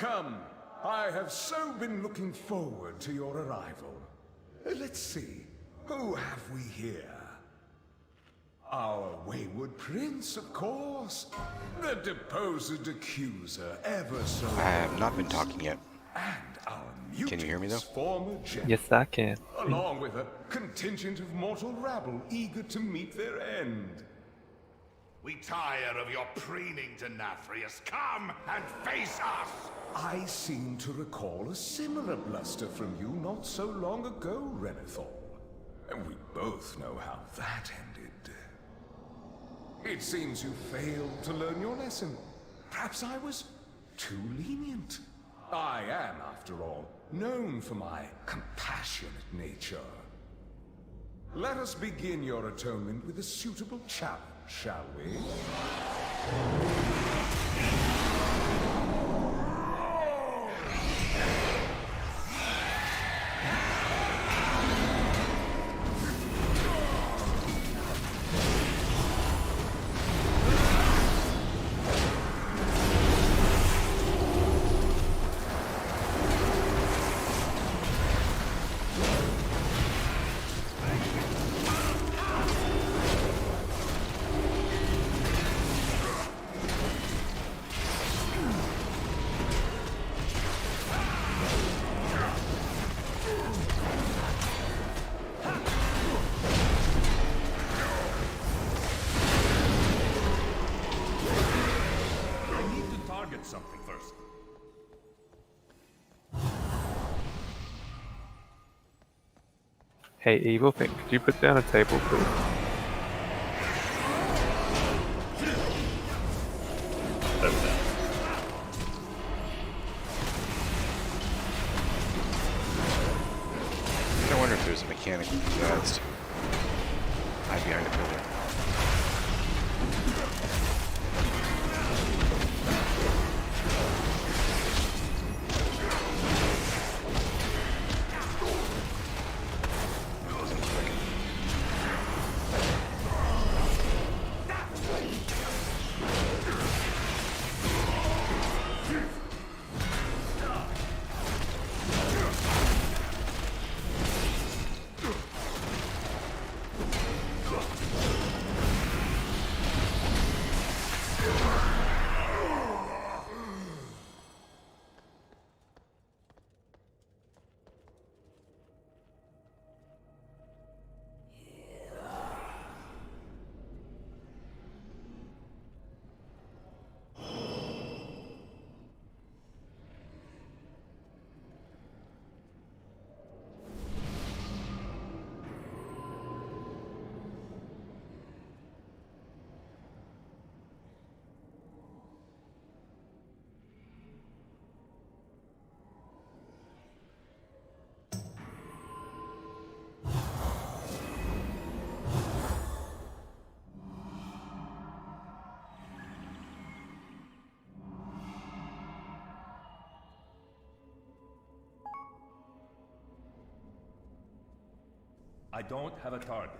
Come. I have so been looking forward to your arrival. Let's see. Who have we here? Our wayward prince, of course. The deposed accuser, ever so... I have not been talking yet. And our mutant Can you hear me, though? former general. Yes, I can. Along with a contingent of mortal rabble eager to meet their end. We tire of your preening, Denathrius. Come and face us! I seem to recall a similar bluster from you not so long ago, Renethal. And we both know how that ended. It seems you failed to learn your lesson. Perhaps I was too lenient. I am, after all, known for my compassionate nature. Let us begin your atonement with a suitable challenge, shall we? Something first. Hey, Evil Thing, could you put down a table, please? I wonder if there's a mechanic that's hide behind a pillar. I don't have a target.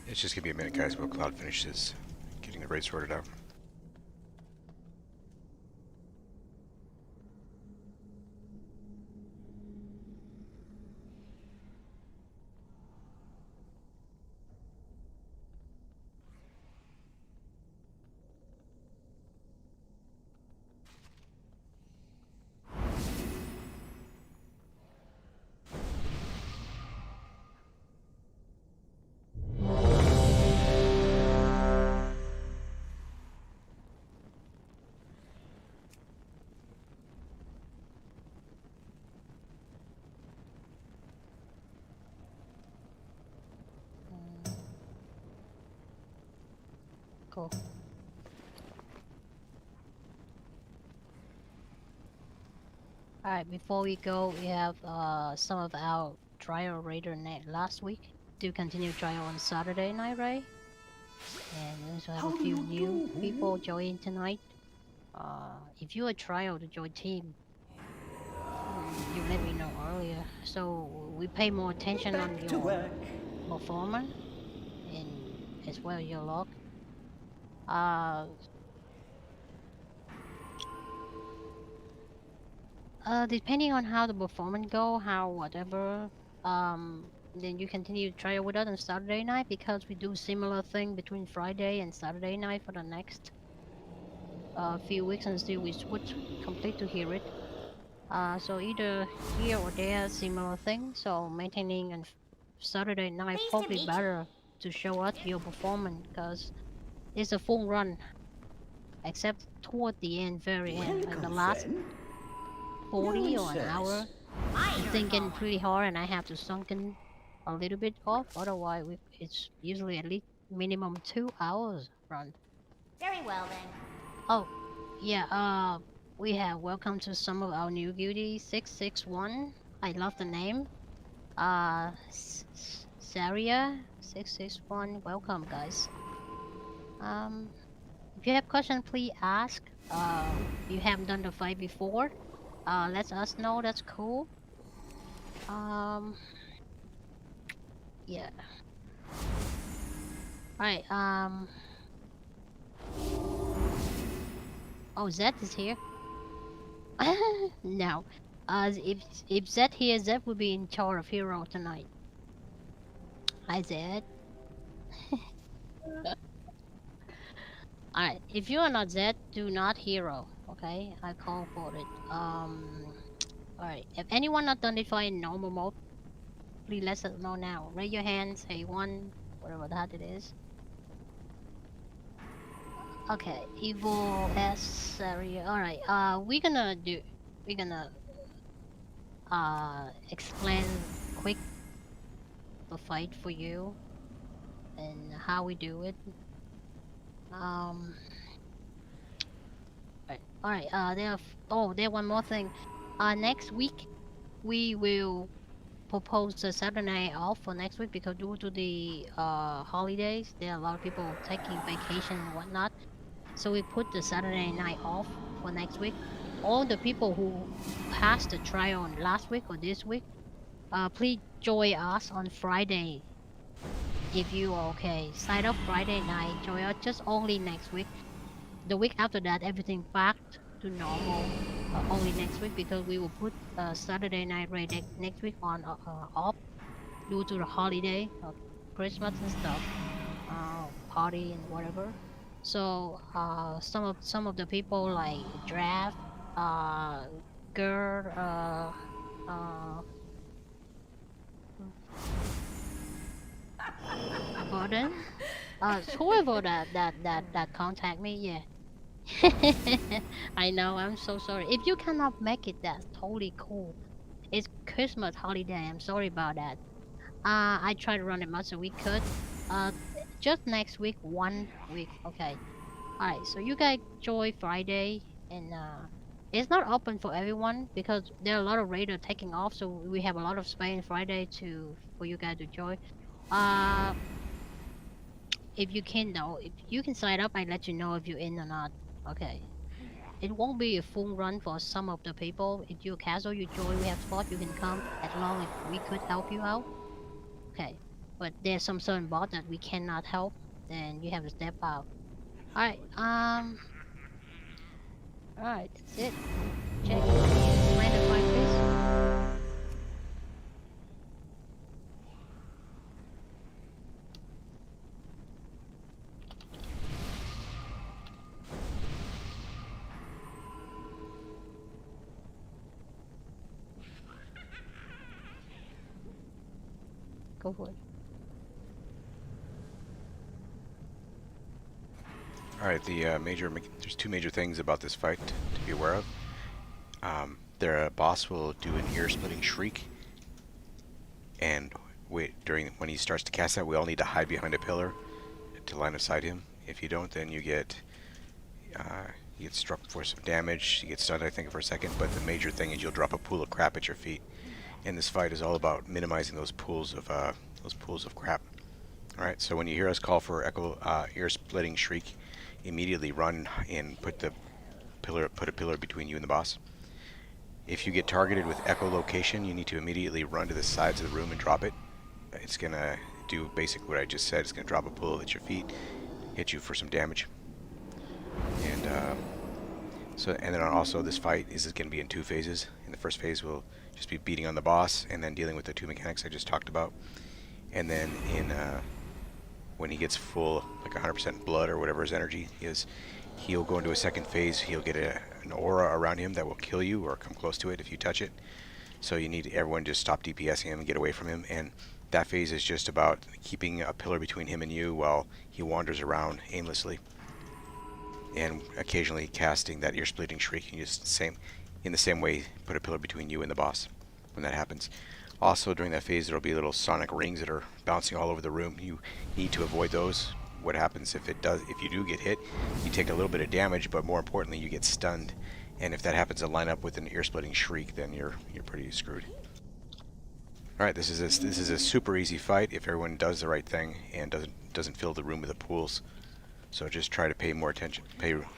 It's just gonna be a minute, guys, while Cloud finishes getting the raid sorted out. Cool. Alright, before we go, we have some of our trial raider last week. Do continue trial on Saturday night, right? And we also have a few new people join tonight. If you're a trial to join team, you let me know earlier. So we pay more attention on your performance and as well your log. Depending on how the performance go, how whatever, then you continue to trial with us on Saturday night because we do similar thing between Friday and Saturday night for the next few weeks until we switch complete to hear it. So either here or there, similar thing. So maintaining on Saturday night probably better to show us your performance because it's a full run, except toward the end, very end, like the last 40 or an hour. The thing getting pretty hard, and I have to sunken a little bit off. Otherwise, it's usually at least minimum 2 hours run. Very well then. Oh, yeah. We have welcome to some of our new guildie 661. I love the name. Saria 661. Welcome, guys. If you have questions, please ask. You haven't done the fight before. Let us know. That's cool. Yeah. Alright. Oh, Zed is here. No. If Zed here, Zed will be in charge of hero tonight. Hi, Zed. Alright, if you are not Zed, do not hero. Okay, I call for it. Alright, if anyone not done it for in normal mode, please let us know now. Raise your hand, say one, whatever that it is. Okay, Evil S area. Alright, we're gonna explain quick the fight for you and how we do it. Alright, there's one more thing. Next week we will propose the Saturday night off for next week because due to the holidays, there are a lot of people taking vacation and whatnot. So we put the Saturday night off for next week. All the people who passed the trial on last week or this week, please join us on Friday if you are okay. Sign up Friday night, join us just only next week. The week after that, everything back to normal only next week because we will put Saturday night raid next week on off due to the holiday of Christmas and stuff, party and whatever. So some of the people like Draft, Girl, Burden, whoever that contact me, yeah. I know, I'm so sorry. If you cannot make it, that's totally cool. It's Christmas holiday, I'm sorry about that. I try to run as much as we could. Just next week, 1 week, okay. Alright, so you guys join Friday, and it's not open for everyone because there are a lot of raiders taking off, so we have a lot of space on Friday for you guys to join. If you can though, if you can sign up, I let you know if you're in or not. Okay. It won't be a full run for some of the people. If you're casual, you join, we have spot, you can come as long as we could help you out. Okay. But there's some certain bot that we cannot help, then you have to step out. Alright, alright, that's it. Check. Mind the fight, please. Go for it. Alright, there's two major things about this fight to be aware of. Their boss will do an ear-splitting shriek, and when he starts to cast that, we all need to hide behind a pillar to line of sight him. If you don't, then you get struck for some damage. You get stunned, I think, for a second. But the major thing is you'll drop a pool of crap at your feet. And this fight is all about minimizing those pools of crap. All right. So when you hear us call for ear-splitting shriek, immediately run and put a pillar between you and the boss. If you get targeted with echolocation, you need to immediately run to the sides of the room and drop it. It's gonna do basically what I just said. It's gonna drop a pool at your feet, hit you for some damage. And and then also this fight is going to be in 2 phases. In the first phase, we'll just be beating on the boss and then dealing with the 2 mechanics I just talked about. And then when he gets full, like 100% blood or whatever his energy is, he'll go into a second phase. He'll get an aura around him that will kill you or come close to it if you touch it. So you need everyone to stop DPSing him and get away from him. And that phase is just about keeping a pillar between him and you while he wanders around aimlessly. And occasionally casting that ear-splitting shriek, you just in the same way put a pillar between you and the boss when that happens. Also during that phase there will be little sonic rings that are bouncing all over the room. You need to avoid those. What happens if you do get hit, you take a little bit of damage, but more importantly you get stunned. And if that happens to line up with an ear-splitting shriek, then you're pretty screwed. Alright, this is a super easy fight if everyone does the right thing and doesn't fill the room with the pools. So just try to pay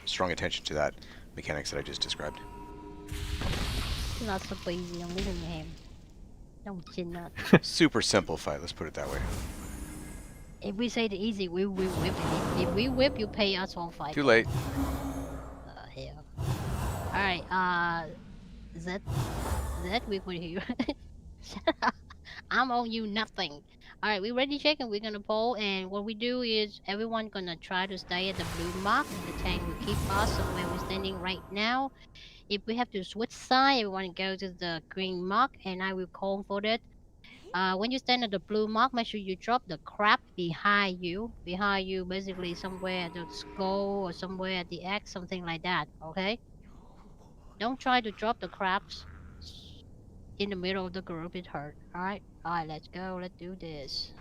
strong attention to that mechanics that I just described. Not super easy, I'm leaving him. Don't you not. Super simple fight, let's put it that way. If we say the easy, we will whip it. If we whip, you pay us 1.5. Too late. Hell. Alright, that we put here. Shut up. I'm on you nothing. Alright, we ready check and we're gonna poll, and what we do is everyone gonna try to stay at the blue mark. The tank will keep us where we're standing right now. If we have to switch side, everyone go to the green mark and I will call for that. When you stand at the blue mark, make sure you drop the crab behind you. Behind you, basically somewhere at the skull or somewhere at the X, something like that, okay? Don't try to drop the crabs in the middle of the group, it hurt. Alright, let's go, let's do this.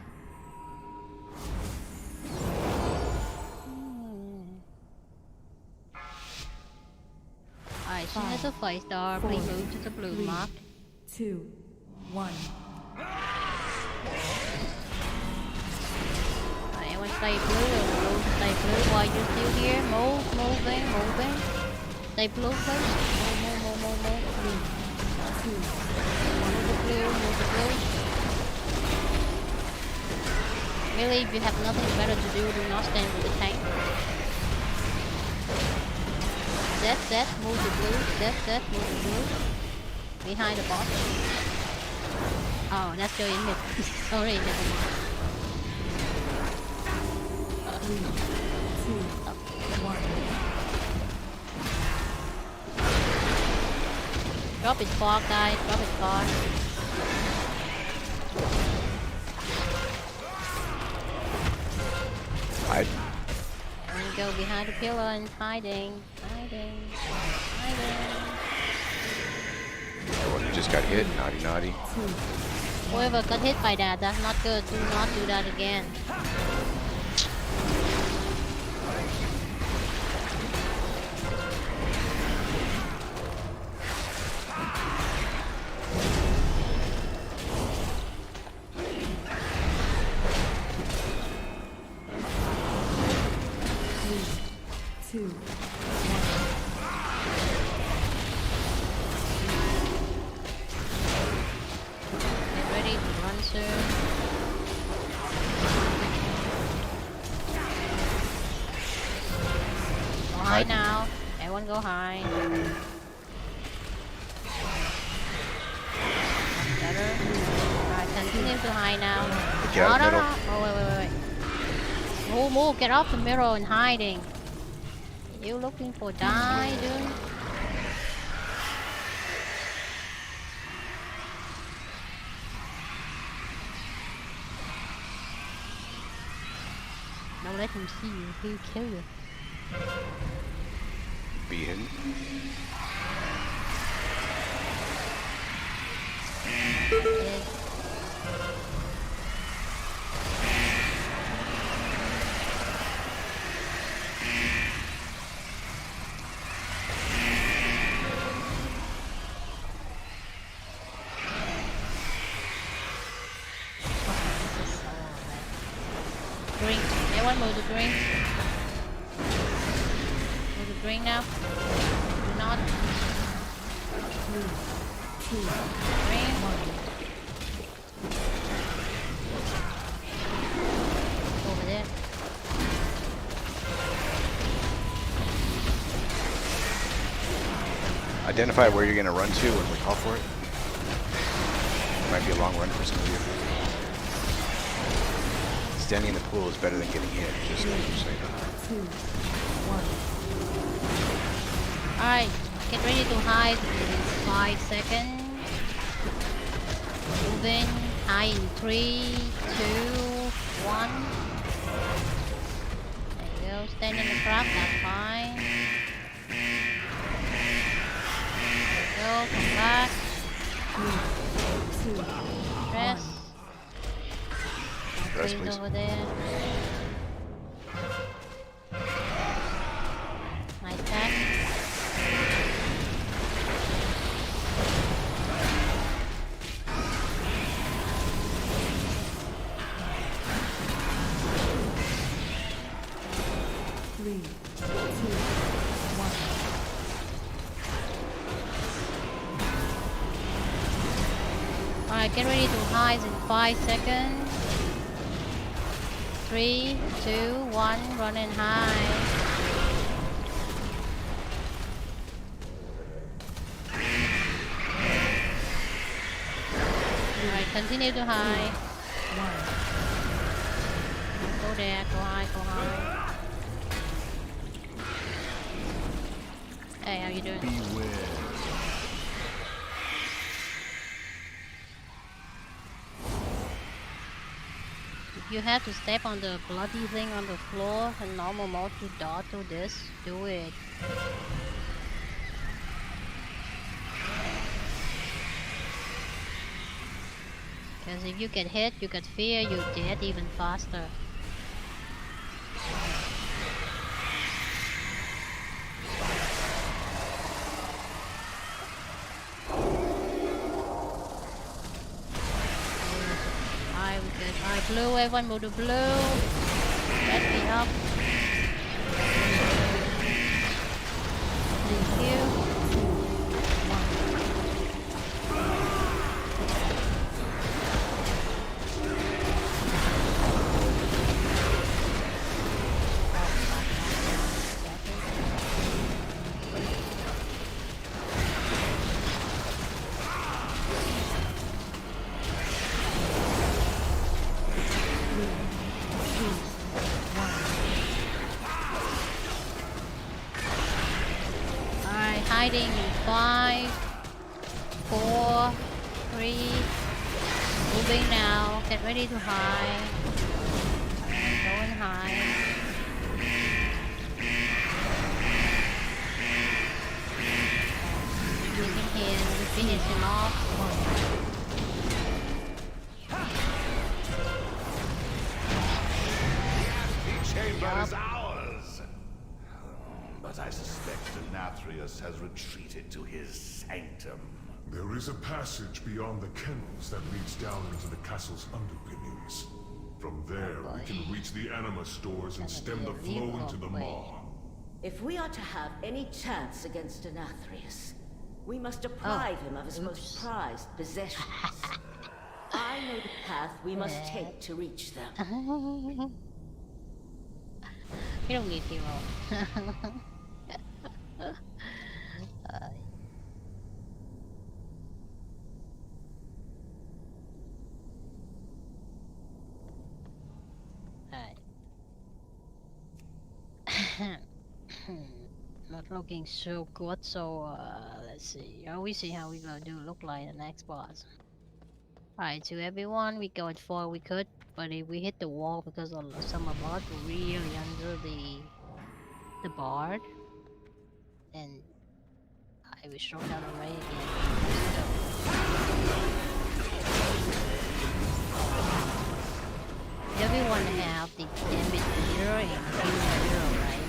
Alright, as soon as the 5 star, please move to the blue mark. 2, 1. Alright, everyone stay blue or blue, stay blue while you're still here. Moving. Stay blue first. Move. 2, 1. Move the blue. Really, if you have nothing better to do not stand with the tank. Set, move the blue. Set, move the blue. Behind the boss. Oh, that's your image. Sorry, never mind. 3, 2, 1. Drop his bar, guys. Drop his bar. Hide. And go behind the pillar and hiding. Everyone who just got hit, naughty. Whoever got hit by that, that's not good. Do not do that again. High now. Everyone go high. Better. Alright, continue to high now. Get out middle. Oh, wait. Move. Get off the middle and hiding. You looking for die, dude? Don't let him see you. He'll kill you. Be hidden. Okay. everyone move to green. Move to green now. Do not. 3, 2, Green. 1. Over there. Identify where you're going to run to when we call for it. Might be a long run for some of you. Standing in the pool is better than getting hit, just so you know. 2, 1. Alright, get ready to hide in 5 seconds. Moving, hide in 3, 2, 1. There you go, stand in the trap, that's fine. There you go, come back. 2, Rest. Rest, Freeze please. over there. Nice back. Three, two, one. Alright, get ready to hide in 5 seconds. 3, 2, 1, run and hide. Alright, continue to hide. Go there, go high, go high. Hey, how you doing? If you have to step on the bloody thing on the floor in normal mode to dodge through this, do it. Because if you get hit, you get fear, you're dead even faster. Alright, blue, everyone move to blue. Red me up. Thank you. Hiding in 5, 4, 3, moving now, get ready to hide. Go and hide. You can finish him off. The chamber is ours! But I suspect Denathrius has retreated to his sanctum. There is a passage beyond the kennels that leads down into the castle's underpinnings. From there, we can reach the anima stores and stem the flow into the maw. If we are to have any chance against Denathrius, we must deprive him of his most prized possessions. I know the path we must take to reach them. You don't need hero. Not looking so good, so let's see. We see how we gonna do look like the next boss. Alright, to everyone, we go at 4 we could, but if we hit the wall because of some of us were really under the board, then I will show down the way again. Everyone have the damage meter and heal meter, right?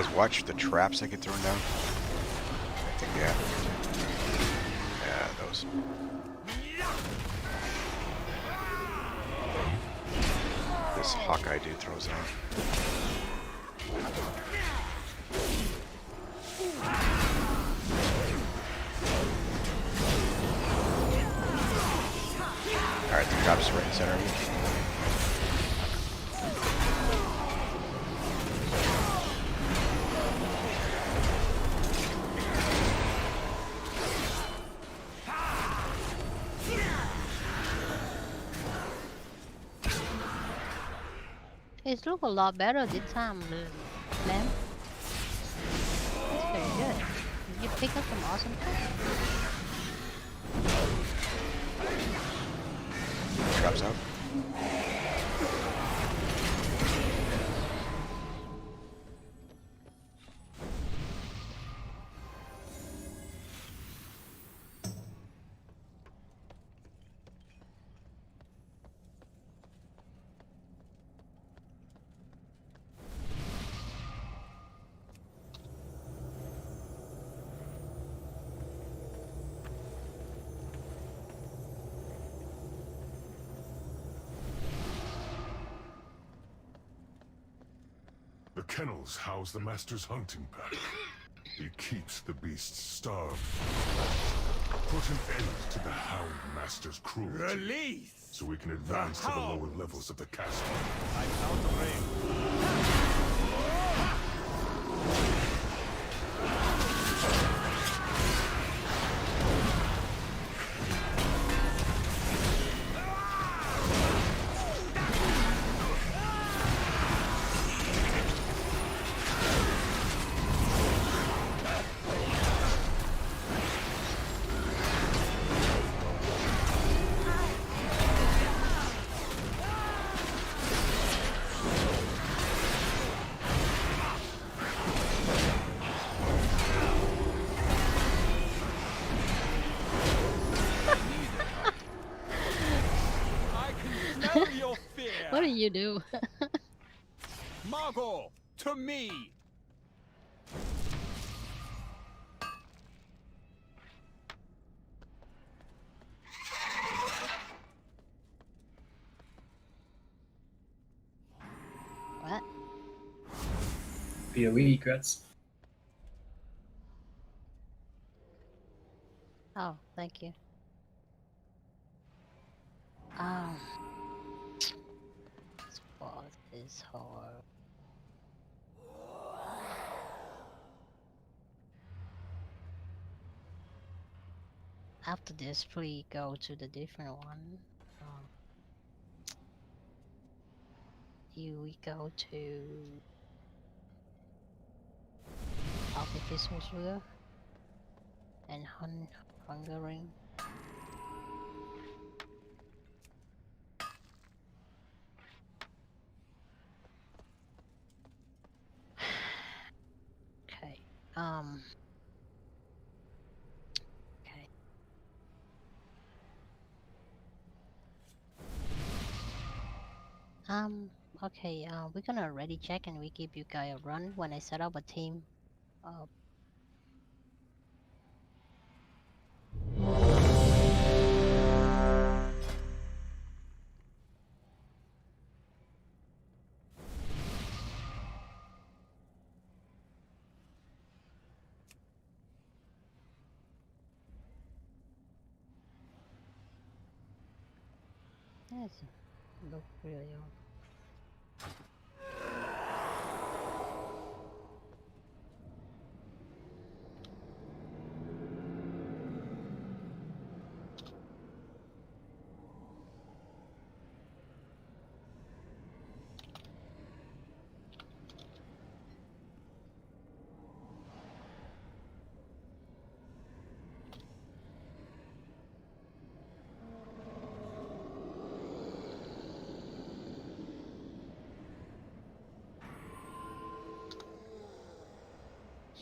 guys watch the traps that get thrown down? I think, yeah. Yeah, those. This Hawkeye dude throws down. Alright, the trap's right in the center of you. It look a lot better this time, Lamb. That's very good. Did you pick up some awesome stuff? Traps out. The kennels house the Master's hunting pack. It keeps the beasts starved. Put an end to the Hound Master's cruelty. Release! So we can advance to the lower levels of the castle. I found the ring. What do you do? Margot, to me! What? PoE creds. Oh, thank you. This boss is hard. After this, please go to the different one. We go to Artificial Sugar and Hungering. Okay. Okay. Okay, we're gonna ready check and we give you guys a run when I set up a team. Yes, look really old.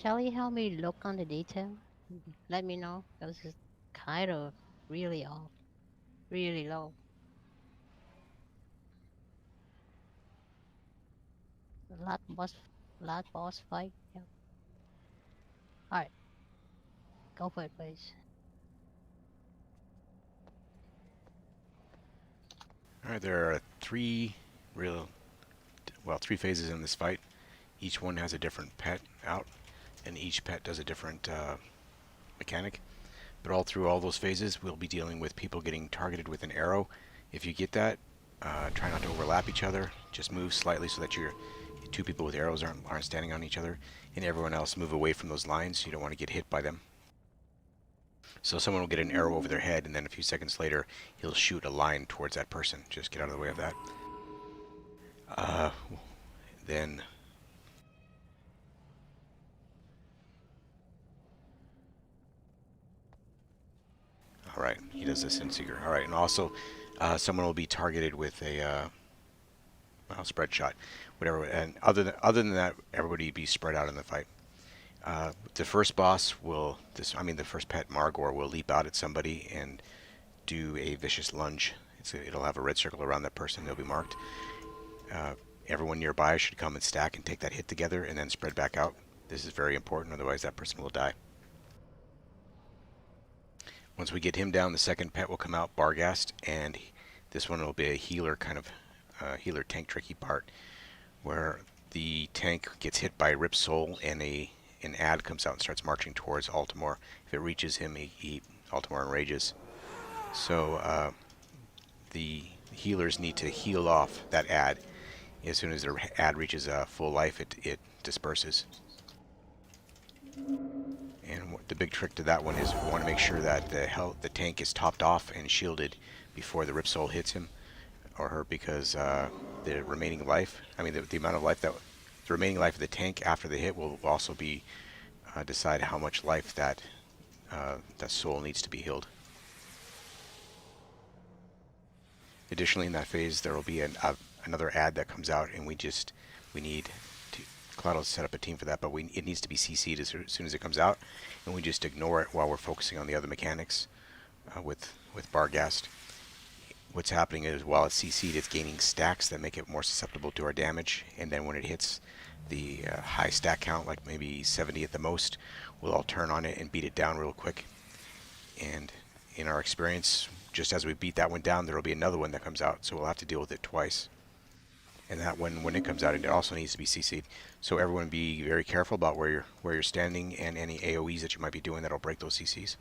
Shall you help me look on the detail? Let me know, because it's kind of really off, really low. Last boss fight, Alright. Go for it, please. Alright, there are three phases in this fight. Each one has a different pet out, and each pet does a different mechanic. But all through all those phases, we'll be dealing with people getting targeted with an arrow. If you get that, try not to overlap each other. Just move slightly so that your two people with arrows aren't standing on each other, and everyone else move away from those lines. You don't want to get hit by them. So someone will get an arrow over their head, and then a few seconds later, he'll shoot a line towards that person. Just get out of the way of that. Then... Alright, he does this in Seeker. Alright, and also, someone will be targeted with a spread shot, whatever. And other than that, everybody be spread out in the fight. The first boss will, the first pet, Margor, will leap out at somebody and do a vicious lunge. It'll have a red circle around that person. They'll be marked. Everyone nearby should come and stack and take that hit together and then spread back out. This is very important, otherwise that person will die. Once we get him down, the second pet will come out, Barghast, and this one will be a healer healer tank tricky part, where the tank gets hit by Rip's Soul and an ad comes out and starts marching towards Altamore. If it reaches him, Altamore enrages. So the healers need to heal off that ad. As soon as their ad reaches full life, it disperses. And the big trick to that one is we want to make sure that the tank is topped off and shielded before the Rip Soul hits him or her, because the remaining life, the amount of life the remaining life of the tank after the hit will also be decide how much life that soul needs to be healed. Additionally, in that phase, there will be another ad that comes out, and we need to Cloud will set up a team for that, but it needs to be CC'd as soon as it comes out, and we just ignore it while we're focusing on the other mechanics with Barghast. What's happening is while it's CC'd, it's gaining stacks that make it more susceptible to our damage, and then when it hits the high stack count, like maybe 70 at the most, we'll all turn on it and beat it down real quick. And in our experience, just as we beat that one down, there will be another one that comes out, so we'll have to deal with it twice. And that one, when it comes out, it also needs to be CC'd. So everyone be very careful about where you're standing and any AoEs that you might be doing that'll break those CCs.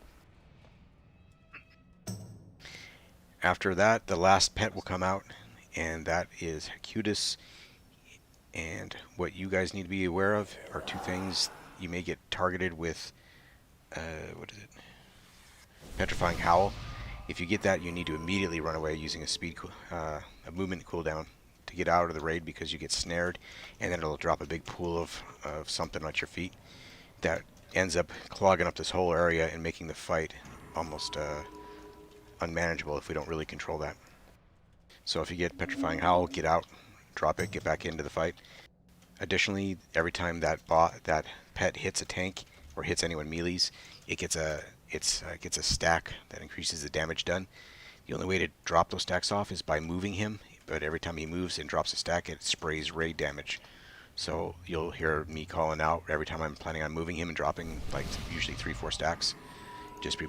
After that, the last pet will come out, and that is Hecutus. And what you guys need to be aware of are two things. You may get targeted with, Petrifying Howl. If you get that, you need to immediately run away using a movement cooldown to get out of the raid, because you get snared, and then it'll drop a big pool of something at your feet that ends up clogging up this whole area and making the fight almost unmanageable if we don't really control that. So if you get Petrifying Howl, get out, drop it, get back into the fight. Additionally, every time that pet hits a tank or hits anyone melees, it gets a stack that increases the damage done. The only way to drop those stacks off is by moving him, but every time he moves and drops a stack, it sprays raid damage. So you'll hear me calling out every time I'm planning on moving him and dropping, like, usually 3-4 stacks. Just be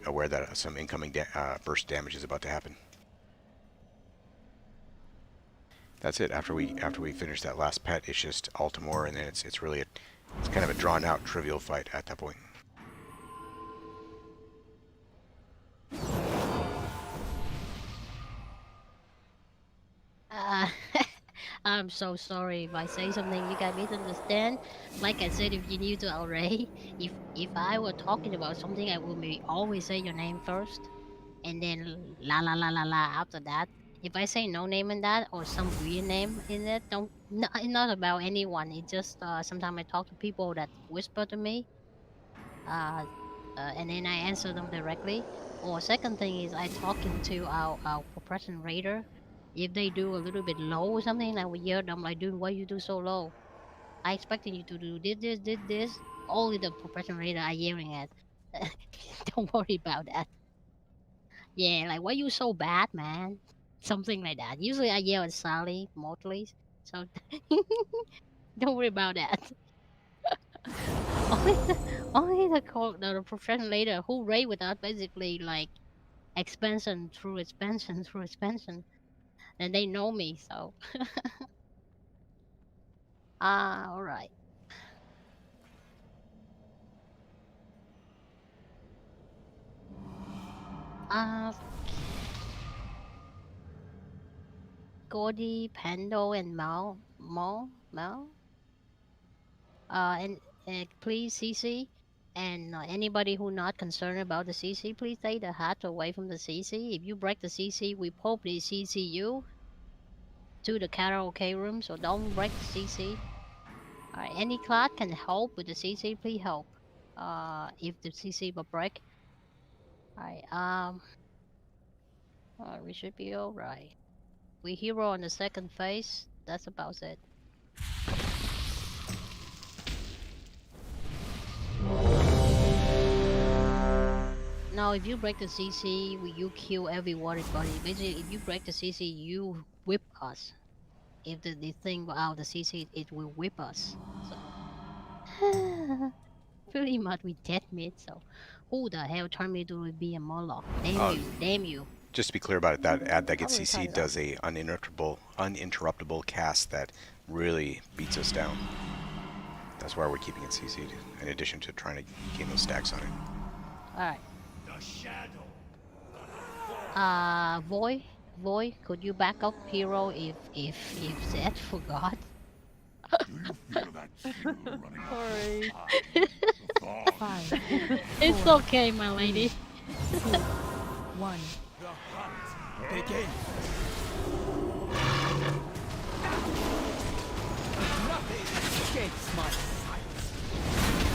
aware that some incoming burst damage is about to happen. That's it. After we finish that last pet, it's just Altamore, and then it's kind of a drawn out trivial fight at that point. I'm so sorry if I say something you guys misunderstand. Like I said, if you're new to Array, if I were talking about something, I will always say your name first, and then la la la la la after that. If I say no name in that or some weird name in it, it's not about anyone. It's just sometimes I talk to people that whisper to me, and then I answer them directly. Or second thing is I talking to our oppression raider. If they do a little bit low or something, I will yell at them like, dude, why you do so low? I expected you to do this. Only the oppression raider are yelling at. Don't worry about that. Yeah, like, why you so bad, man? Something like that. Usually I yell at Sally mostly, so don't worry about that. Only the professional leader who raid without basically like expansion through expansion through expansion, and they know me. So all right. Uh, Gordy, Pando, and Mal. And please CC. And anybody who not concerned about the CC, please take the hat away from the CC. If you break the CC, we probably CC you to the karaoke room, so don't break the CC. Alright, any class can help with the CC, please help. If the CC will break. Alright, we should be alright. We hero on the second phase, that's about it. Now, if you break the CC, you kill everybody. Basically, if you break the CC, you whip us. If the thing out the CC, it will whip us. So. Pretty much we dead mid, so who the hell turned me to be a Moloch? Damn you. Just to be clear about it, that ad that gets CC does a uninterruptible cast that really beats us down. That's why we're keeping it CC'd, in addition to trying to gain those stacks on it. Alright. Void, could you back up hero if Zed forgot? Do you feel that chill running up Sorry. your spine? 5, It's 4, okay, my lady. 2, 1. Begin. Nothing escapes my sight.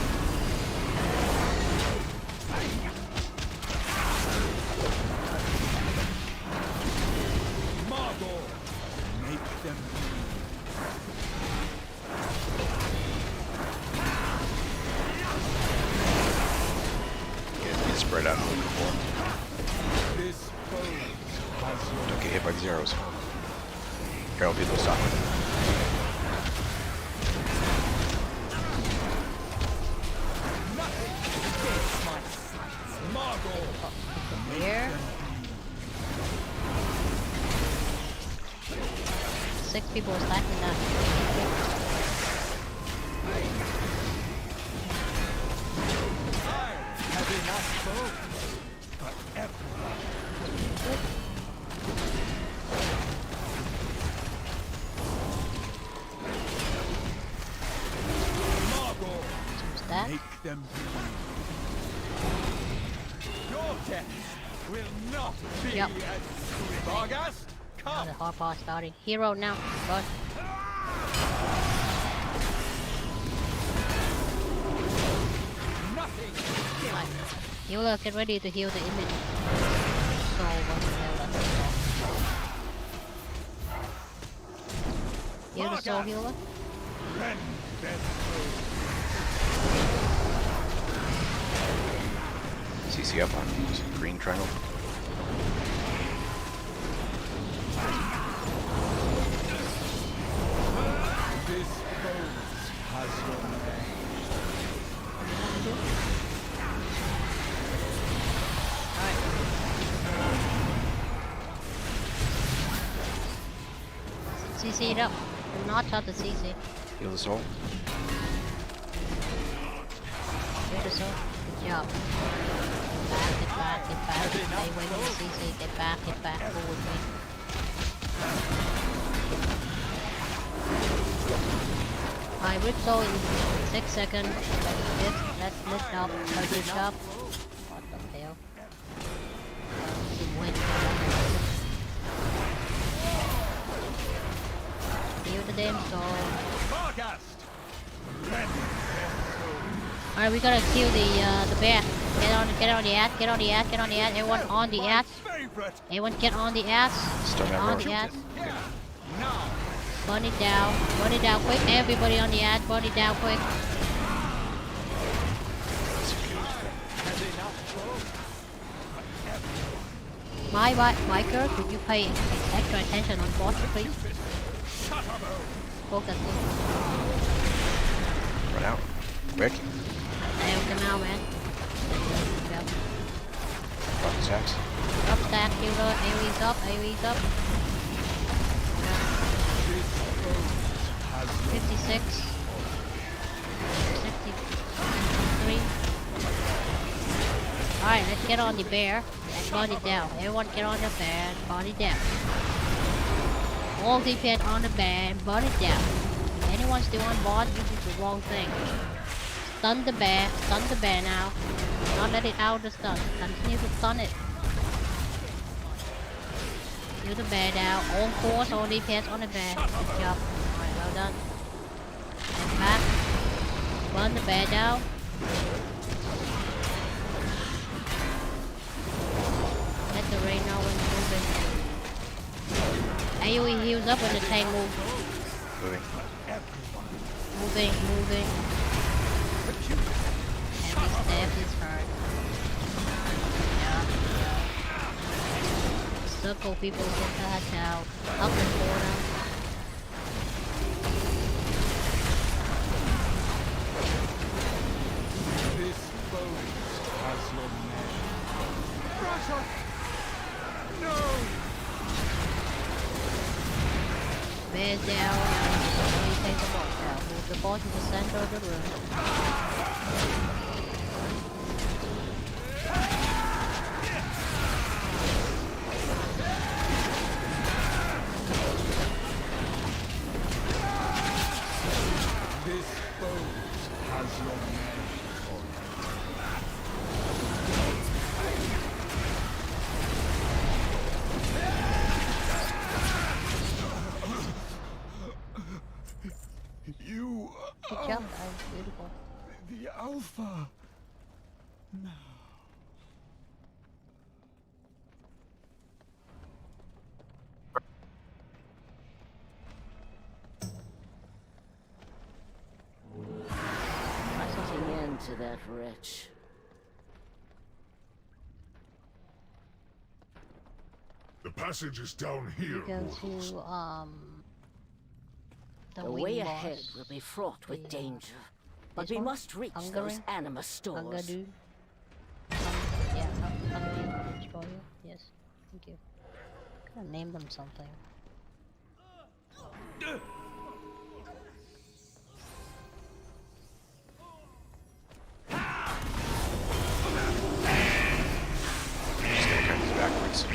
Margot, make them Get spread out a little bit more. this foe has your Don't get hit by these arrows. Here, I'll be able to stop it. nothing escapes my sight. Margot, Where? 6 people stacking that. have enough foes, but everyone. Margot, Who's that? make them believe. Your death will not be Yep. as sweet. Vargas, Now come. the hard part starting. Hero now. Run. Nothing. Right. Healer, get ready to heal the image. So, what the hell that's Heal the soul healer. Rend them CC up on green triangle. This foes has your revenge. CC it up. Do not touch the CC. Heal the soul. Heal the soul. Good job. Get back, get back. Stay away from the CC. Get back, forward me. I rip soul in 6 seconds. Let's lift up. Let's lift up. What the hell? Wait. Heal the damn soul. Vargas, Alright, we gotta kill the bear. Get on the ass, get on the ass. Everyone on the ass. favorite. Everyone get on the ass. Stun that On roach. the ass. Here, now. Burn it down. Burn it down quick. Everybody on the ass. Burn it down quick. Has enough foes. Michael, could you pay extra attention on boss, please? Shut up, Focus. Run out. Quick. Nail them out, man. Yep. Fucking sacks. Up stack, healer, AoE's up, AoE's up. Yeah. 56. 63. Alright, let's get on the bear and burn it down. Everyone get on the bear and burn it down. All DPS on the bear and burn it down. If anyone's still on board, you did the wrong thing. Stun the bear now. Not let it out of the stun. Continue to stun it. Kill the bear down. All fours, all DPS on the bear. Good job. Alright, well done. And back. Burn the bear down. Let the rain know when you're moving. AoE heals up when the tank moves. Moving. Moving. Every step is hard. Yeah. Circle people get touched out. Up and border. This boat has your name. Russia! No! Bears down. Only take the boat down. Move the boat to the center of the room. This boat has your name on it. You Good job, guys. Beautiful. the Alpha. Now. Putting end to that wretch. The passage is down here. Go mortals. to the The wing way boss. ahead will be fraught with The, danger. But this we one? must reach those Hungary? anima stores. Hungadu. Yeah, Hungary Destroyer. Yes, thank you. Gotta name them something. Just gonna cut these backwards.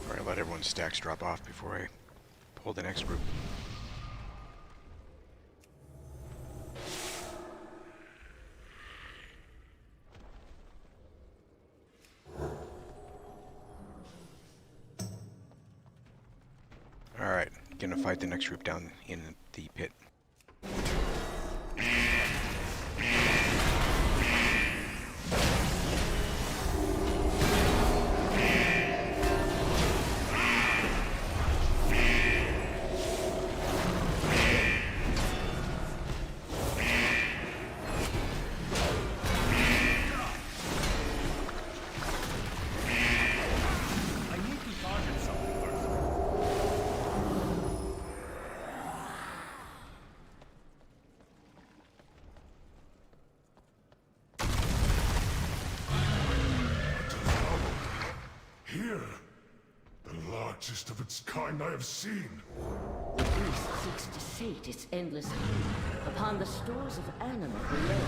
Alright, let everyone's stacks drop off before I pull the next group. Alright, gonna fight the next group down in the pit. I need to target something first. Here. The largest of its kind I have seen. The beast seeks to sate its endless hunger upon the stores of anima below.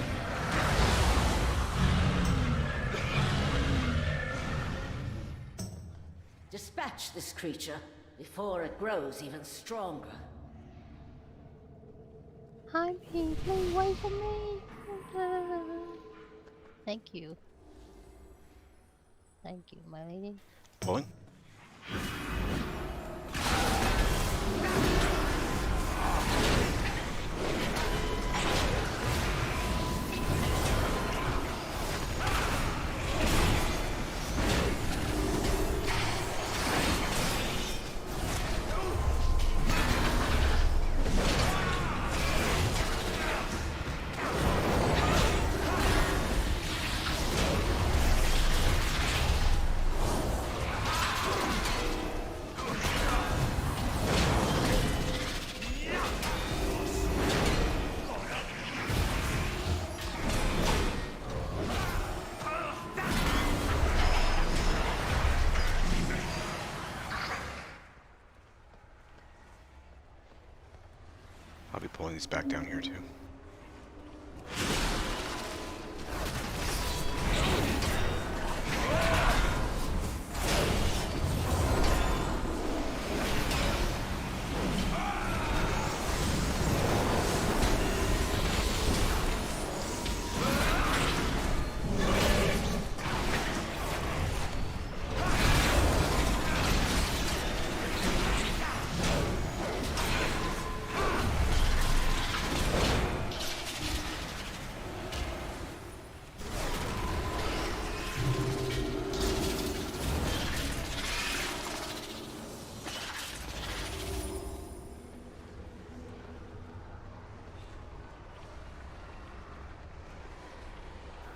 Dispatch this creature before it grows even stronger. Hi, please wait for me. Thank you. Thank you, my lady. Pulling? pulling these back down here too.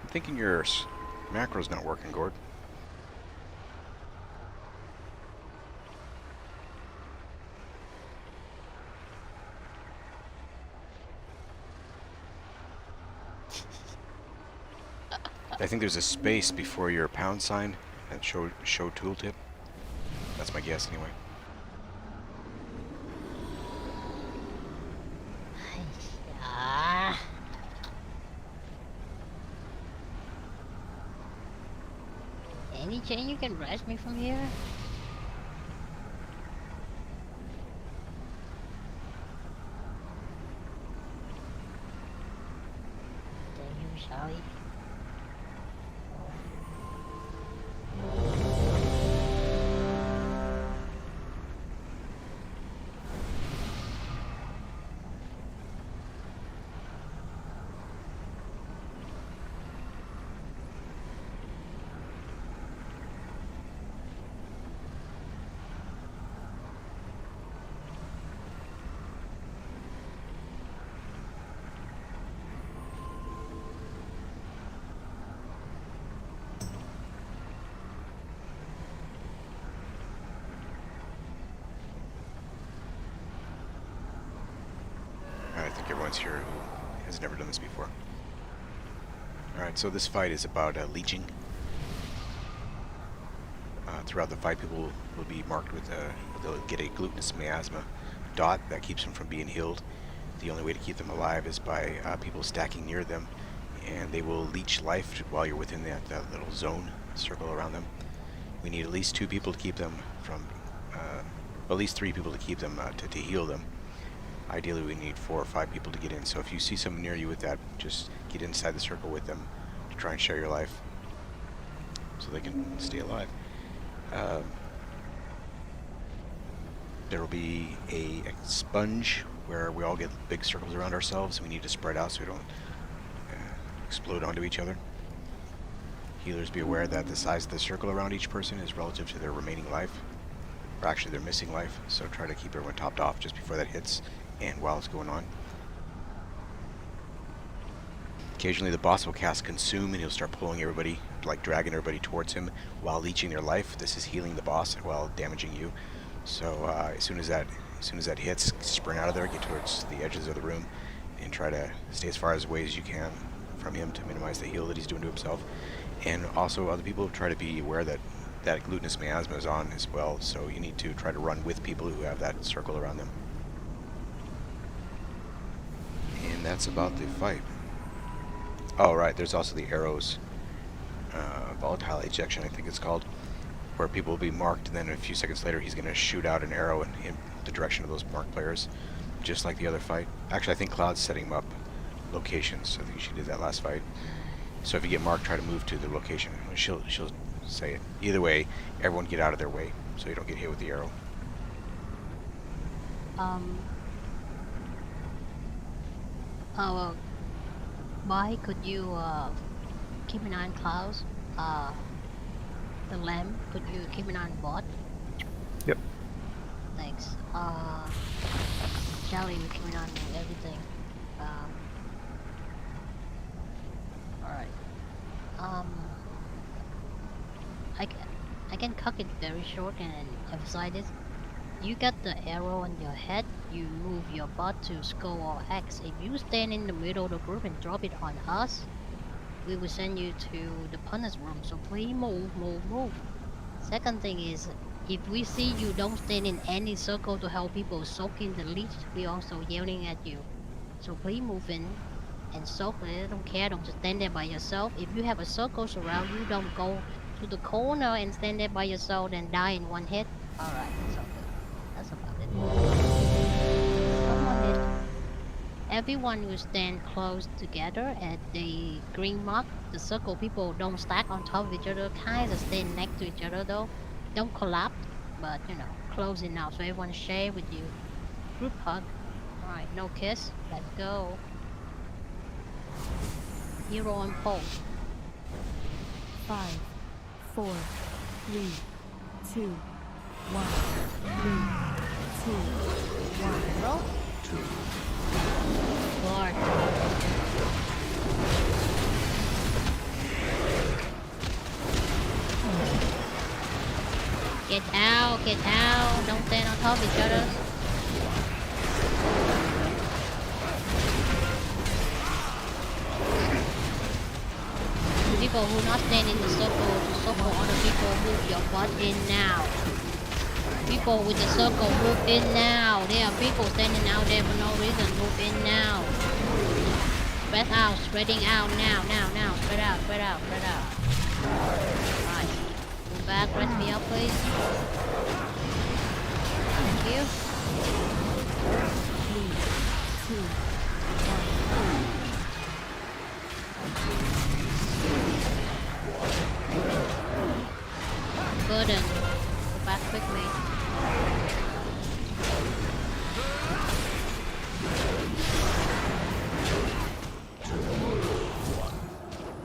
I'm thinking your macro's not working, Gord. I think there's a space before your pound sign and show tooltip. That's my guess anyway. Ah. Any chance you can rush me from here? Thank you, Charlie. I think everyone's here who has never done this before. Alright, so this fight is about leeching. Throughout the fight, people will be marked with they'll get a glutinous miasma dot that keeps them from being healed. The only way to keep them alive is by people stacking near them, and they will leech life while you're within that little zone circle around them. We need at least 2 people to keep them from, at least 3 people to keep them to heal them. Ideally, we need 4 or 5 people to get in. So if you see someone near you with that, just get inside the circle with them to try and share your life, so they can stay alive. There will be a sponge where we all get big circles around ourselves. We need to spread out so we don't explode onto each other. Healers, be aware that the size of the circle around each person is relative to their remaining life, or actually their missing life, so try to keep everyone topped off just before that hits and while it's going on. Occasionally the boss will cast Consume and he'll start pulling everybody, like dragging everybody towards him while leeching their life. This is healing the boss while damaging you. So as soon as that hits, sprint out of there, get towards the edges of the room, and try to stay as far away as you can from him to minimize the heal that he's doing to himself. And also other people try to be aware that that glutinous miasma is on as well, so you need to try to run with people who have that circle around them. And that's about the fight. Oh right, there's also the arrows, volatile ejection I think it's called, where people will be marked and then a few seconds later he's going to shoot out an arrow in the direction of those marked players, just like the other fight. Actually I think Cloud's setting up locations, I think she did that last fight. So if you get marked, try to move to the location. She'll say it. Either way, everyone get out of their way so you don't get hit with the arrow. Why could you keep an eye on Clouds? The lamb, could you keep an eye on Bot? Yep. Thanks. Charlie, you keep an eye on everything. Alright. I can cut it very short and emphasize this. You got the arrow on your head, you move your butt to skull or X. If you stand in the middle of the group and drop it on us, we will send you to the punish room. So please move. Second thing is, if we see you don't stand in any circle to help people soak in the leech, we also yelling at you. So please move in and circle. I don't care. Don't just stand there by yourself. If you have a circle surround you, don't go to the corner and stand there by yourself and die in one hit. All right, that's all good. That's about it. Come on, then. Everyone will stand close together at the green mark. The circle people don't stack on top of each other. Kind of stand next to each other though. Don't collapse, but you know, close enough so everyone share with you. Group hug. Alright, no kiss. Let's go. Hero and pose. 5, 4, 3, 2, 1. 3, 2, 1. Roll. Lord. Get out, get out. Don't stand on top of each other. People who not stand in the circle to circle other people, move your butt in now. People with the circle, move in now. There are people standing out there for no reason. Move in now. Spread out, spreading out now. Spread out. Right. Move back, rest me up, please. Thank you. 3, 2, 1. Burden. Go back quickly.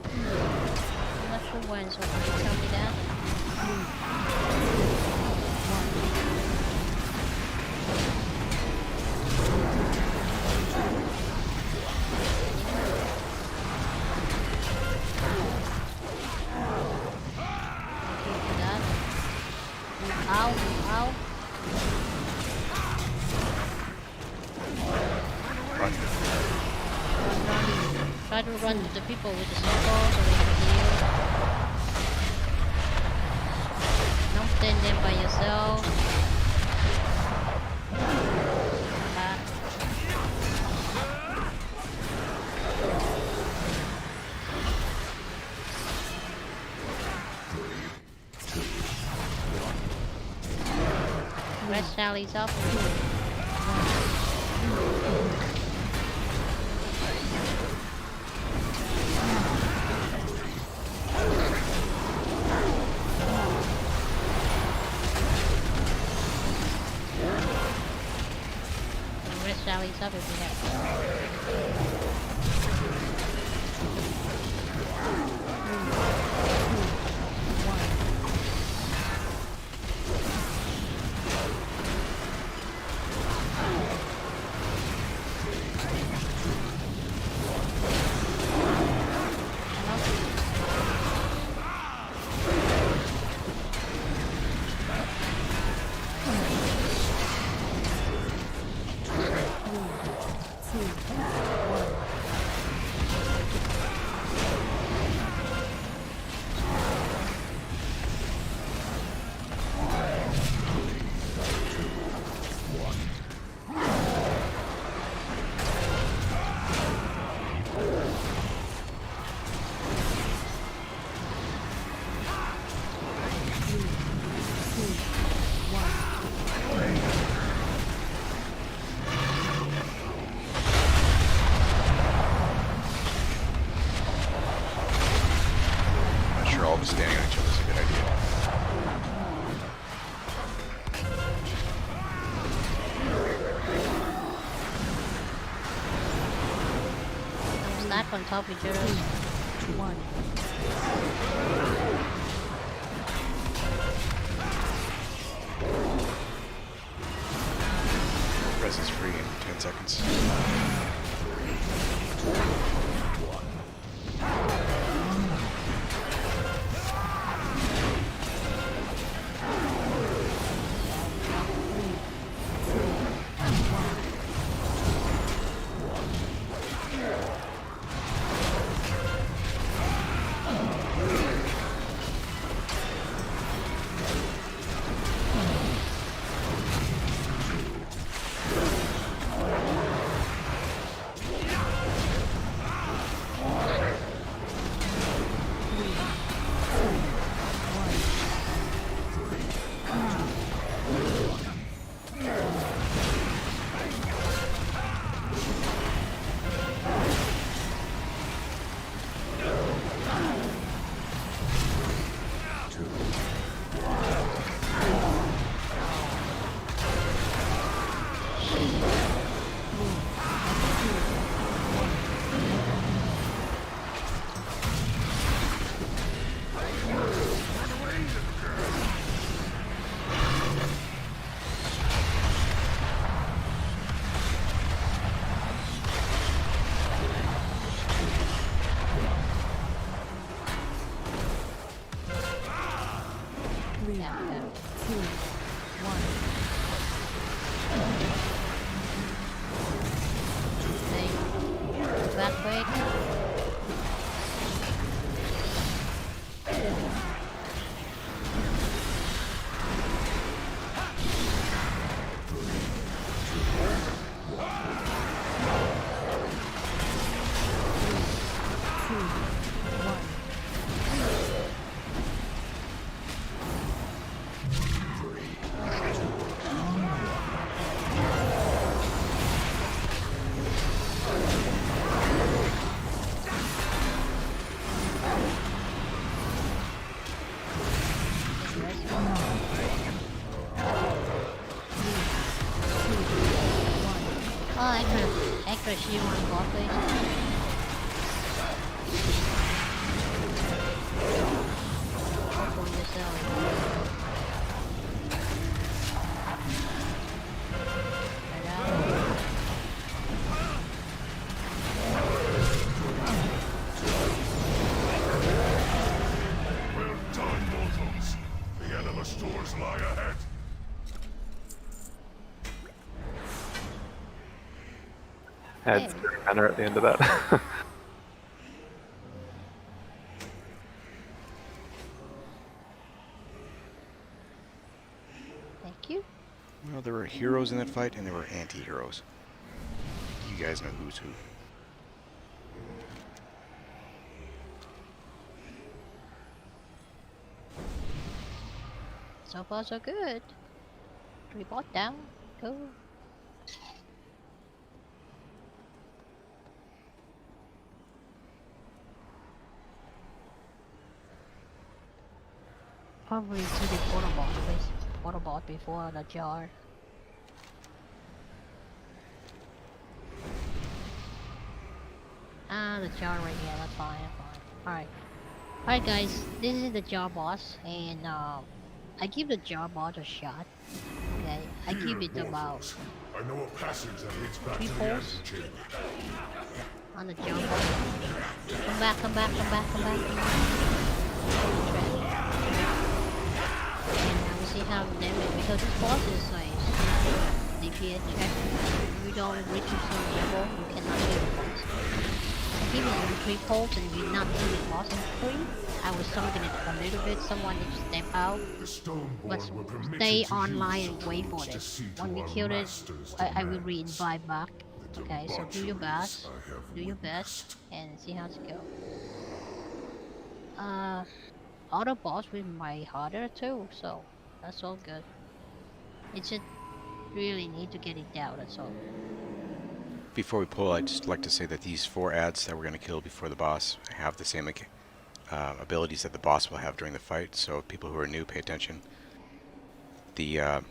I'm not sure when, so can you tell me that? Ow. Run. Try to run to the people with the circle so they can heal. Don't stand there by yourself. Back. Red Sally's up. Red Sally's up if we have. I'm not sure all of us standing on each other is a good idea. Stack on top of each other. 1. Res is free in 10 seconds. 3, Yeah, yeah. 2, 1. Hey, back break. Oh, extra shield on bot base. For yourself. Right out. Well done, mortals. The Anima stores lie ahead. Adds Hey. 3 mana at the end of that. Thank you. Well, there were heroes in that fight, and there were anti-heroes. You guys know who's who. So far so good. 3 bot down. Go. Probably to the water bot before the jar. Ah, the jar right here. That's fine. That's fine. All right. All right, guys. This is the jar boss, and I give the jar boss a shot. Okay, I give it about Mortals, I know a passage that leads back 3 to the pulls antechamber. on the jar boss. Come back, come back, come back, come back. And now we see how damage, because this boss is like DPS check. If you don't reach a certain level, you cannot kill the boss. I give it 3 pulls and you're not killing the boss in 3. I was something it a little bit, someone needs to step out. The Stoneborn But were permitted stay to online use and the wait for tools to it. see to When we our kill it, master's I will demands. re-invite back. The Okay, so do your debaucheries best. I have Do your witnessed. best and see how it go. Auto boss will be harder too, so that's all good. It just really need to get it down, that's all. Before we pull, I'd just like to say that these 4 ads that we're going to kill before the boss have the same abilities that the boss will have during the fight, so people who are new, pay attention. There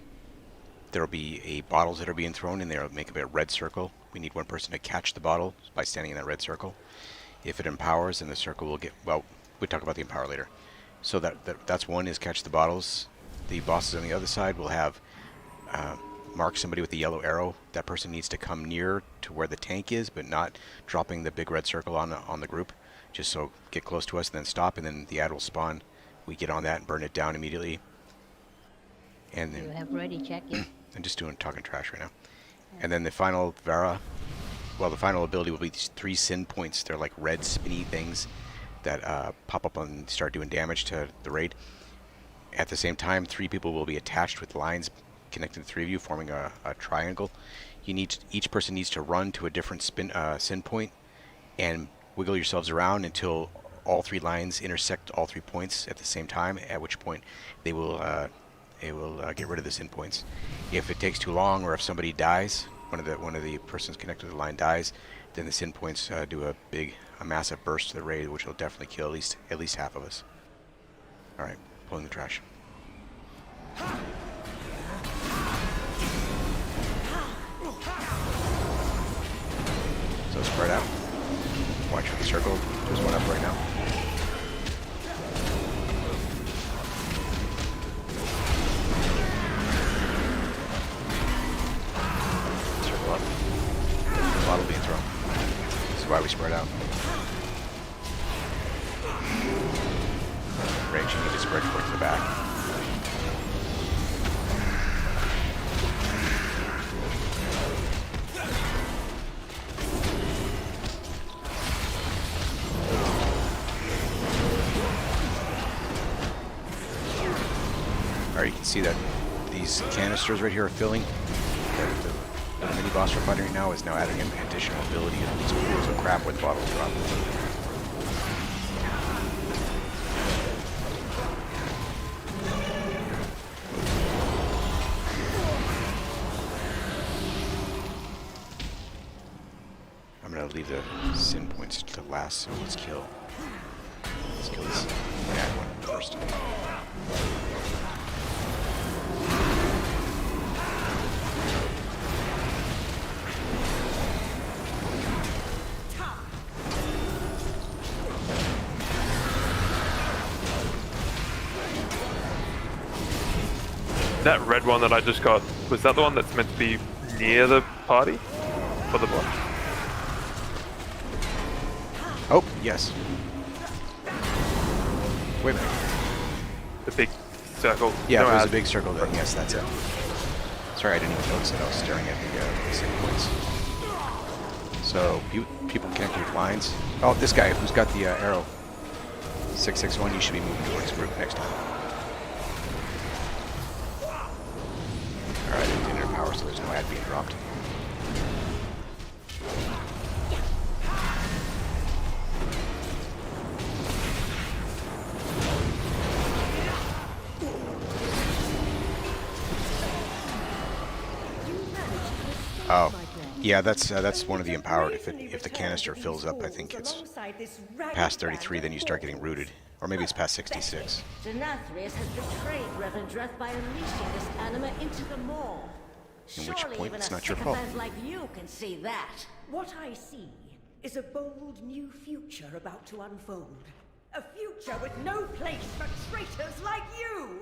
will be bottles that are being thrown in there. It'll make a red circle. We need one person to catch the bottle by standing in that red circle. If it empowers, then the circle will get, well, we'll talk about the empower later. So that's one, is catch the bottles. The bosses on the other side will have mark somebody with the yellow arrow. That person needs to come near to where the tank is, but not dropping the big red circle on the group. Just so get close to us and then stop, and then the ad will spawn. We get on that and burn it down immediately. And You then have ready check it. I'm just talking trash right now. And then the final the final ability will be these 3 sin points. They're like red spinny things that pop up and start doing damage to the raid. At the same time, 3 people will be attached with lines connecting the 3 of you, forming a triangle. Each person needs to run to a different sin point and wiggle yourselves around until all 3 lines intersect all 3 points at the same time, at which point they will get rid of the sin points. If it takes too long, or if somebody dies, one of the persons connected to the line dies, then the sin points do a massive burst to the raid, which will definitely kill at least half of us. All right, pulling the trash. So spread out. Watch for the circle. There's one up right now. Circle up. The bottle being thrown. This is why we spread out. Range, you need to spread towards the back. Alright, you can see that these canisters right here are filling. The mini boss we're fighting right now is now adding an additional ability of these pools of crap where the bottles drop. I'm gonna leave the sin points to last, so let's kill this bad one first. That red one that I just got, was that the one that's meant to be near the party? For the boss? Oh, yes. Wait a minute. The big circle? Yeah, No, there's a ad. big circle there. Yes, that's it. Sorry, I didn't even notice it. I was staring at the same points. So, people connecting with lines. Oh, this guy who's got the arrow. 661, you should be moving towards group next time. Alright, it didn't power, so there's no ad being dropped. Oh, yeah, that's one of the empowered. If the canister fills up, I think it's past 33, then you start getting rooted, or maybe it's past 66. Denathrius has betrayed Revendreth by unleashing this anima into the maw. In which Surely point even it's a not your fault. sycophant like you can see that. What I see is a bold new future about to unfold. A future with no place for traitors like you!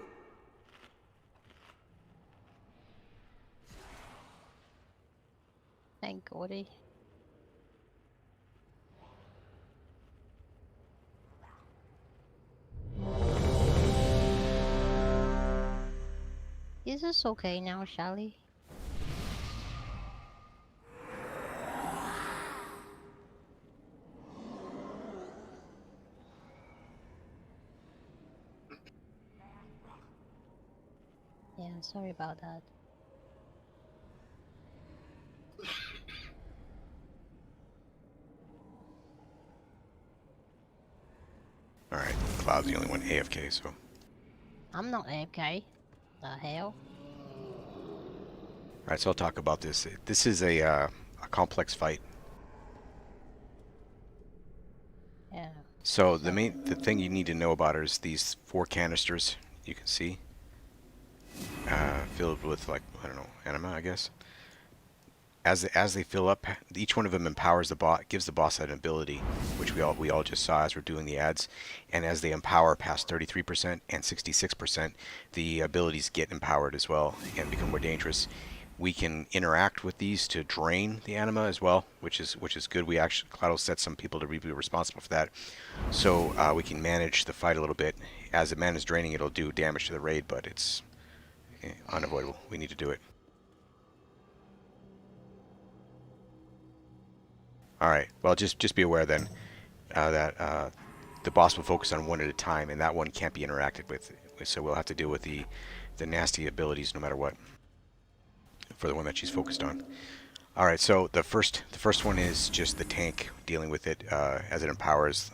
Thank Gordy. Is this okay now, Shelly? Yeah, sorry about that. Alright, Cloud's the only one AFK, so... I'm not AFK. The hell? Alright, so I'll talk about this. This is a complex fight. Yeah. So the thing you need to know about is these 4 canisters you can see, filled with, like, I don't know, anima, I guess. As they fill up, each one of them empowers the boss, gives the boss an ability, which we all just saw as we're doing the ads. And as they empower past 33% and 66%, the abilities get empowered as well and become more dangerous. We can interact with these to drain the anima as well, which is good. We actually, Cloud set some people to be responsible for that, so we can manage the fight a little bit. As the mana is draining, it'll do damage to the raid, but it's unavoidable. We need to do it. Alright, well, just be aware then that the boss will focus on one at a time, and that one can't be interacted with, so we'll have to deal with the nasty abilities no matter what for the one that she's focused on. Alright, so the first one is just the tank, dealing with it as it empowers,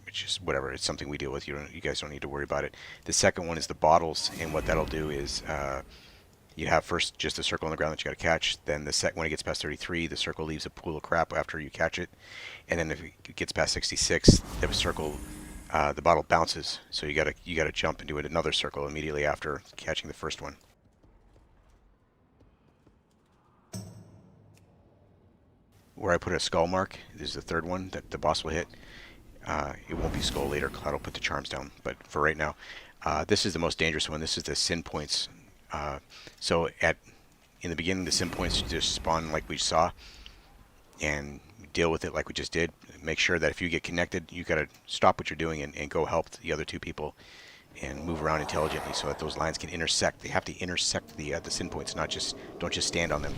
which is whatever, it's something we deal with. You guys don't need to worry about it. The second one is the bottles, and what that'll do is you have first just a circle on the ground that you got to catch. Then when it gets past 33, the circle leaves a pool of crap after you catch it. And then if it gets past 66, the circle, the bottle bounces. So you gotta jump and do another circle immediately after catching the first one. Where I put a skull mark, this is the third one that the boss will hit. It won't be skull later. Cloud will put the charms down. But for right now, this is the most dangerous one. This is the sin points. So in the beginning, the sin points just spawn like we saw, and deal with it like we just did. Make sure that if you get connected, you gotta stop what you're doing and go help the other 2 people, and move around intelligently so that those lines can intersect. They have to intersect the sin points, don't just stand on them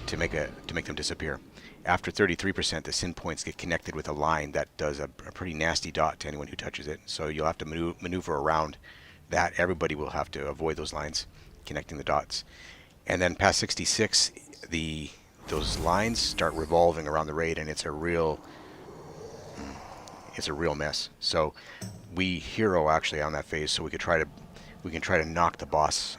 to make them disappear. After 33%, the sin points get connected with a line that does a pretty nasty dot to anyone who touches it. So you'll have to maneuver around that, everybody will have to avoid those lines, connecting the dots. And then past 66, those lines start revolving around the raid, and it's a real mess. So we hero actually on that phase, so we can try to knock the boss.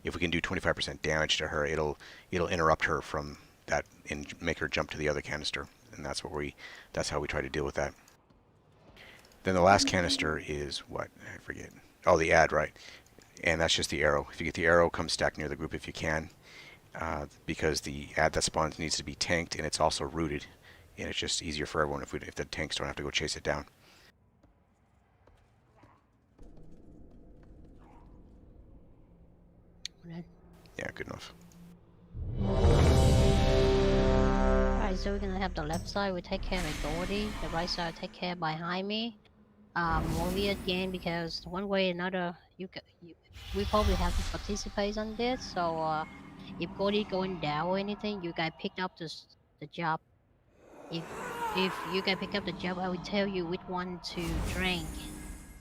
If we can do 25% damage to her, it'll interrupt her from that and make her jump to the other canister, and that's how we try to deal with that. Then the last canister is what? I forget. Oh, the ad, right? And that's just the arrow. If you get the arrow, come stack near the group if you can, because the ad that spawns needs to be tanked, and it's also rooted, and it's just easier for everyone if the tanks don't have to go chase it down. Yeah, good enough. Alright, so we're gonna have the left side, we take care of Doherty, the right side take care behind me. Molly again, because one way or another, we probably have to participate on this, so if Gordy going down or anything, you guys picked up the job. If you guys pick up the job, I will tell you which one to drink,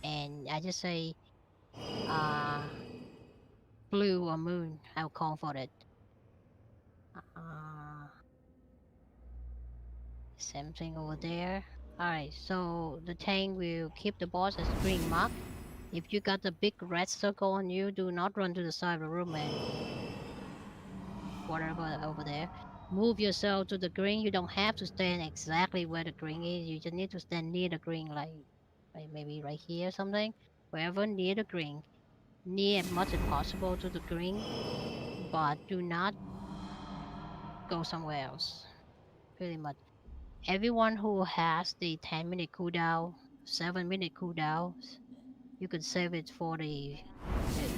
and I just say blue or moon. I'll call for it. Same thing over there. Alright, so the tank will keep the boss as green mark. If you got the big red circle on you, do not run to the side of the room and whatever over there. Move yourself to the green. You don't have to stand exactly where the green is. You just need to stand near the green, like maybe right here or something. Wherever near the green. Near as much as possible to the green, but do not go somewhere else. Pretty much. Everyone who has the 10-minute cooldown, 7-minute cooldown, you could save it for the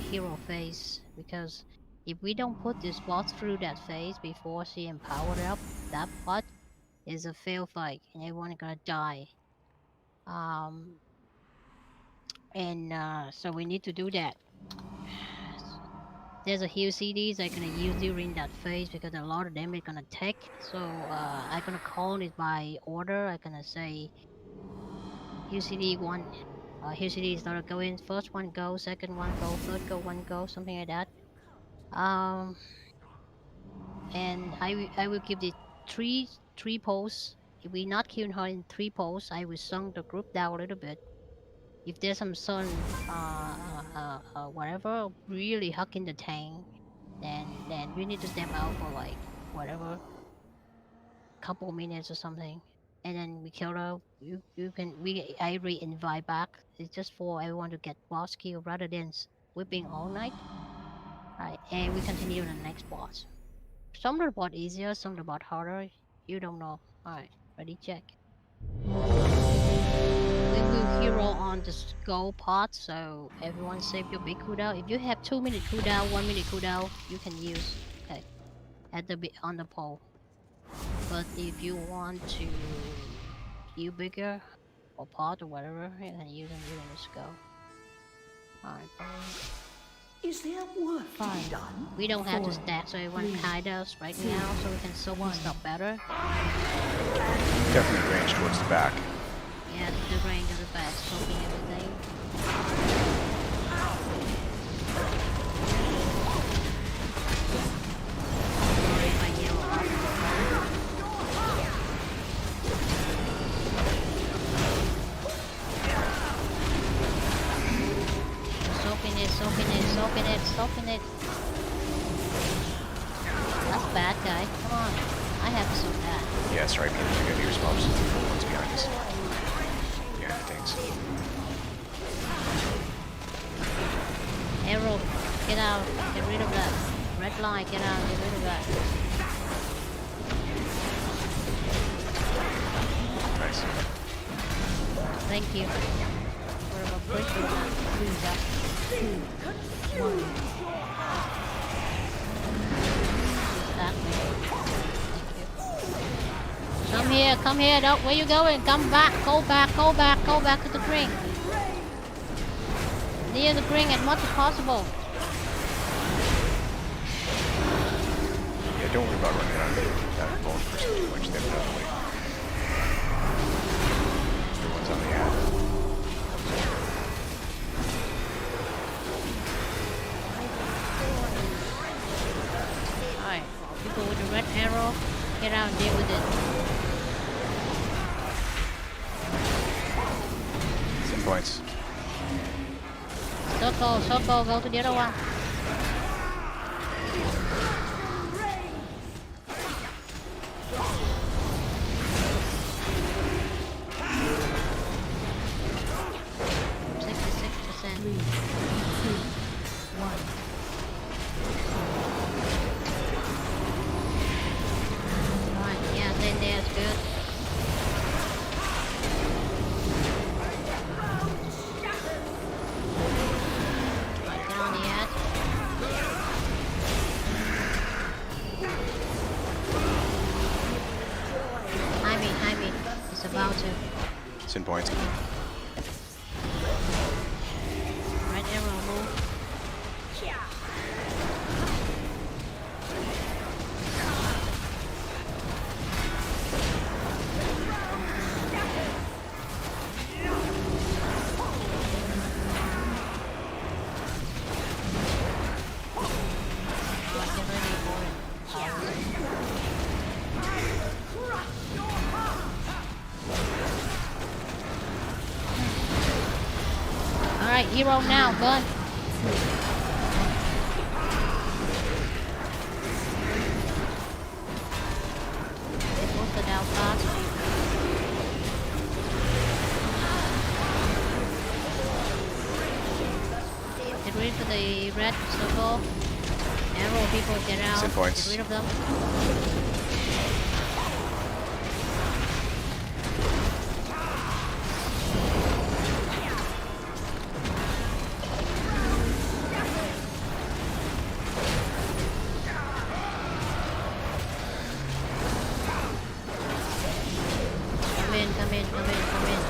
hero phase, because if we don't put this boss through that phase before she empowered up, that part is a fail fight and everyone's gonna die. So we need to do that. There's a heal CDs I'm gonna use during that phase because a lot of them is gonna take. So I'm gonna call it by order. I'm gonna say heal CD 1. Heal CD is not go in. First one go, second one go, third go, one go, something like that. And I will give the three pulls. If we not killing her in 3 pulls, I will sunk the group down a little bit. If there's some sun, whatever, really hucking the tank, then we need to step out for like whatever, couple minutes or something, and then we kill her. I re-invite back. It's just for everyone to get boss kill rather than whipping all night. Alright, and we continue to the next boss. Some of the boss easier, some of the boss harder. You don't know. Alright, ready, check. We will hero on the skull part, so everyone save your big cooldown. If you have 2-minute cooldown, 1-minute cooldown, you can use at the on the pole. But if you want to heal bigger or part or whatever, you can use them during the skull. Alright, Is there work to be done? we don't have to stack, so everyone hide us right now, so we can soak this stuff better. Definitely range towards the back. Yeah, the range of the back, soaking everything. Sorry if I yell a lot. Soaking it. That's bad, guy. Come on. I have to soak that. Yeah, that's right. We got ears pops. One's behind us. Yeah, thanks. Arrow, get out. Get rid of that. Red line, get out. Get rid of that. Nice. Thank you. For appreciating that. 3, 2, 1. Come here, don't, where you going? Come back, go back to the green. Near the green as much as possible. Yeah, don't worry about running out of that bone person too much. They're out of the way. Everyone's on the ad. Get out and deal with it. Some points. Circle, go to the other one. It's in points. Right arrow, move. Alright, hero now, burn. They both are down fast. Get rid of the red circle. Arrow people, get out. Send points. Get rid of them. Come in.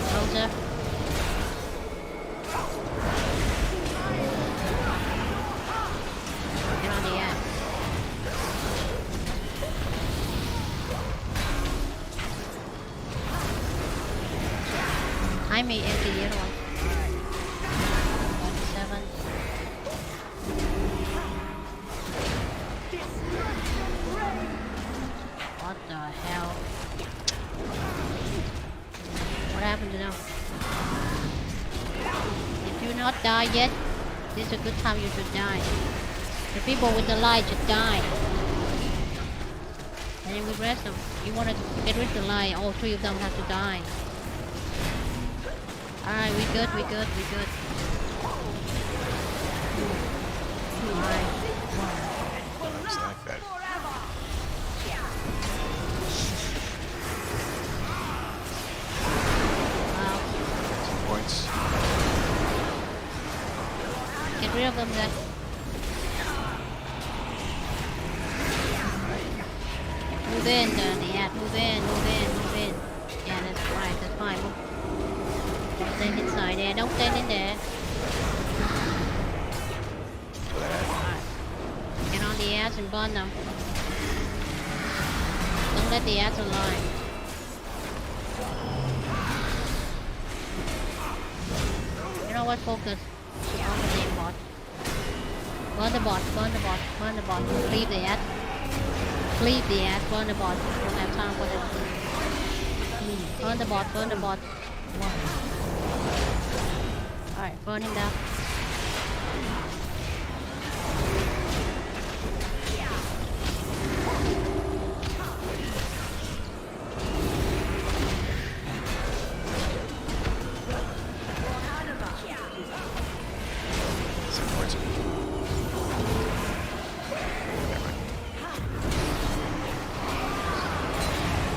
Closer. Get on the end. I may empty the other one. 27. What the hell? What happened to them? Did you not die yet? This is a good time you should die. The people with the light should die. And then we rest them. You want to get rid of the light, all three of them have to die. Alright, we good. Alright. It's like that. Wow. Some points. Get rid of them then. Move in, yeah, move in. Yeah, that's right, that's fine. Don't stand inside there, don't stand in there. Alright. Get on the ads and burn them. Don't let the ads alive. You know what, focus on the main bot. Burn the bot. Leave the ad. Burn the bot. Don't have time for that. Burn the bot. Alright, burn him down. Some points.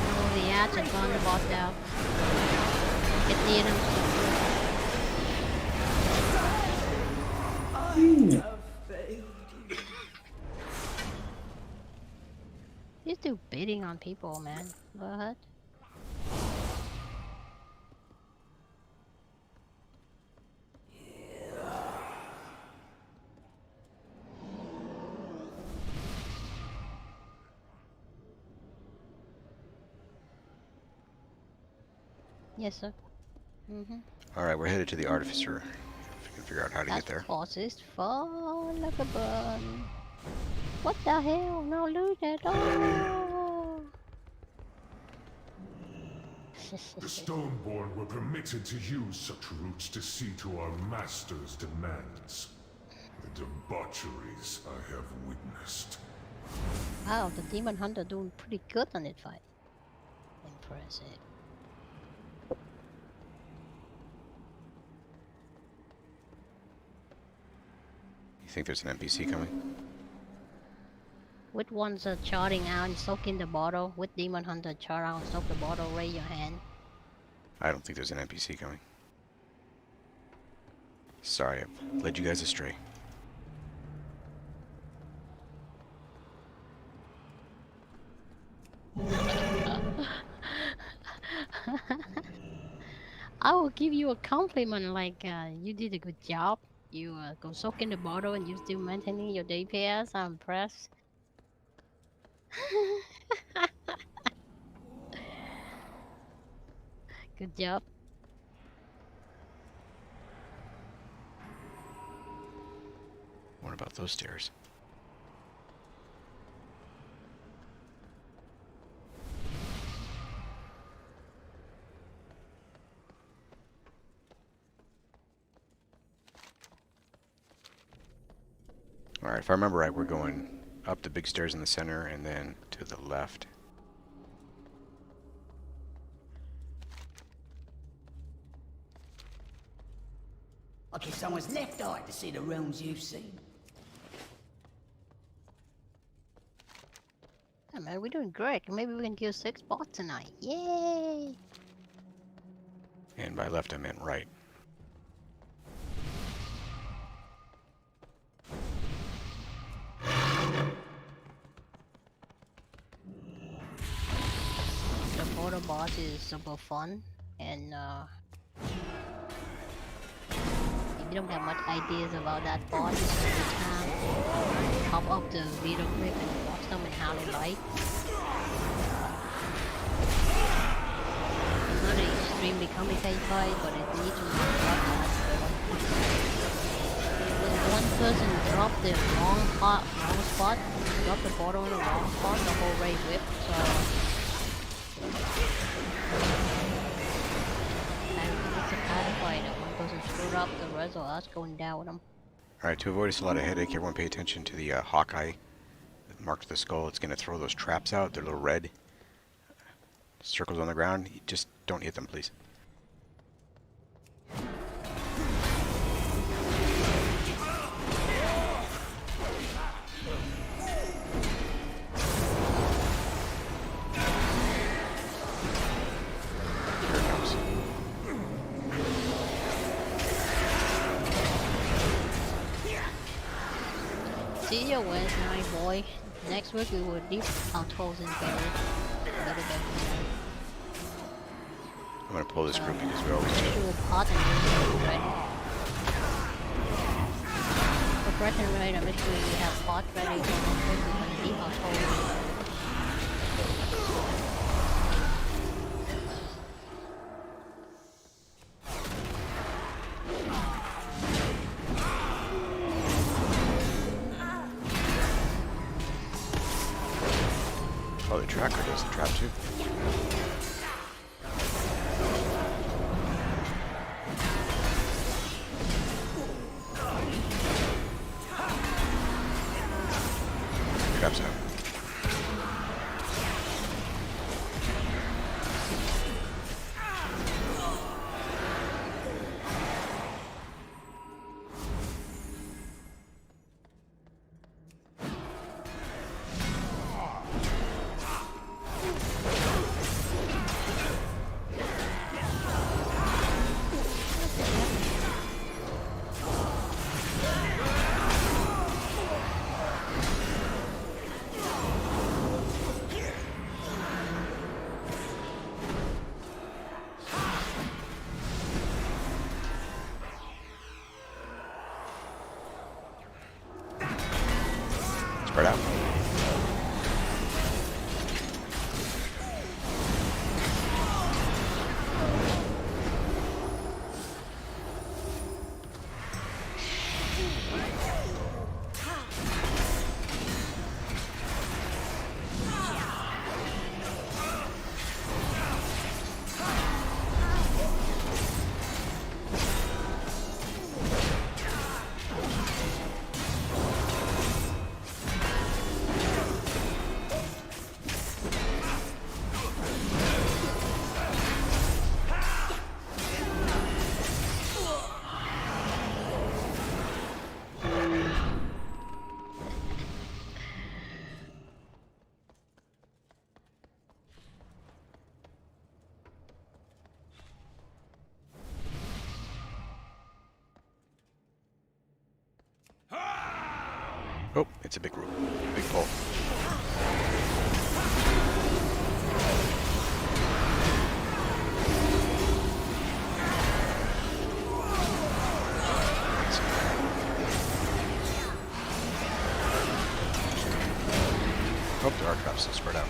Remove the ads and burn the bot down. Get near them. You do bidding on people, man. What? Yes, sir. Alright, we're headed to the Artificer. If we can figure out how to get there. That causes fall like a burn. What the hell? No loot at all. The Stoneborn were permitted to use such routes to see to our master's demands. The debaucheries I have witnessed. Wow, the Demon Hunter doing pretty good on that fight. Impressive. You think there's an NPC coming? Which ones are charting out and soaking the bottle? With Demon Hunter chart out and soak the bottle, raise your hand. I don't think there's an NPC coming. Sorry, I've led you guys astray. I will give you a compliment like you did a good job. You go soak in the bottle and you still maintaining your DPS. I'm impressed. Good job. What about those stairs? Alright, if I remember right, we're going up the big stairs in the center and then to the left. Like if someone's left eye to see the realms you've seen. Yeah, man, we're doing great. Maybe we can kill 6 bots tonight. Yay! And by left I meant right. The portal boss is super fun, and if you don't have much ideas about that boss, every time pop up the video clip and watch them and how they bite. It's not an extremely complicated fight, but it needs to work out. When one person drop the wrong spot, drop the bottle in the wrong spot, the whole raid whips. So it's a bad fight. One person screwed up, the rest of us going down with them. Alright, to avoid us a lot of headache, everyone pay attention to the Hawkeye that marks the skull. It's going to throw those traps out. They're little red circles on the ground. Just don't hit them, please. Here it comes. See you Wednesday night, boy. Next week we will dip our toes in berry. A little bit. I'm going to pull this group because we always do. Do a pot and then ready. For fresh and ready, make sure we have pot ready. So next week we're gonna dip our toes. Oh, the tracker does the trap too. Traps out. Spread out. Oh, it's a big rope. Big pole. Oh, there are traps that spread out.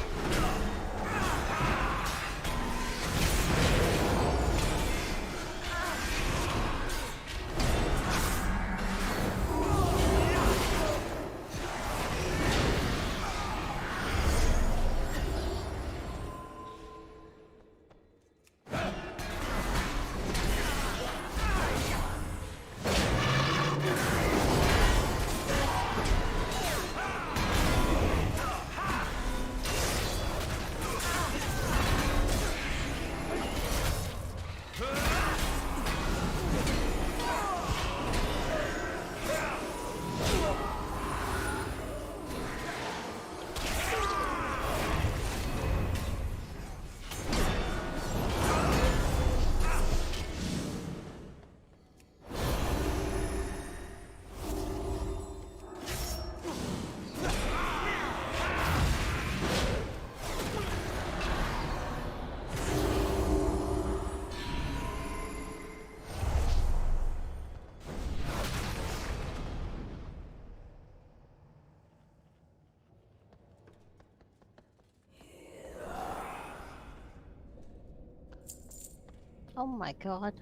Oh my god.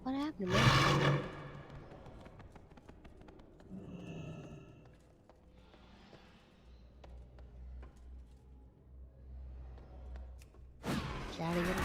What happened to me? Shouting it.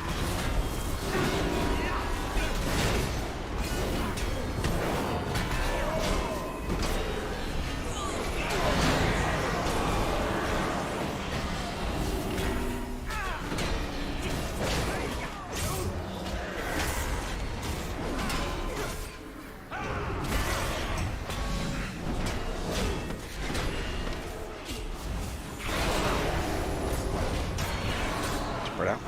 Spread out.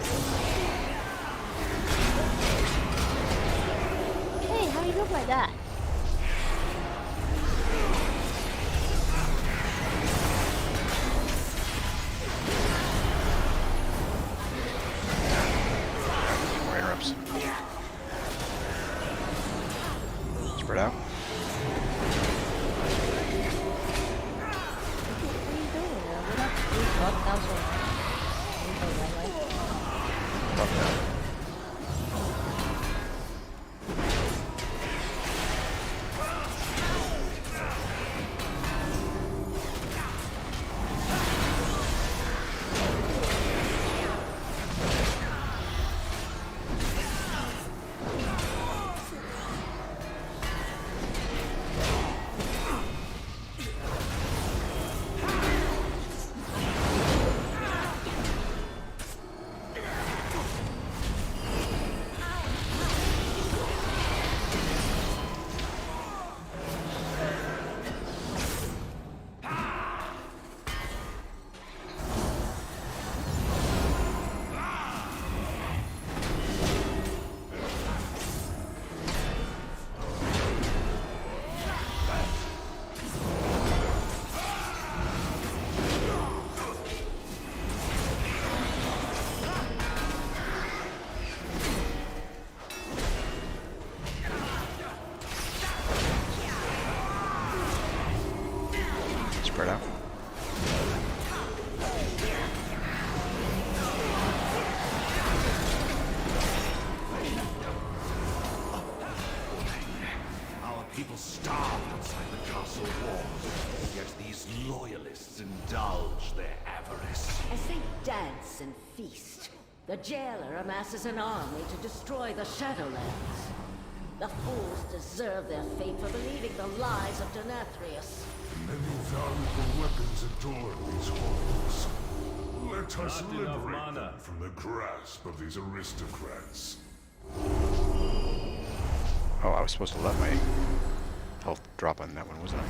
Hey, how do you look like that? More interrupts. Spread out. What are you doing? We're not drop down so much. We go that way. Drop down. Spread out. Our people starve outside the castle walls, yet these loyalists indulge their avarice. As they dance and feast, the jailer amasses an army to destroy the Shadowlands. The fools deserve their fate for believing the lies of Denathrius. Many valuable weapons adorn these halls. Let us Not enough liberate mana. them from the grasp of these aristocrats. Oh, I was supposed to let my health drop on that one, wasn't I?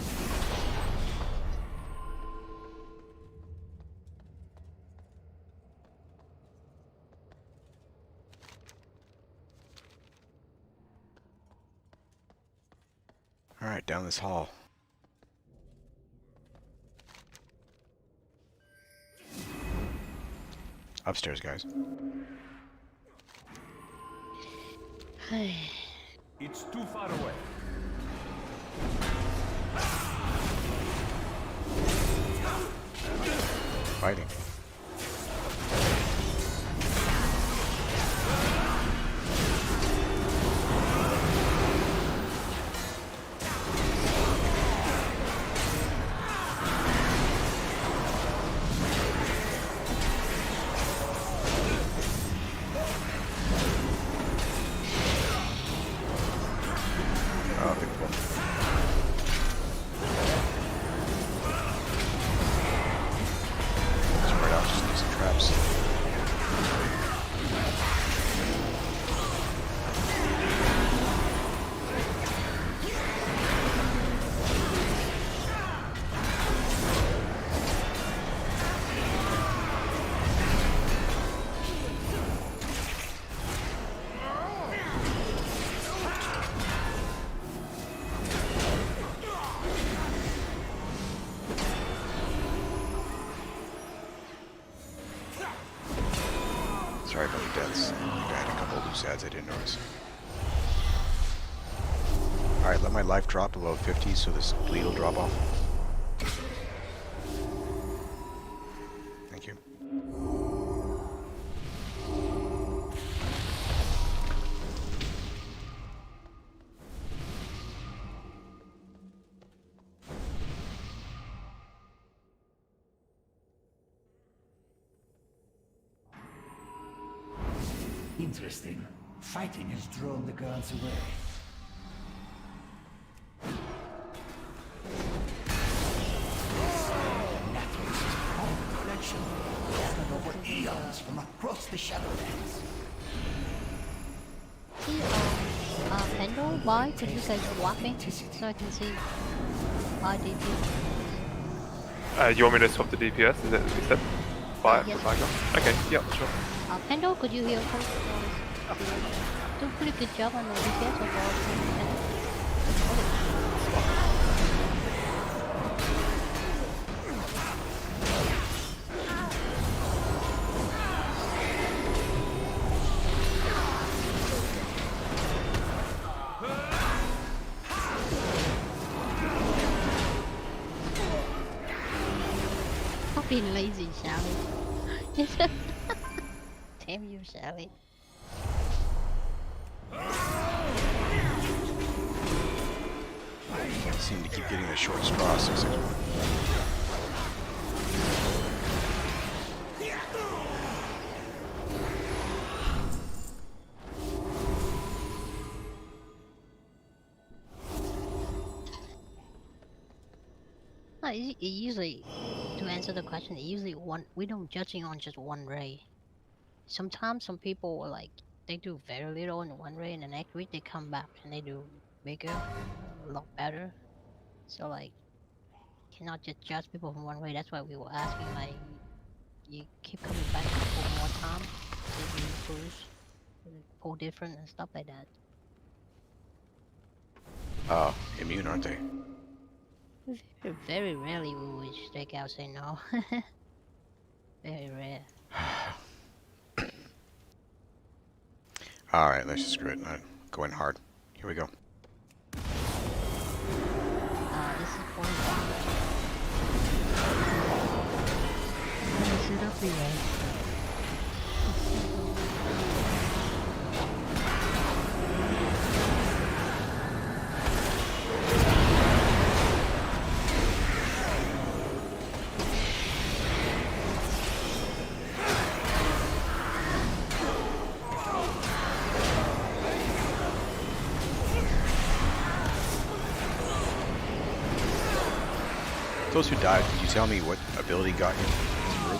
Alright, down this hall. Upstairs, guys. It's too far away. Fighting. Oh, big one. Spread out, just need some traps. Sorry about the deaths. I think I had a couple loose ads I didn't notice. Alright, let my life drop below 50 so this bleed will drop off. Thank you. Interesting. Fighting has drawn the guards away. Nathrys' common collection gathered over eons from across the Shadowlands. Pendle, why could you guys swap me so I can see my DP? You want me to swap the DPS? Is that what you said? Fire Yes. for Viger? Okay, yeah, sure. Pendle, could you heal first? Do a pretty good job on the DPS overall. Stop being lazy, Sally. Damn you, Sally. I seem to keep getting the short straw. 661. It usually, to answer the question, we don't judging on just one ray. Sometimes some people are like, they do very little in one ray and the next week they come back and they do bigger, a lot better. So like, cannot just judge people from one way. That's why we were asking like, you keep coming back for more time, did you improve, pull different and stuff like that. Immune, aren't they? Very rarely will we strike out say no. Very rare. Alright, let's just screw it. I'm going hard. Here we go. This is point. Shoot up the way. Those who died, could you tell me what ability got you through?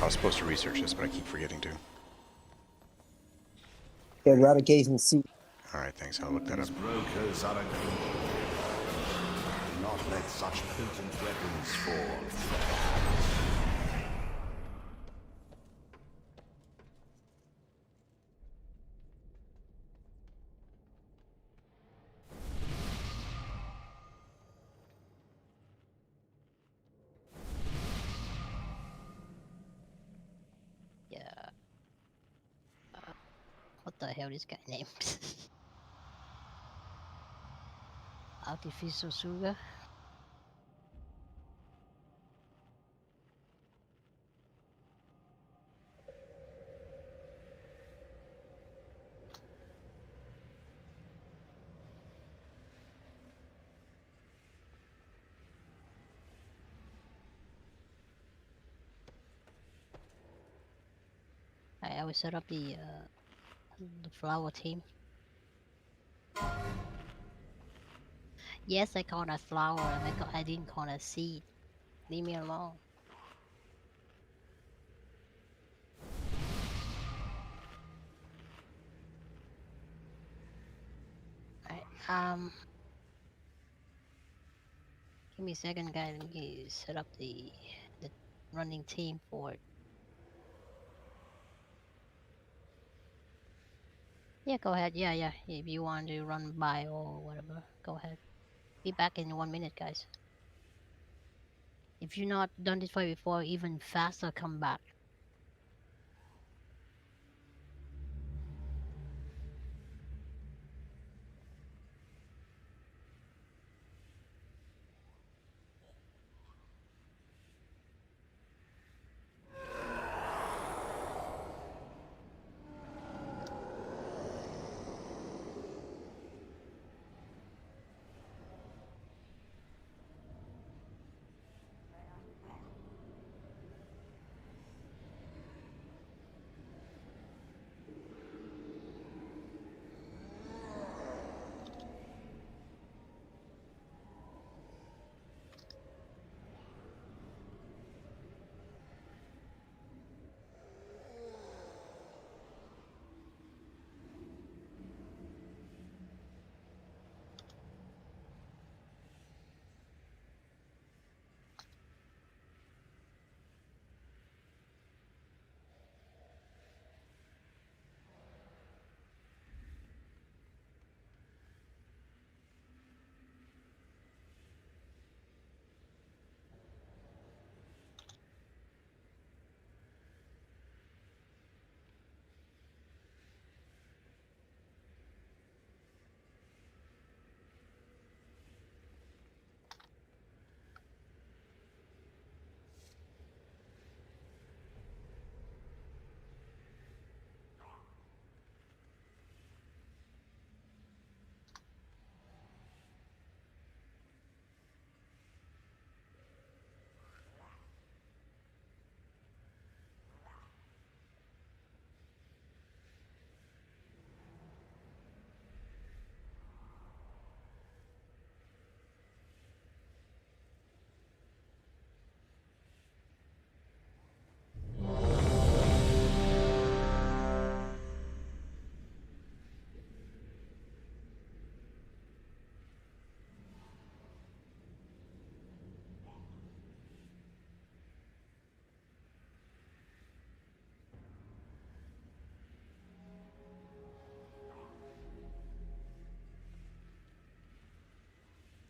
I was supposed to research this, but I keep forgetting to. Eradicating sea. Alright, thanks. I'll look that up. These brokers are a do not let such potent weapons fall. what the hell this guy named? Artificial sugar. I will set up the flower team. Yes, I called a flower. I didn't call a seed. Leave me alone. Alright, give me a second, guys. Let me set up the running team for it. Yeah, go ahead. Yeah. If you want to run by or whatever, go ahead. Be back in 1 minute, guys. If you're not done this fight before, even faster, come back.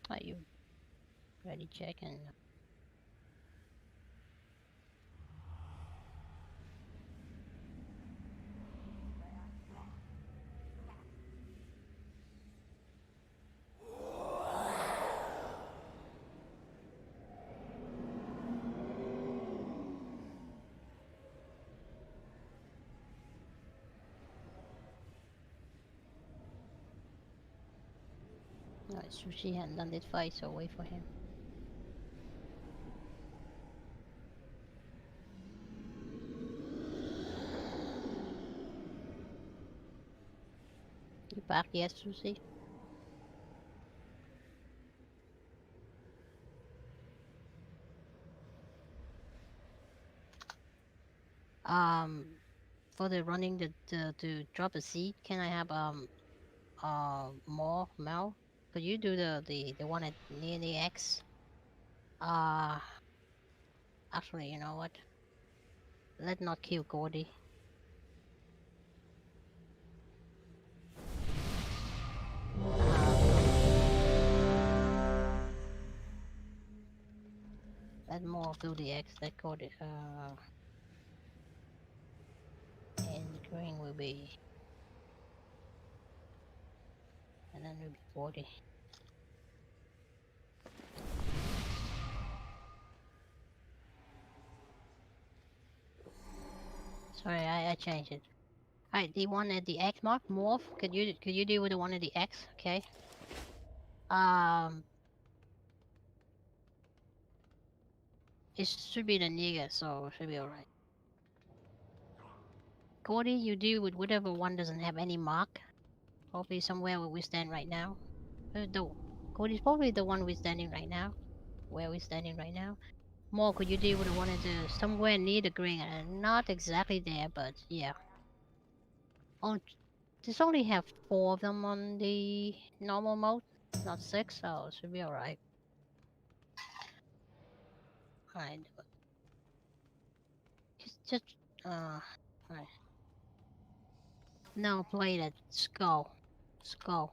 Are you ready? Checking. Alright, Sushi hadn't done this fight, so wait for him. You back yet, Sushi? For the running to drop a seed, can I have more Mel? Could you do the one at near the X? Actually, you know what? Let's not kill Gordy. Let more do the X. Let Gordy. And the green will be And then it'll be 40. Sorry, I changed it. Alright, the one at the X mark, morph. Could you deal with the one at the X? Okay. It should be the nigger, so it should be alright. Cody, you deal with whatever one doesn't have any mark. Probably somewhere where we stand right now. Cody's probably the one we're standing right now. Where we're standing right now. More, could you deal with the one at the somewhere near the green? Not exactly there, but yeah. Oh, just only have 4 of them on the normal mode, not 6, so it should be alright. Alright. Just alright. No, play that skull. Skull.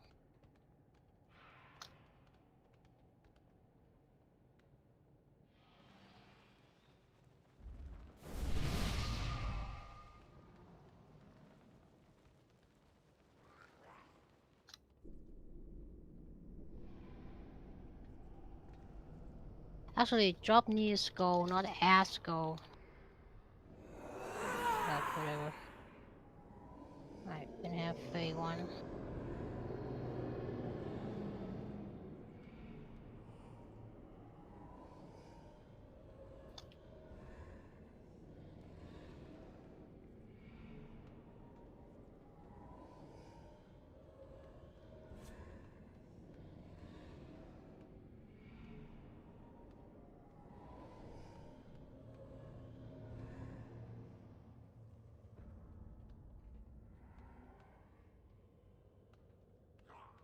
Actually, drop near skull, not ass skull. But whatever. Alright, gonna have phase 1.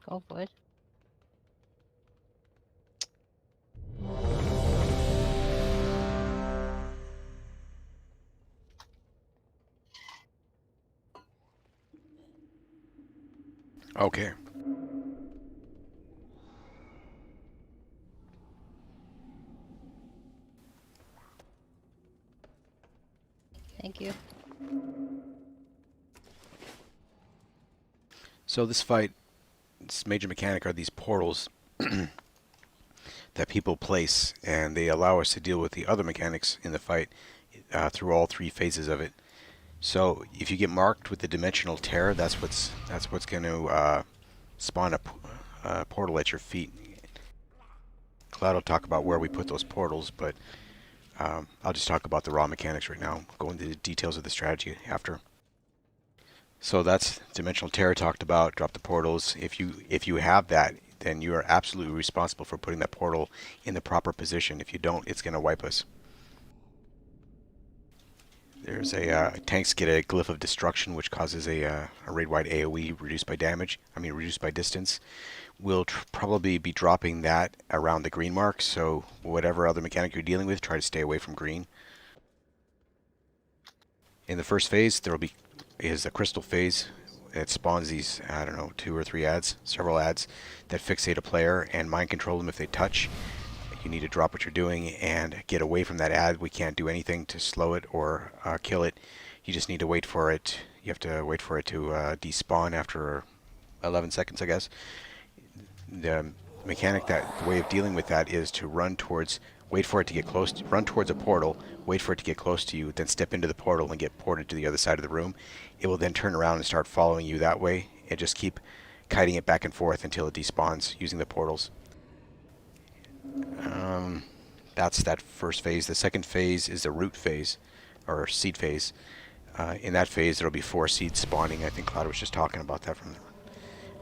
Go for it. Okay. Thank you. So this fight, this major mechanic are these portals that people place, and they allow us to deal with the other mechanics in the fight through all 3 phases of it. So if you get marked with the dimensional tear, that's what's going to spawn a portal at your feet. Cloud will talk about where we put those portals, but I'll just talk about the raw mechanics right now. Go into the details of the strategy after. So that's dimensional tear talked about. Drop the portals. If you have that, then you are absolutely responsible for putting that portal in the proper position. If you don't, it's going to wipe us. There's tanks get a glyph of destruction, which causes a raid-wide AoE reduced by damage. Reduced by distance. We'll probably be dropping that around the green mark. So whatever other mechanic you're dealing with, try to stay away from green. In the first phase, there is a crystal phase. It spawns these, I don't know, 2 or 3 ads, several ads that fixate a player and mind control them if they touch. You need to drop what you're doing and get away from that ad. We can't do anything to slow it or kill it. You just need to wait for it. You have to wait for it to despawn after 11 seconds, I guess. The mechanic, the way of dealing with that is to run towards, wait for it to get close, run towards a portal, wait for it to get close to you, then step into the portal and get ported to the other side of the room. It will then turn around and start following you that way, and just keep kiting it back and forth until it despawns using the portals. That's that first phase. The second phase is the root phase, or seed phase. In that phase, there will be 4 seeds spawning. I think Cloud was just talking about that from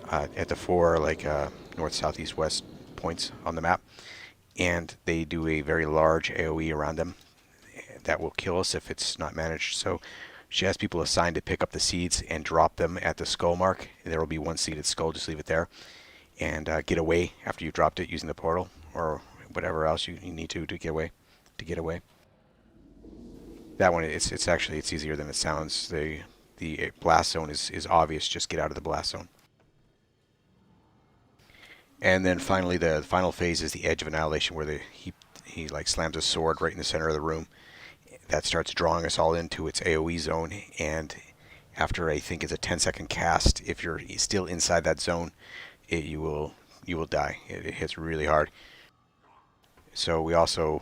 at the 4 north, south, east, west points on the map, and they do a very large AoE around them that will kill us if it's not managed. So she has people assigned to pick up the seeds and drop them at the skull mark. There will be 1 seeded skull. Just leave it there and get away after you've dropped it using the portal or whatever else you need to get away. That one, it's easier than it sounds. The blast zone is obvious. Just get out of the blast zone. And then finally, the final phase is the Edge of Annihilation, where he slams a sword right in the center of the room. That starts drawing us all into its AoE zone, and after I think it's a 10-second cast, if you're still inside that zone, you will die. It hits really hard. So we also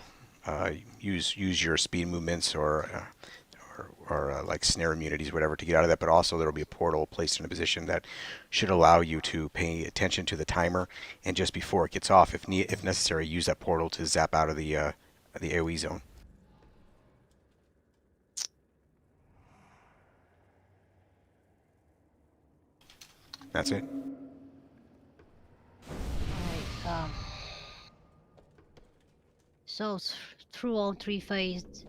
use your speed movements or like snare immunities, whatever, to get out of that. But also there will be a portal placed in a position that should allow you to pay attention to the timer, and just before it gets off, if necessary, use that portal to zap out of the AoE zone. That's it. Alright, so through all 3 phases,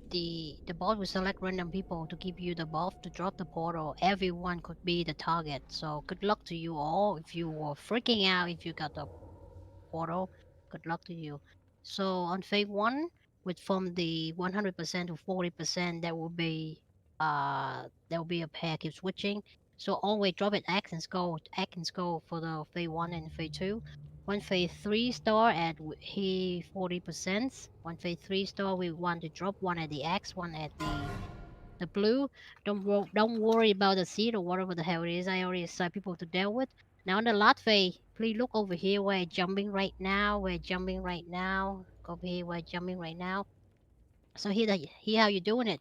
the boss will select random people to give you the buff to drop the portal. Everyone could be the target. So good luck to you all. If you were freaking out if you got the portal, good luck to you. So on phase 1, from the 100% to 40%, there will be a pair keep switching. So always drop it X and go for the phase 1 and phase 2. One phase 3 star at 40%. One phase 3 star we want to drop one at the X, one at the blue. Don't worry about the seed or whatever the hell it is. I already assigned people to deal with. Now on the last phase, please look over here where I'm jumping right now. Go over here where I'm jumping right now. So here how you're doing it.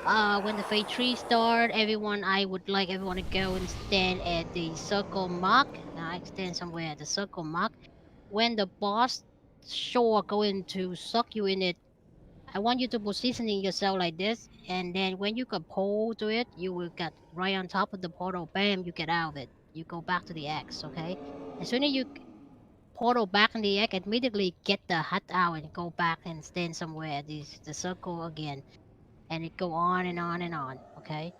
When the phase 3 start, I would like everyone to go and stand at the circle mark. I stand somewhere at the circle mark. When the boss going to suck you in it, I want you to positioning yourself like this, and then when you can pull to it, you will get right on top of the portal. Bam, you get out of it. You go back to the X, okay? As soon as you portal back in the X, immediately get the hut out and go back and stand somewhere at the circle again. And it go on and on and on, okay?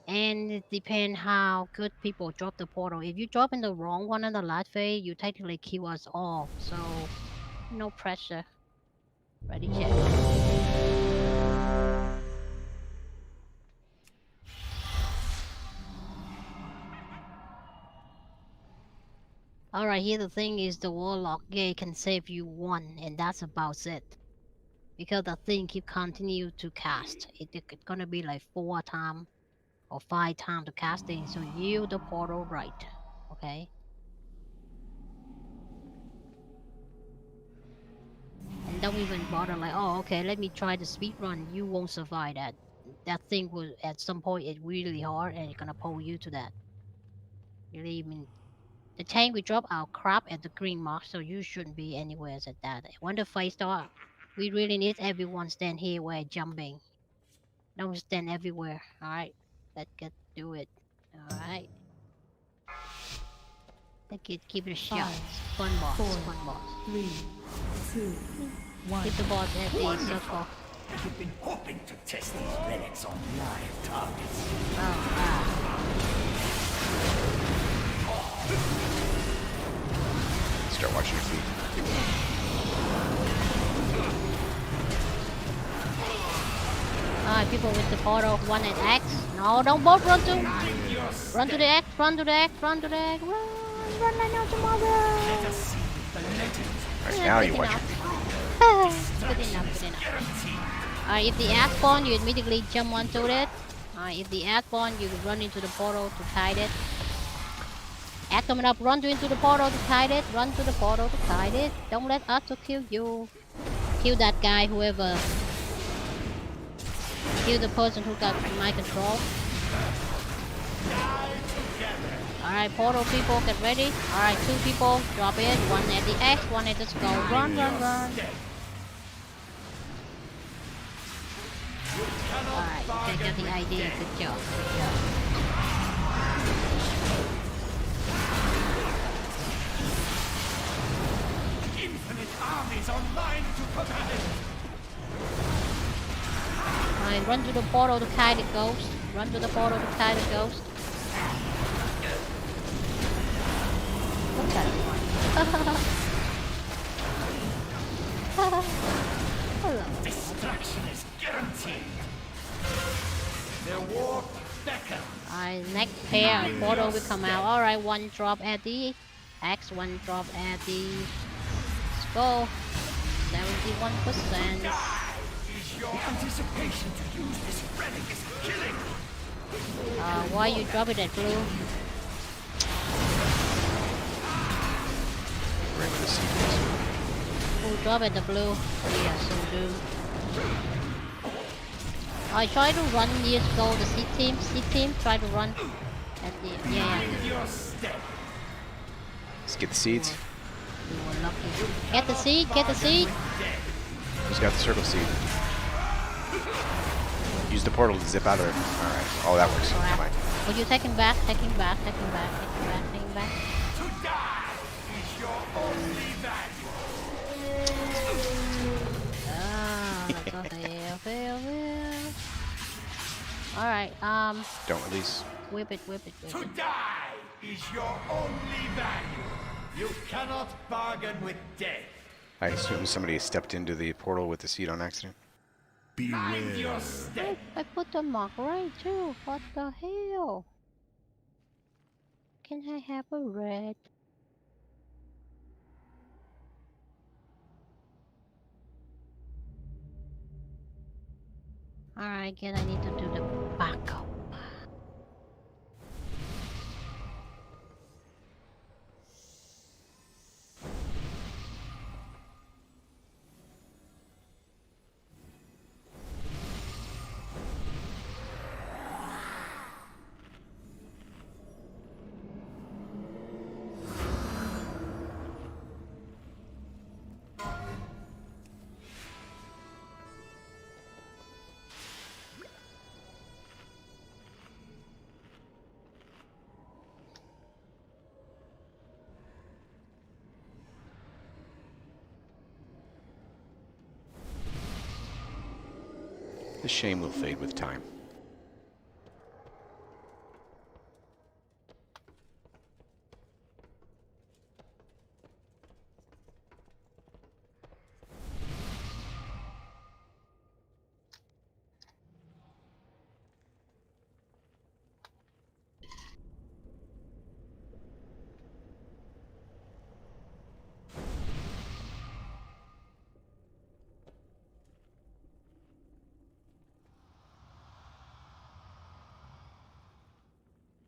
And it depends how good people drop the portal. If you drop in the wrong one on the last phase, you technically kill us all. So, no pressure. Ready, check. Alright, here the thing is the Warlock Gate can save you 1, and that's about it. Because the thing keep continue to cast. It's gonna be like 4 times or 5 times to casting, so yield the portal right, okay? And don't even bother like, oh, okay, let me try the speed run. You won't survive that. That thing will, at some point, it's really hard and it's gonna pull you to that. Believe me. The tank we drop our crap at the green mark, so you shouldn't be anywhere at that. When the fight starts, we really need everyone stand here where jumping. Don't stand everywhere, alright? Let's do it. Alright. Let's keep it a shot. Fun boss. 3, 2, 1. Hit the boss at the circle. You've been hoping to test these relics on live targets. Start watching your feet. Alright, people with the portal, 1 at X. No, don't both run to the X, run to the X, run right now tomorrow. Right now you watch your feet. Good enough. Alright, if the X spawn, you immediately jump onto it. Alright, if the X spawn, you run into the portal to kite it. X coming up, run into the portal to kite it. Don't let us to kill you. Kill that guy, whoever. Kill the person who got my control. Alright, portal people, get ready. Alright, 2 people, drop in. 1 at the X, 1 at the skull. Run. Alright, you got the idea. Good job. Infinite armies online to protect. Alright, run to the portal to kite the ghost. Look at it. Hello. Destruction is guaranteed. Their war beckons. Alright, next pair of portal will come out. Alright, 1 drop at the X, 1 drop at the skull. 71%. Your anticipation to use this relic is killing. Why you drop it at blue? right where the seed is. Oh, drop at the blue. We are so doomed. I tried to run years ago. The seed team tried to run at the Let's get the seeds. We were lucky. Get the seed. Get the seed. Who's got the circle seed? Use the portal to zip out of there. Alright. Oh, that works. Never mind. Will you take him back? Take him back. Take him back. Take him back. Take him back. To die is your only value. Ah, that's what fail. Alright, Don't release. whip it. To die is your only value. You cannot bargain with death. I assume somebody stepped into the portal with the seed on accident. Mind your step. I put the mark right too. What the hell? Can I have a red? Alright, again I need to do the backup. The shame will fade with time.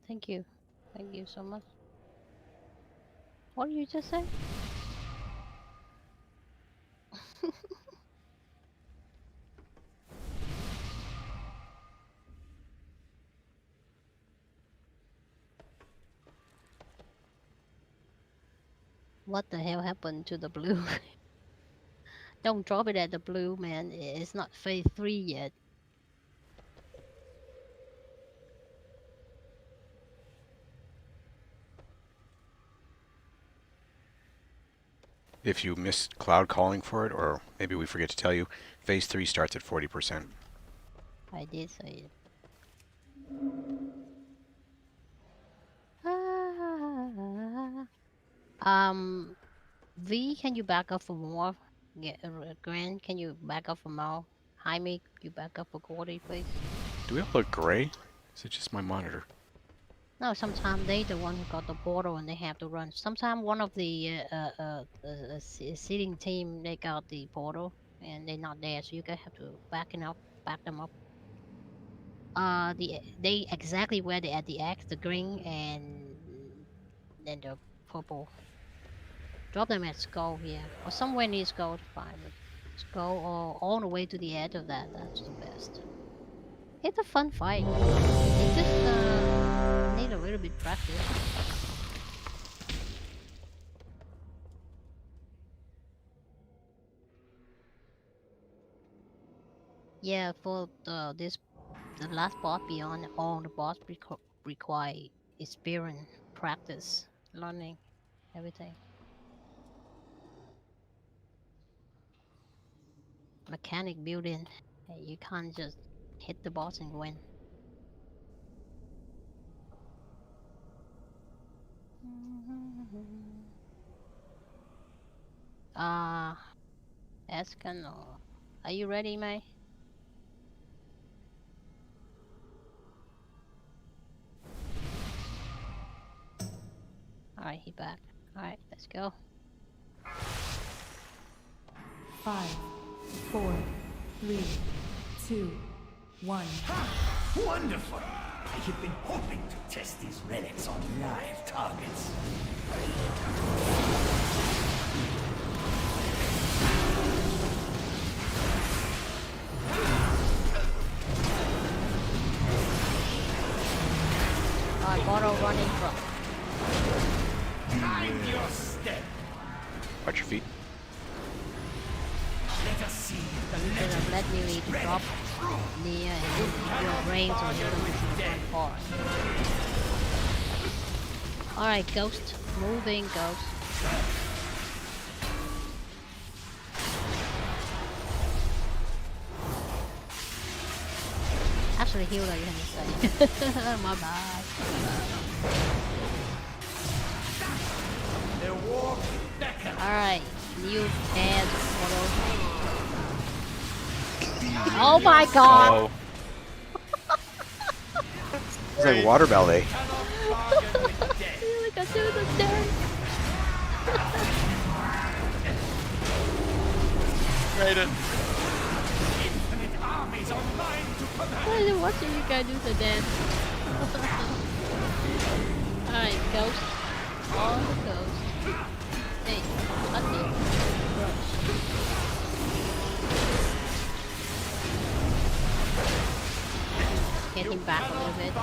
Thank you. Thank you so much. What did you just say? What the hell happened to the blue? Don't drop it at the blue, man. It's not phase 3 yet. If you missed Cloud calling for it, or maybe we forget to tell you, Phase 3 starts at 40%. I did say it. V, can you back up for more? Gran, can you back up for more? Jaime, you back up for Gordy, please? Do we all look gray? Is it just my monitor? No, sometimes they the one who got the portal and they have to run. Sometimes one of the seating team, they got the portal and they're not there, so you guys have to back them up. They exactly where they at the X, the green and then the purple. Drop them at Skull here, or somewhere near Skull, fine. Skull or all the way to the edge of that. That's the best. It's a fun fight. It just need a little bit practice. Yeah, for the last boss beyond all the boss require experience, practice, learning, everything. Mechanic building. You can't just hit the boss and win. Escanor. Are you ready, May? Alright, he back. Alright, let's go. 5, 4, 3, 2, 1. Wonderful! I have been hoping to test these relics on live targets. Watch your feet. Let us see the Instead of letting you drop near and your brains or your front part. Alright, Ghost. Moving, Ghost. Actually, healer, you have to say. My bad. Alright, new head photo. Oh my god! Oh, It's like water ballet. Like I do the dance. Raiden. I was watching you guys do the dance. Alright, Ghost. On the Ghost. Hey, let me. Get him back a little bit.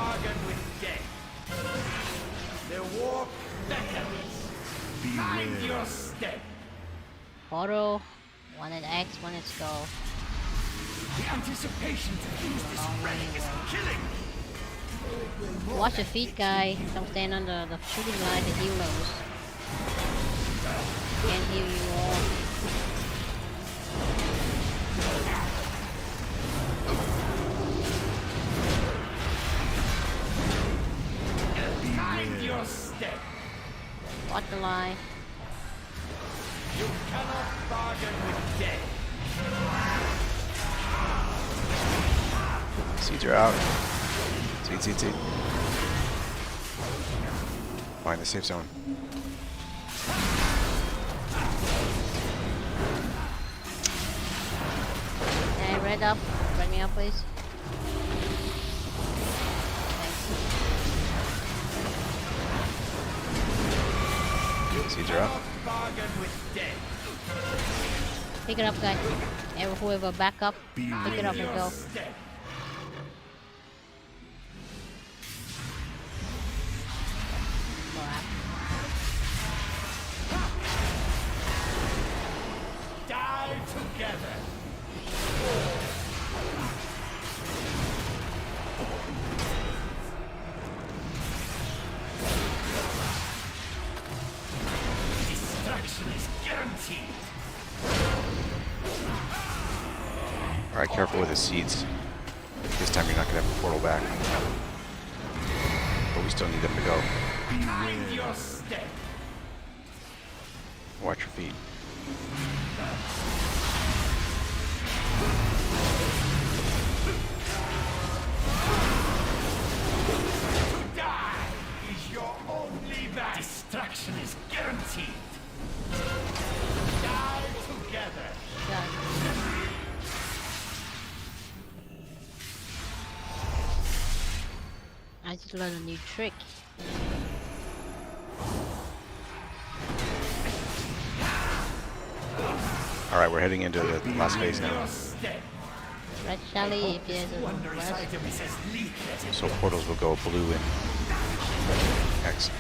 Mind your step. Auto. One at X, one at Skull. The anticipation to use this relic is killing me. Watch your feet, guy. Don't stand under the shooting line to heal those. Can't heal you all. Mind your step. Watch the line. You cannot bargain with death. Seeds are out. Seed. Find the safe zone. Hey, red up. Bring me up, please. Seeds are up. Bargain with death. Pick it up, guy. Whoever back up, pick it up and go. Step. Die together. Destruction is guaranteed. Alright, careful with the seeds. This time you're not going to have a portal back. But we still need them to go. Mind your step. Watch your feet. To die is your only value. Destruction is guaranteed. Die together. I just learned a new trick. Alright, we're heading into the last phase now. Red Shelly, if there's a Wondrous rest. item says leak at it. So portals will go blue and X.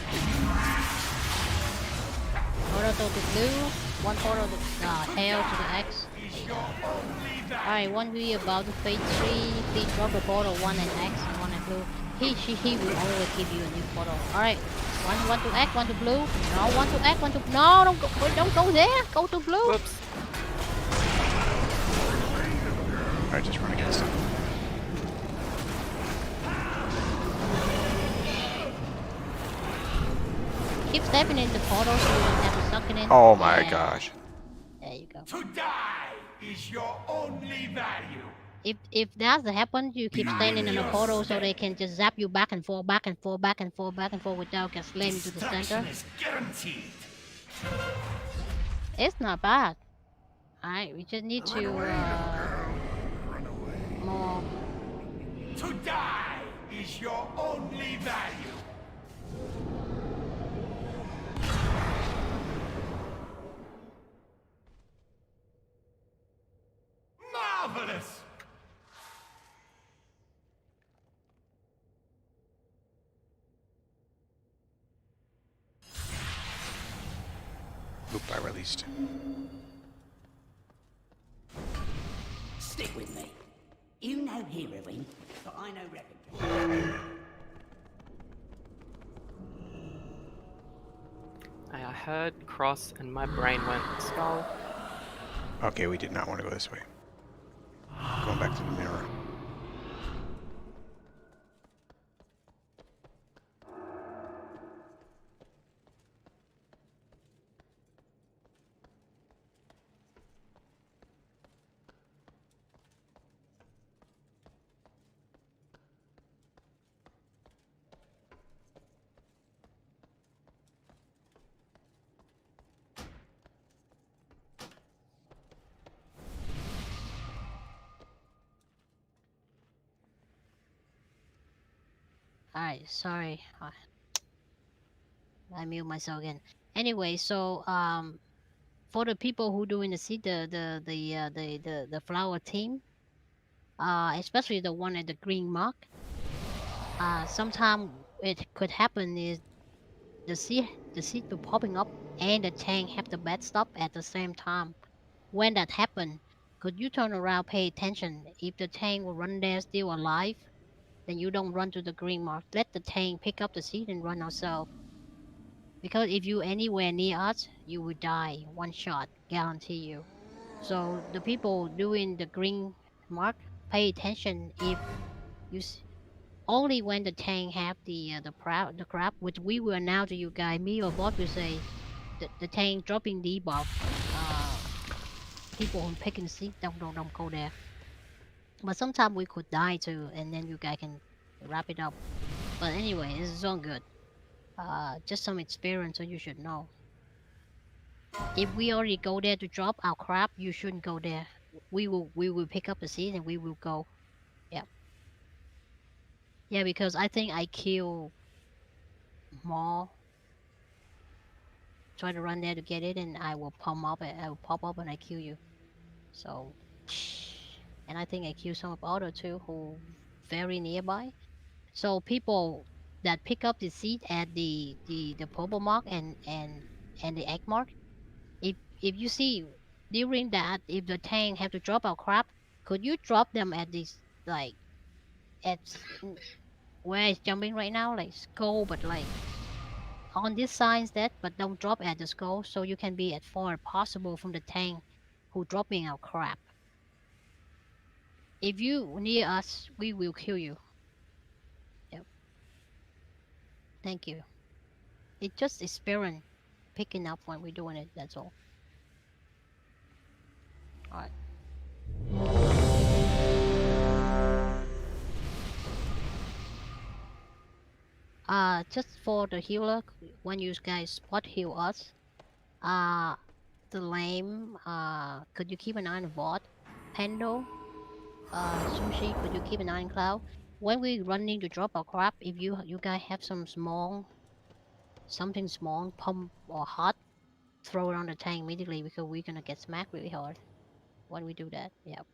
Portal to the blue, one portal to tail to the X. Alright, one we about to phase 3. Please drop the portal, one at X and one at blue. He will always give you a new portal. Alright. One to X, one to blue. No, one to X, one to no, don't go there. Go to blue. Whoops. Alright, just run against it. Keep stepping in the portal so you don't have to suck it in. Oh my Yeah. gosh. There you go. To die is your only value. If that happens, you keep standing in the portal so they can just zap you back and forth without getting slammed into the center. Destruction is guaranteed. It's not bad. Alright, we just need to more. To die is your only value. Marvelous. Oop, I released. Stick with me. You know heroine, but I know revenue. I heard cross and my brain went skull. Okay, we did not want to go this way. Going back to the mirror. Alright, sorry. I mute myself again. Anyway, so for the people who doing the seed, the flower team, especially the one at the green mark, sometime it could happen is the seed will popping up and the tank have the bad stuff at the same time. When that happen, could you turn around, pay attention? If the tank will run there still alive, then you don't run to the green mark. Let the tank pick up the seed and run ourselves. Because if you anywhere near us, you will die. One shot, guarantee you. So the people doing the green mark, pay attention. If you only when the tank have the crab, which we will announce to you guys. Me or bot will say the tank dropping debuff. People who picking seed don't go there. But sometimes we could die too, and then you guys can wrap it up. But anyway, this is all good. Just some experience, so you should know. If we already go there to drop our crab, you shouldn't go there. We will pick up the seed and we will go. Yeah. Yeah, because I think I kill more. Try to run there to get it, and I will pop up and I kill you. So. And I think I killed some of other too who very nearby. So people that pick up the seed at the purple mark and the egg mark, if you see during that, if the tank have to drop our crab, could you drop them at this, like at where it's jumping right now, like skull, but like on this side instead, but don't drop at the skull, so you can be as far as possible from the tank who dropping our crab. If you near us, we will kill you. Yep. Thank you. It's just experience picking up when we're doing it, that's all. Alright. Just for the healer, when you guys spot heal us, the lame, could you keep an eye on the bot? Pando, Sushi, could you keep an eye on Cloud? When we running to drop our crab, if you guys have something small, pump or hot, throw it on the tank immediately, because we're gonna get smacked really hard when we do that. Yep.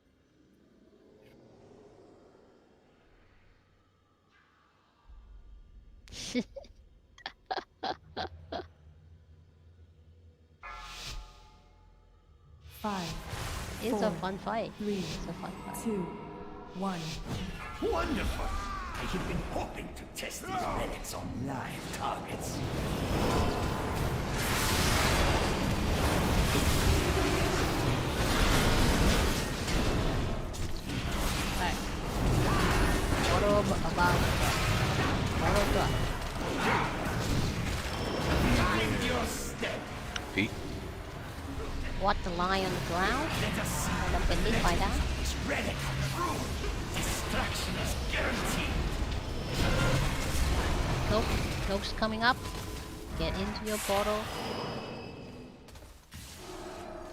Five. It's four, a fun fight. 3, It's a fun fight. 2, 1. Wonderful! I have been hoping to test these relics on live targets. Right. What about Mind your step. Pete? what the lie on the ground? And I'm getting hit by that. This relic true. Destruction is guaranteed. Cloak's coming up. Get into your portal.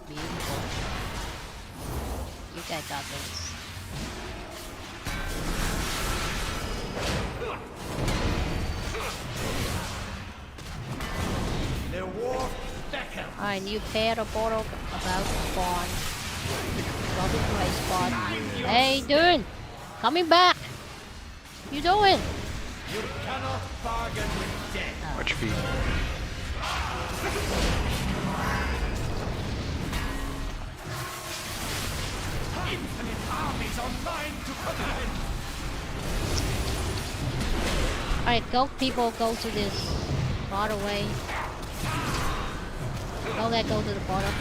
Beautiful. You guys got this. The war beckons. Alright, new pair of portal about to spawn. Probably to a spot. Hey, dude! Coming back! You doing? You cannot bargain with death. Watch your feet. Alright, go people, go to this far away. Don't let go to the bottom.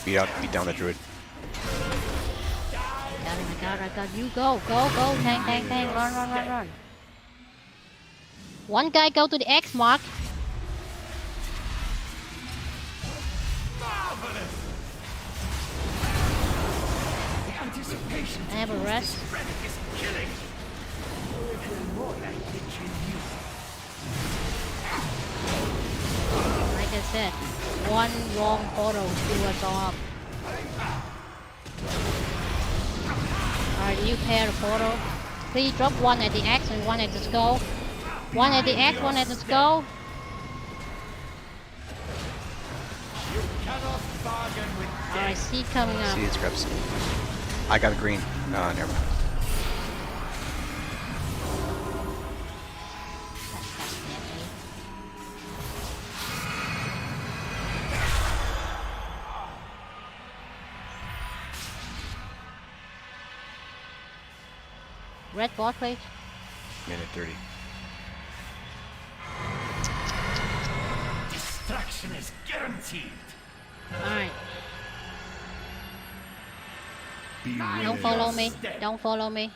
Beat down the druid. I got you. Go, tank, run. One guy go to the X mark. I have a rest. Like I said, one wrong portal threw us all up. Alright, you pair the portal. Please drop one at the X and one at the skull. One at the X, one at the skull. Alright, C coming up. See, it scrubs. I got a green. Never mind. Red bot plate. Minute 30. Destruction is guaranteed. Alright. Don't follow me. Don't follow me.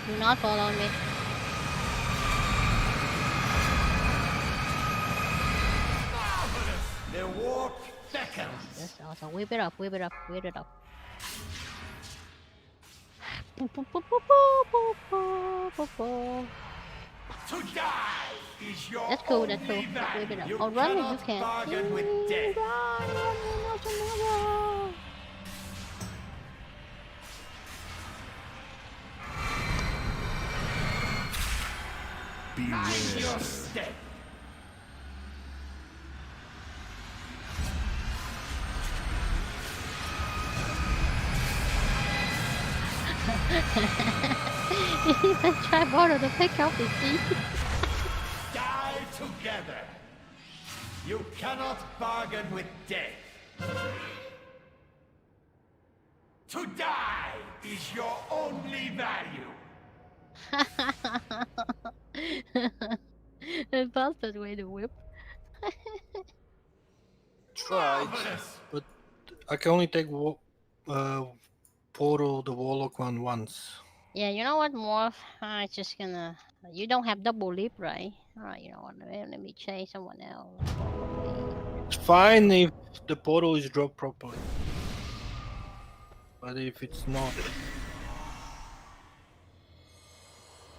Do not follow me. The war beckons. Yes, also whip it up. To die is your That's cool, only Whip it value. up. You Oh, run if you cannot can. bargain with death. Mind your step. Try borrow to pick up the seat. Die together. You cannot bargain with death. To die is your only value. The bastard way to whip. Tried, but I can only take portal the warlock one once. Yeah, you know what, Morph? I'm just gonna. You don't have double leap, right? Alright, you know what? Let me chase someone else. It's fine if the portal is dropped properly, but if it's not,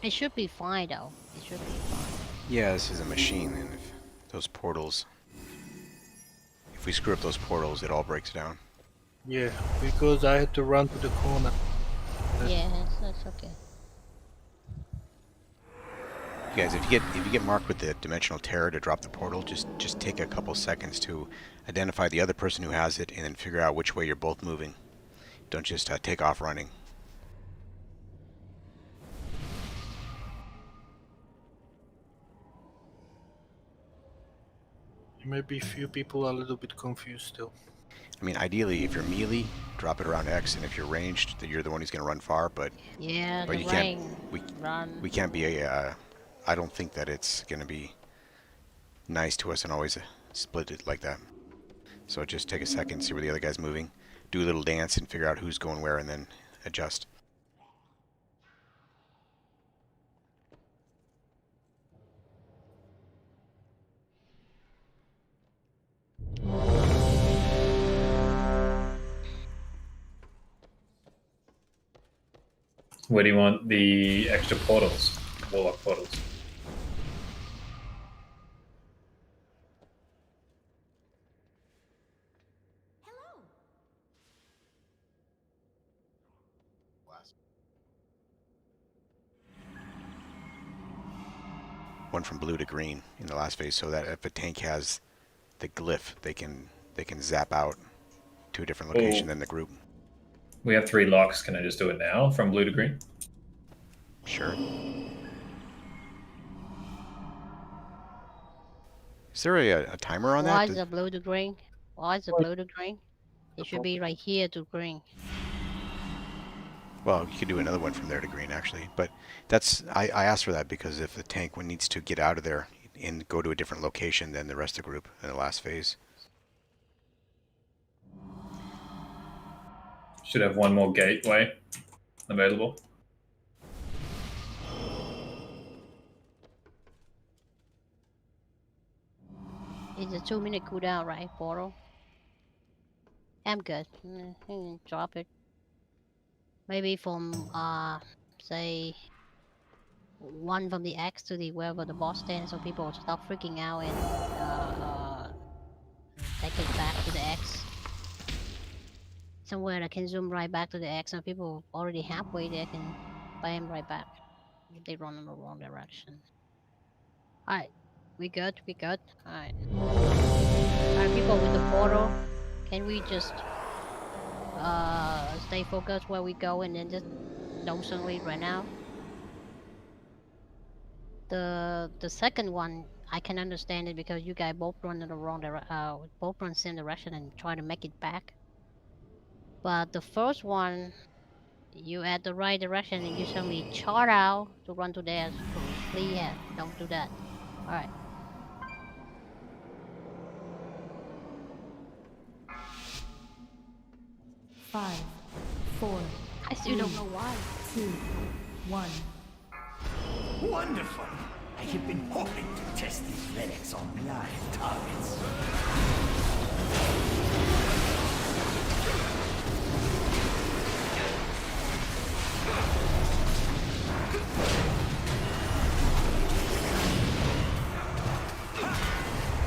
It should be fine, though. It should be fine. Yeah, this is a machine, and if those portals... If we screw up those portals, it all breaks down. yeah, because I had to run to the corner. Yeah, that's okay. Guys, if you get marked with the dimensional terror to drop the portal, just take a couple seconds to identify the other person who has it, and then figure out which way you're both moving. Don't just take off running. Maybe a few people are a little bit confused still. I mean, ideally, if you're melee, drop it around X, and if you're ranged, then you're the one who's going to run far. But Yeah, but the you rain. can't. We can't be I don't think that it's going to be nice to us and always split it like that. So just take a second, see where the other guy's moving, do a little dance, and figure out who's going where, and then adjust. Where do you want the extra portals? Warlock portals. One from blue to green in the last phase, so that if a tank has the glyph, they can zap out to a different location than the group. We have 3 locks. Can I just do it now from blue to green? Sure. Is there a timer on Why that? is the blue to green? Why is the blue to green? It should be right here to green. Well, you could do another one from there to green, actually. But that's I asked for that because if the tank needs to get out of there and go to a different location than the rest of the group in the last phase. Should have one more gateway available. It's a 2-minute cooldown, right, portal? I'm good. Drop it. Maybe from say one from the X to the wherever the boss stands, so people will stop freaking out and take it back to the X. Somewhere that can zoom right back to the X, and people already halfway there can bam right back if they run in the wrong direction. Alright, we good? We good? Alright. Alright, people with the portal, can we just stay focused where we go and then just don't suddenly run out? The second one, I can understand it because you guys both run in the wrong direction, both run same direction and try to make it back. But the first one, you at the right direction and you suddenly chart out to run to there. So please, don't do that. Alright. Five, 4. I still don't know why. 2, 1. Wonderful! I have been hoping to test these relics on live targets.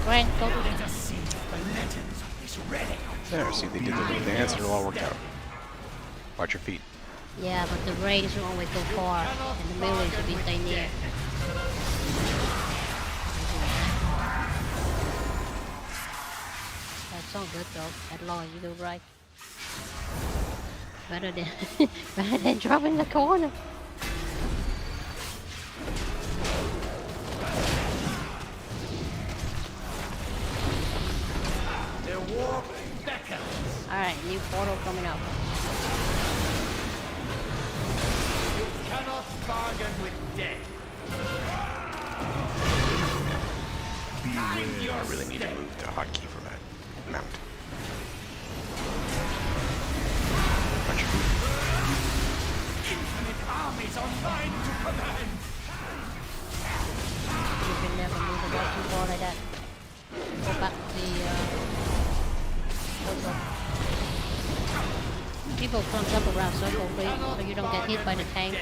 Right, go to Let us see the legends of this relic. There, see, they did the dance and it all worked out. Watch your feet. Yeah, but the raid should always go far, and the melee should be stay near. That's all good though, as long as you do right. Better than dropping the corner. Alright, new portal coming up. You cannot bargain with death. I really need to move the hotkey from that mount. Watch your feet. Infinite armies online to command. You can never move the ball too far like that. Go back to the people clump up around circle, please, so you don't get hit by the tank.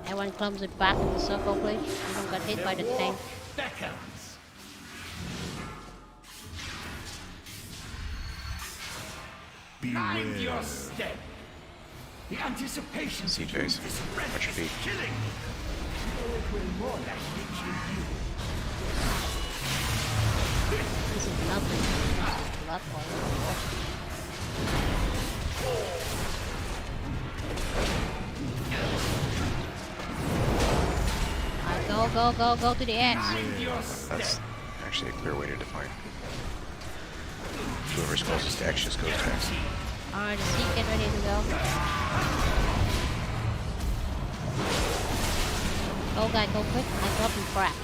Everyone clumps it back in the circle, please. You don't get hit by the tank. Mind your step. The anticipation CJs, watch your feet. killing. It will more likely kill you. This is nothing. This is blood all. Go to the X. That's actually a clear way to define. Whoever's closest to X just goes to X. Alright, the seat get ready to go. Go guy, go quick. I drop him crap.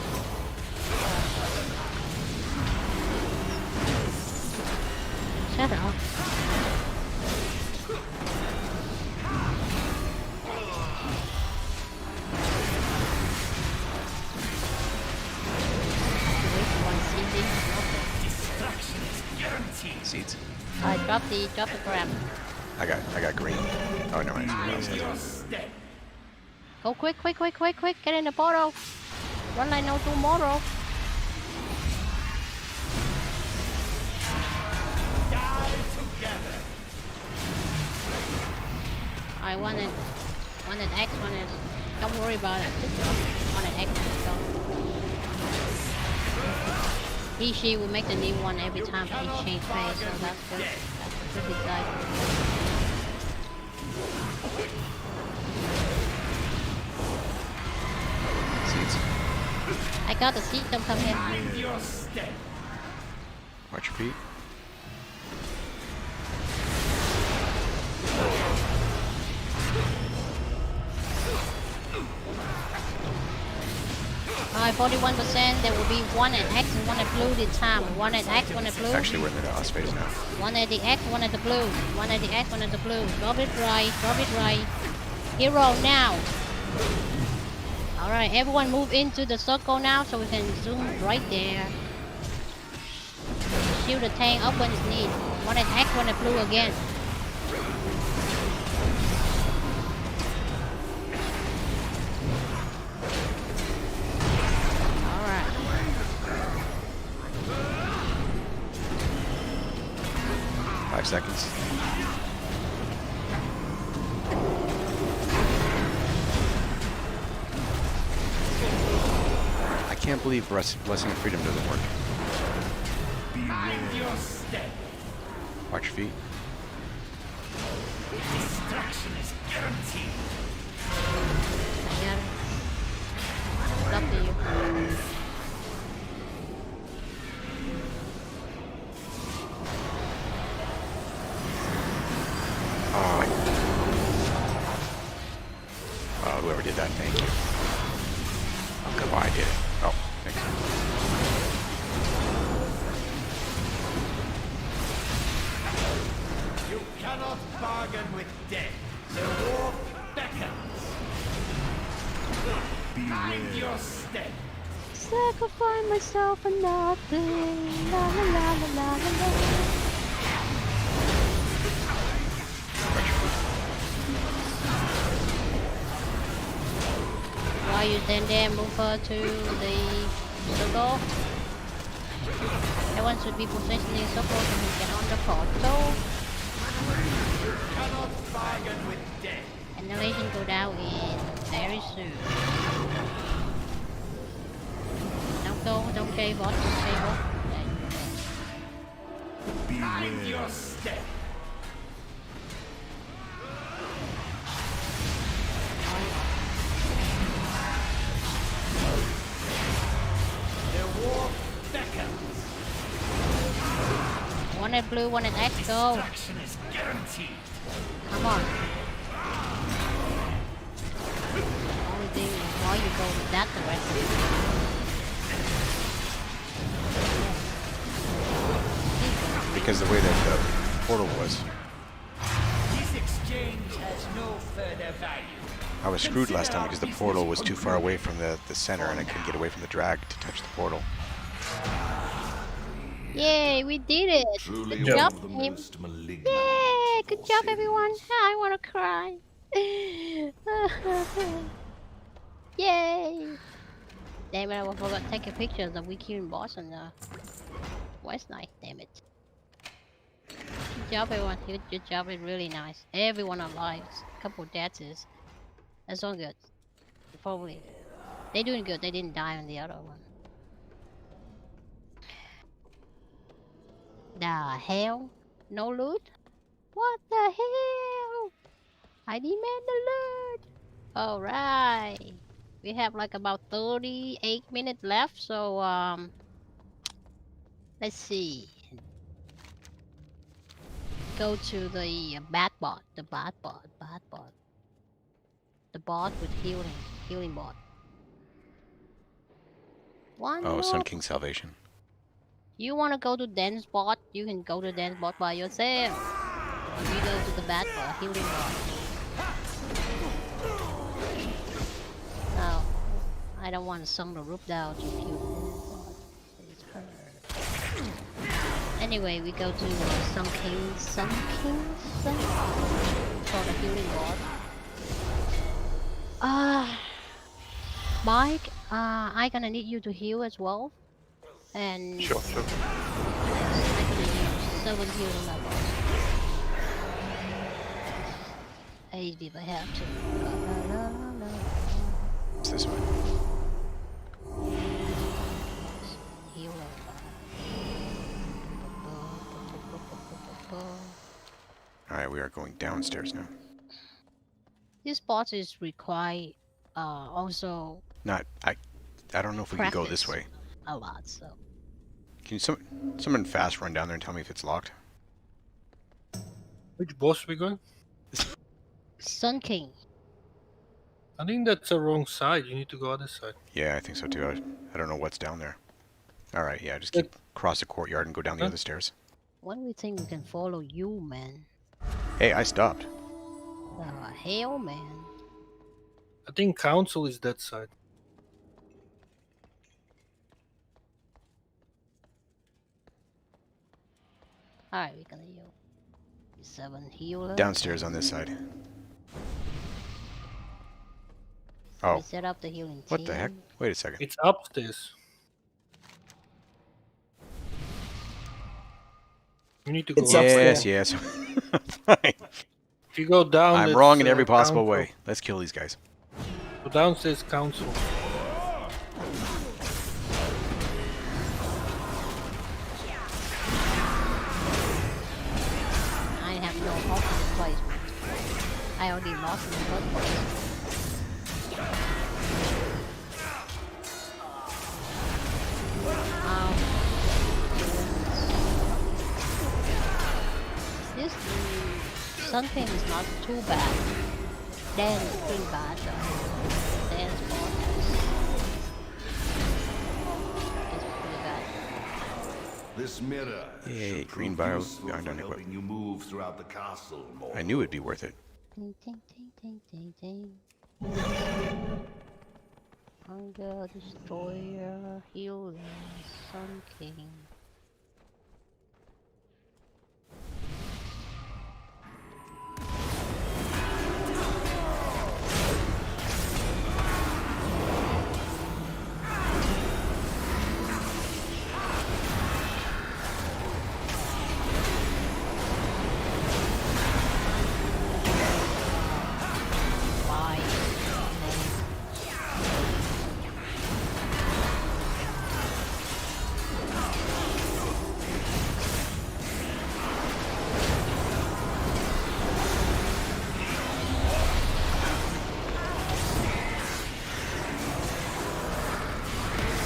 Shut up. Seeds. Alright, drop the grab. I got green. Oh no, Go quick, get in the portal. Run like no tomorrow. I want an X, one is. Don't worry about it. Want an X, go. She will make the new one every time he change phase, so that's good. That's a good design. Seeds. I got the seed, don't come here. Watch your feet. by 41%. There will be one at X and one at blue this time. One at X, one at blue. Actually, we're in the DOS phase now. One at the X, one at the blue. One at the X, one at the blue. Drop it right, drop it right. Hero now. Alright, everyone move into the circle now so we can zoom right there. Shield the tank up when it's needed. One at X, one at blue again. Alright. 5 seconds. I can't believe Blessing of Freedom doesn't work. Mind your step. Watch your feet. Destruction is guaranteed. I got it. It's up to you. Oh, whoever did that, thank you. Oh, come on, I did it. Oh, thanks. You cannot bargain with death. The war beckons. Mind your step. Sacrifice myself for nothing. La la la la la la la. While you stand there, move her to the circle. Everyone should be positioning in circle so we get on the portal. Cannot bargain with death. Annihilation go down in very soon. Don't go, don't shave off, don't shave off. Mind your step. The war beckons. One at blue, one at X, go. Destruction is guaranteed. Come on. Only thing is why you go with that direction. Because the way that the portal was, This exchange has no further value. I was screwed last time because the portal was too far away from the center and I couldn't get away from the drag to touch the portal. Yay, we did it! Truly Good job, one of the team. most malignant Yay! Good job, everyone! I wanna cry. Yay! Damn it, I forgot to take a picture of the week here in Boston. West night, damn it. Good job, everyone. Good job, it's really nice. Everyone alive. Couple deaths is. That's all good. Probably. They're doing good. They didn't die on the other one. The hell? No loot? What the hell? I demand the loot! Alright. We have like about 38 minutes left, so let's see. Go to the bat bot, the bot. The bot with healing bot. One Oh, more. Sun King Salvation. You wanna go to dance bot? You can go to dance bot by yourself. You go to the bat bot, healing bot. No, I don't want to summon the roof down to heal the bot. Anyway, we go to Sun King for the healing bot. Mike, I gonna need you to heal as well. And Sure. I'm gonna use 7 healing levels. 8 if I have to. It's this way. Healing. Alright, we are going downstairs now. This boss is required also I don't know if we can go this practice way. a lot, so. Can you someone fast run down there and tell me if it's locked? Which boss we going? Sun King. I think that's the wrong side. You need to go other side. Yeah, I think so too. I don't know what's down there. Alright, yeah, just keep cross the courtyard and go down the other stairs. When we think we can follow you, man? Hey, I stopped. The hell, man? I think council is that side. Alright, we're gonna heal. 7 healer. Downstairs on this side. Oh. We set up the healing What the heck? team. Wait a second. It's upstairs. You need to go Yes, yes. Fine. If you go down, I'm it's, wrong in every possible council. way. Let's kill these guys. So downstairs council. I have no hope in this place, man. I already lost in the first place. This Sun King is not too bad. Dan is pretty bad though. Dan's boss is pretty bad. This mirror Yay, should green prove bio useful behind for unequipped. helping you move throughout the castle more. I knew it'd be worth it. Ding, ding, ding, ding, ding, ding. Hunger Destroyer, Healer, Sun King.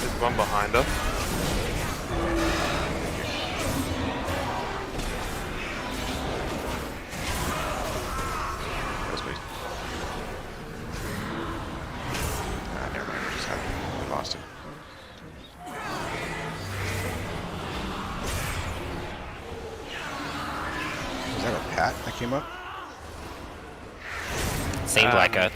There's one behind us. Yes, please. Ah, never mind. We just have we lost it. Was that a pat that came up? Seemed like a.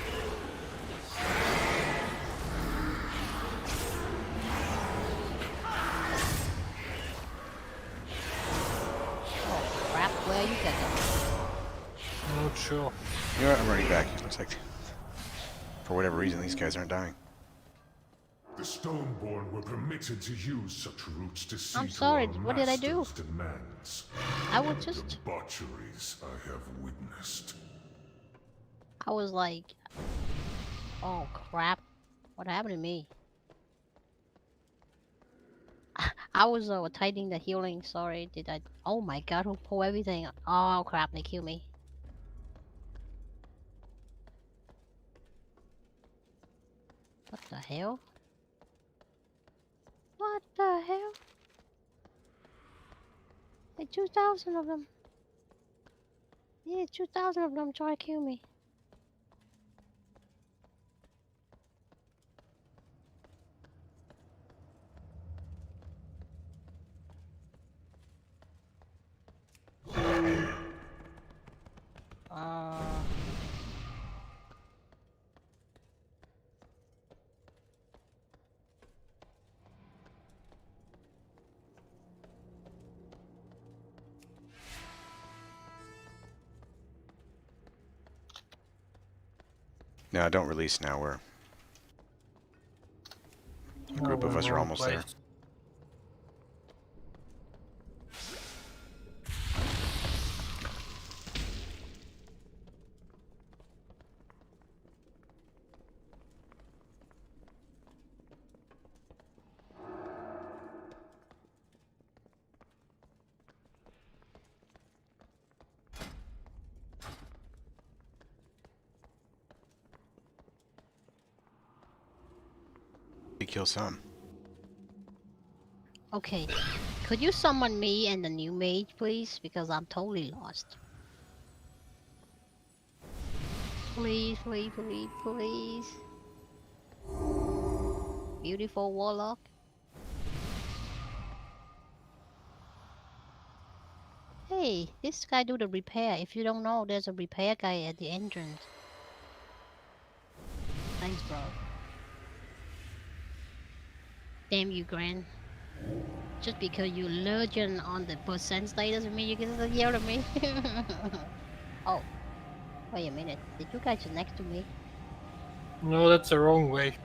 Oh crap, where you going? Not sure. You know what? I'm running back. It looks like, for whatever reason, these guys aren't dying. The Stoneborn were permitted to use such routes to see I'm to sorry, our what did I do? master's demands. I was just... Debaucheries I have witnessed. I was like... Oh crap. What happened to me? I was tightening the healing, sorry, did I... Oh my god, who pulled everything? Oh crap, they killed me. What the hell? What the hell? Like 2,000 of them. Yeah, 2,000 of them try to kill me. No, don't release now. We're a group of us are almost there. We kill some. Okay, could you summon me and the new mage, please? Because I'm totally lost. Please, please, please, please. Beautiful warlock. Hey, this guy do the repair. If you don't know, there's a repair guy at the entrance. Thanks, bro. Damn you, Gran. Just because you legend on the percent state doesn't mean you can still yell at me. Oh, wait a minute. Did you guys next to me? No, that's the wrong way.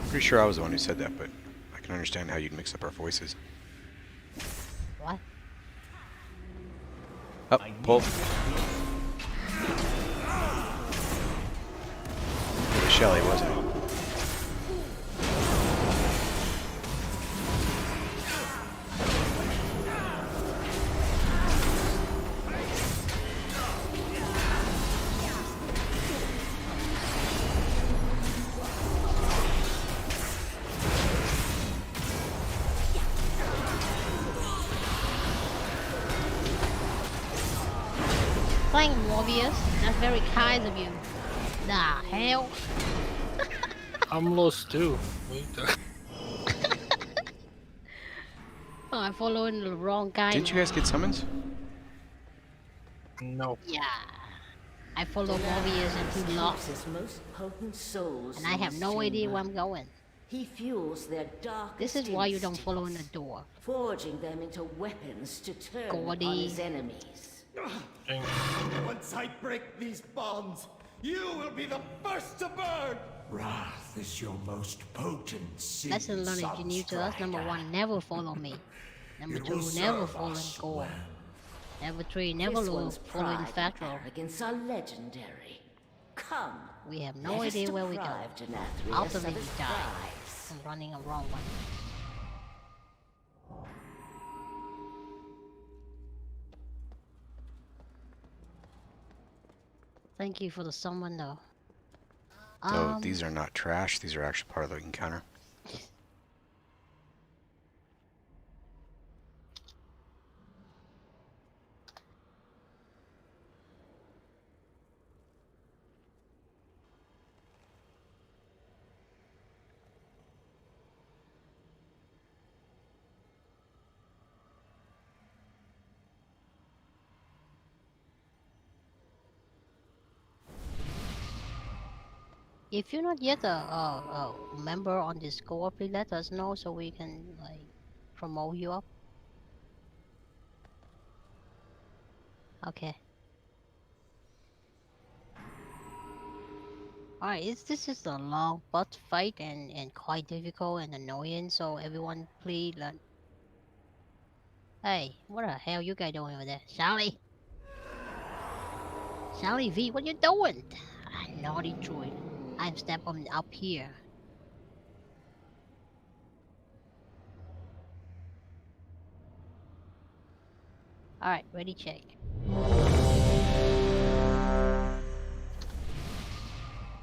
Pretty sure I was the one who said that, but I can understand how you'd mix up our voices. What? Up, pull. It was Shelly, wasn't it? Playing Morbius? That's very kind of you. The hell? I'm lost too. Wait. Oh, I'm following the wrong guy. Didn't you guys get summons? No. Yeah. I follow Morbius into lost. His most potent souls And I have no idea where I'm going. He fuels their darkest This is why you don't follow in the door. forging them into weapons to turn Gordy. on his enemies. Once I break these bonds, you will be the first to burn! Wrath is your most potent sin. Lesson learned if you're new to us. Number 1, never follow me. Number 2, never follow in Gore. Number 3, never This one's follow in pride Factual. against our legendary. Come. We have no let us idea where we go. deprive Denathrius Ultimately, of we his die. prize. I'm running a wrong one. Thank you for the summon, though. So these are not trash. These are actually part of the encounter. If you're not yet a member on Discord, please let us know so we can like promote you up. Okay. Alright, this is a long boss fight and quite difficult and annoying, so everyone please learn. Hey, what the hell you guys doing over there? Sally? Sally V, what you doing? Ah, naughty droid. I'm stepping up here. Alright, ready, check.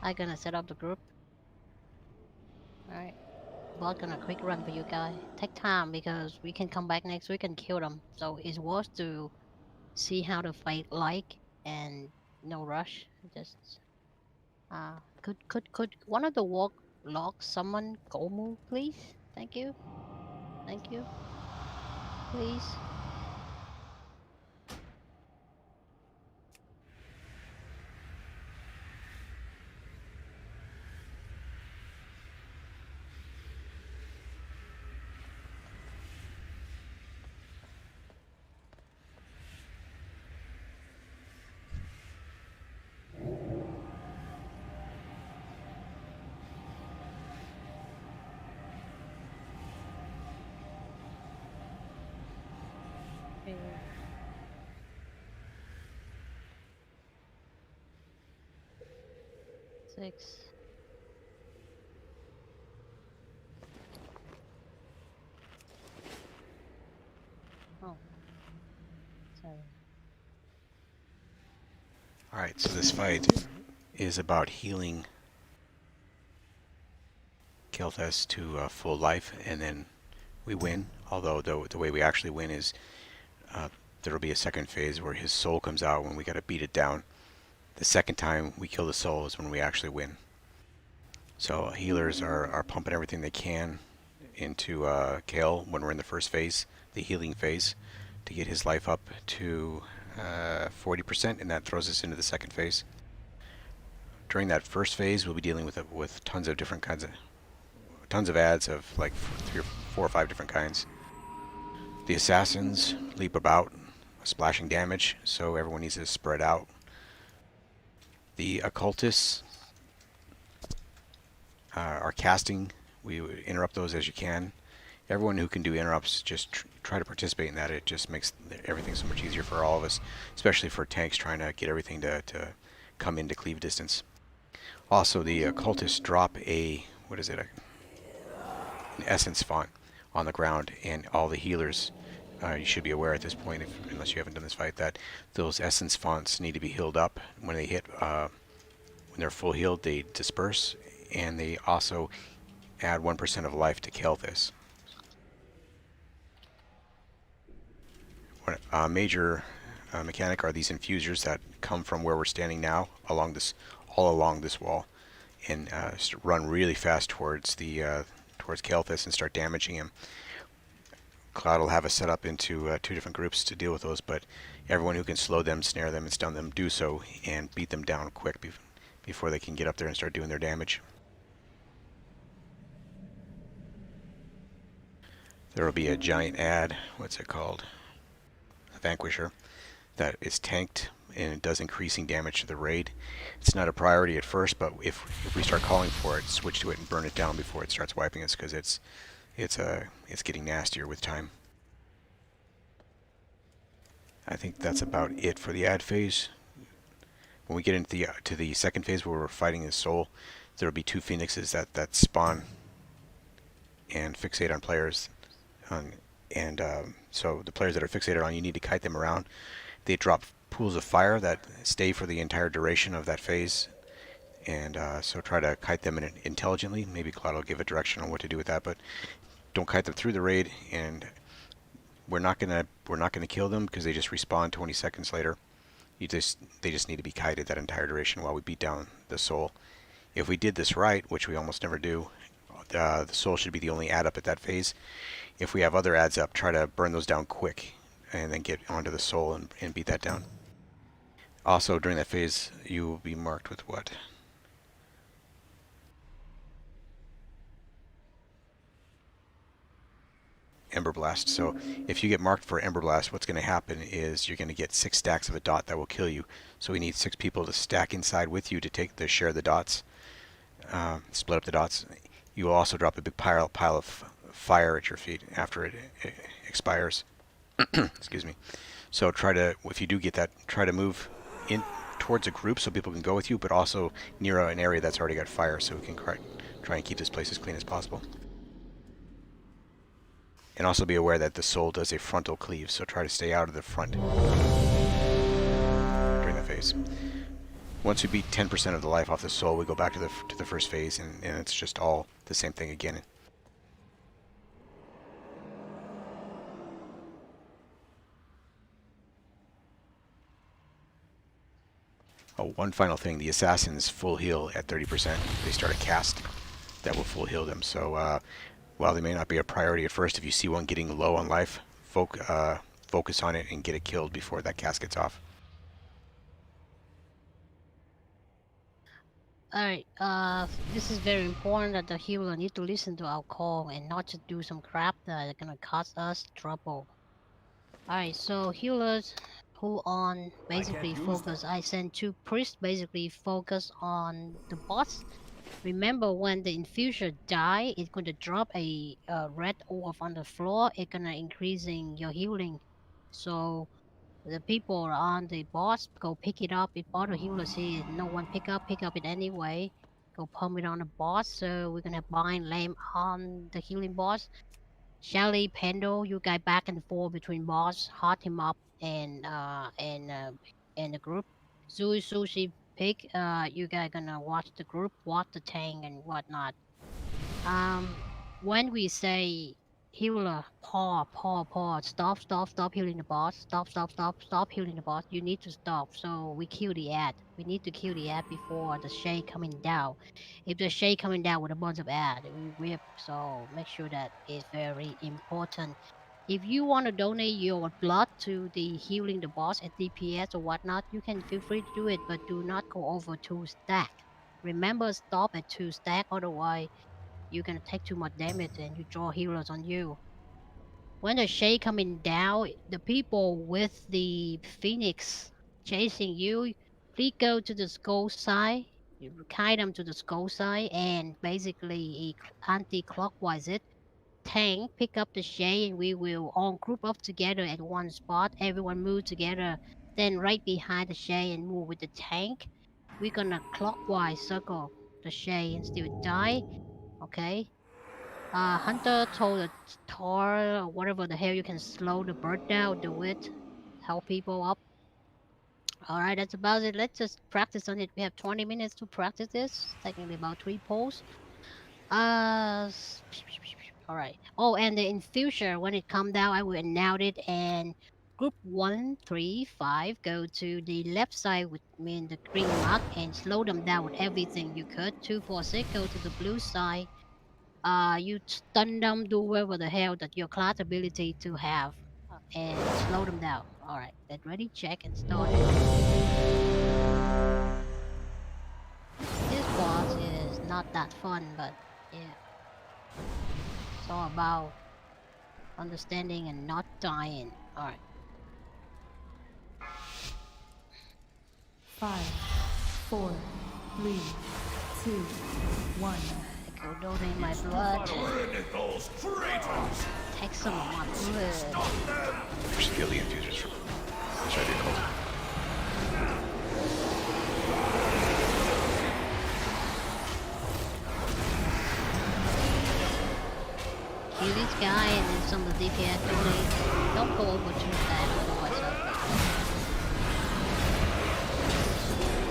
I'm gonna set up the group. Alright. Bot gonna quick run for you guys. Take time because we can come back next week and kill them. So it's worth to see how the fight like and no rush. Just could one of the logs summon Gomu, please? Thank you. Thank you. Please. Six. Oh. 7. Alright, so this fight is about healing Kel'Thas to full life and then we win. Although the way we actually win is there'll be a second phase where his soul comes out when we gotta beat it down. The second time we kill the soul is when we actually win. So healers are pumping everything they can into Kale when we're in the first phase, the healing phase, to get his life up to 40%, and that throws us into the second phase. During that first phase, we'll be dealing with tons of different kinds of ads of like 3 or 4 or 5 different kinds. The assassins leap about, splashing damage, so everyone needs to spread out. The occultists are casting. We would interrupt those as you can. Everyone who can do interrupts, just try to participate in that. It just makes everything so much easier for all of us, especially for tanks trying to get everything to come into cleave distance. Also, the occultists drop an essence font on the ground, and all the healers, you should be aware at this point, unless you haven't done this fight, that those essence fonts need to be healed up. When they hit, when they're full healed, they disperse, and they also add 1% of life to Kelthus. A major mechanic are these infusers that come from where we're standing now, all along this wall, and run really fast towards Kelthus and start damaging him. Cloud will have us set up into 2 different groups to deal with those, but everyone who can slow them, snare them, and stun them, do so, and beat them down quick before they can get up there and start doing their damage. There will be a giant ad, what's it called? A Vanquisher, that is tanked, and it does increasing damage to the raid. It's not a priority at first, but if we start calling for it, switch to it and burn it down before it starts wiping us, because it's getting nastier with time. I think that's about it for the ad phase. When we get into the second phase where we're fighting his soul, there will be 2 phoenixes that spawn and fixate on players. So the players that are fixated on, you need to kite them around. They drop pools of fire that stay for the entire duration of that phase, and so try to kite them intelligently. Maybe Cloud will give a direction on what to do with that, but don't kite them through the raid. And we're not gonna kill them because they just respawn 20 seconds later. They just need to be kited that entire duration while we beat down the soul. If we did this right, which we almost never do, the soul should be the only ad up at that phase. If we have other ads up, try to burn those down quick and then get onto the soul and beat that down. Also, during that phase, you will be marked with what? Ember Blast. So if you get marked for Ember Blast, what's going to happen is you're going to get 6 stacks of a dot that will kill you. So we need 6 people to stack inside with you to share the dots, split up the dots. You will also drop a big pile of fire at your feet after it expires. Excuse me. So if you do get that, try to move in towards a group so people can go with you, but also near an area that's already got fire, so we can try and keep this place as clean as possible. And also be aware that the soul does a frontal cleave, so try to stay out of the front during that phase. Once we beat 10% of the life off the soul, we go back to the first phase, and it's just all the same thing again. Oh, one final thing, the assassins full heal at 30%. They start a cast that will full heal them. So while they may not be a priority at first, if you see one getting low on life, focus on it and get it killed before that cast gets off. Alright, this is very important that the healer need to listen to our call and not just do some crap that are gonna cause us trouble. Alright, so healers who on basically focus. I sent 2 priests basically focus on the boss. Remember, when the infuser die, it's going to drop a red orb on the floor. It's gonna increasing your healing. So the people on the boss go pick it up. If auto healer see no one pick up it anyway. Go pump it on the boss. So we're gonna bind Lame on the healing boss. Shelly, Pando, you guys back and forth between boss, hot him up, and the group. Zui, Sushi, Pig, you guys gonna watch the group, watch the tank and whatnot. When we say Healer, pause. Stop healing the boss. Stop healing the boss. You need to stop. So we kill the ad. We need to kill the ad before the shade coming down. If the shade coming down with a bunch of ad, we rip. So make sure that is very important. If you want to donate your blood to the healing the boss at DPS or whatnot, you can feel free to do it, but do not go over 2 stack. Remember, stop at 2 stack, otherwise you're gonna take too much damage and you draw healers on you. When the shade coming down, the people with the phoenix chasing you, please go to the skull side. You kite them to the skull side and basically anti-clockwise it. Tank, pick up the shade and we will all group up together at one spot. Everyone move together. Then right behind the shade and move with the tank. We're gonna clockwise circle the shade and still die. Okay. Hunter told the Tor or whatever the hell you can slow the bird down, do it. Help people up. Alright, that's about it. Let's just practice on it. We have 20 minutes to practice this. Technically about 3 polls. Alright. Oh, and in future, when it come down, I will announce it and group 1, 3, 5 go to the left side with me in the green mark and slow them down with everything you could. 2, 4, 6 go to the blue side. You stun them, do whatever the hell that your class ability to have, and slow them down. Alright, get ready, check, and start it. This boss is not that fun, but yeah. It's all about understanding and not dying. Alright. 5, 4, 3, 2, 1. Go donate my blood. Those traitors! Take some of my blood. Steal the infusers from. That's what they call it. Kill this guy and then some of the DPS donate. Don't go over 2 stacks, otherwise I'll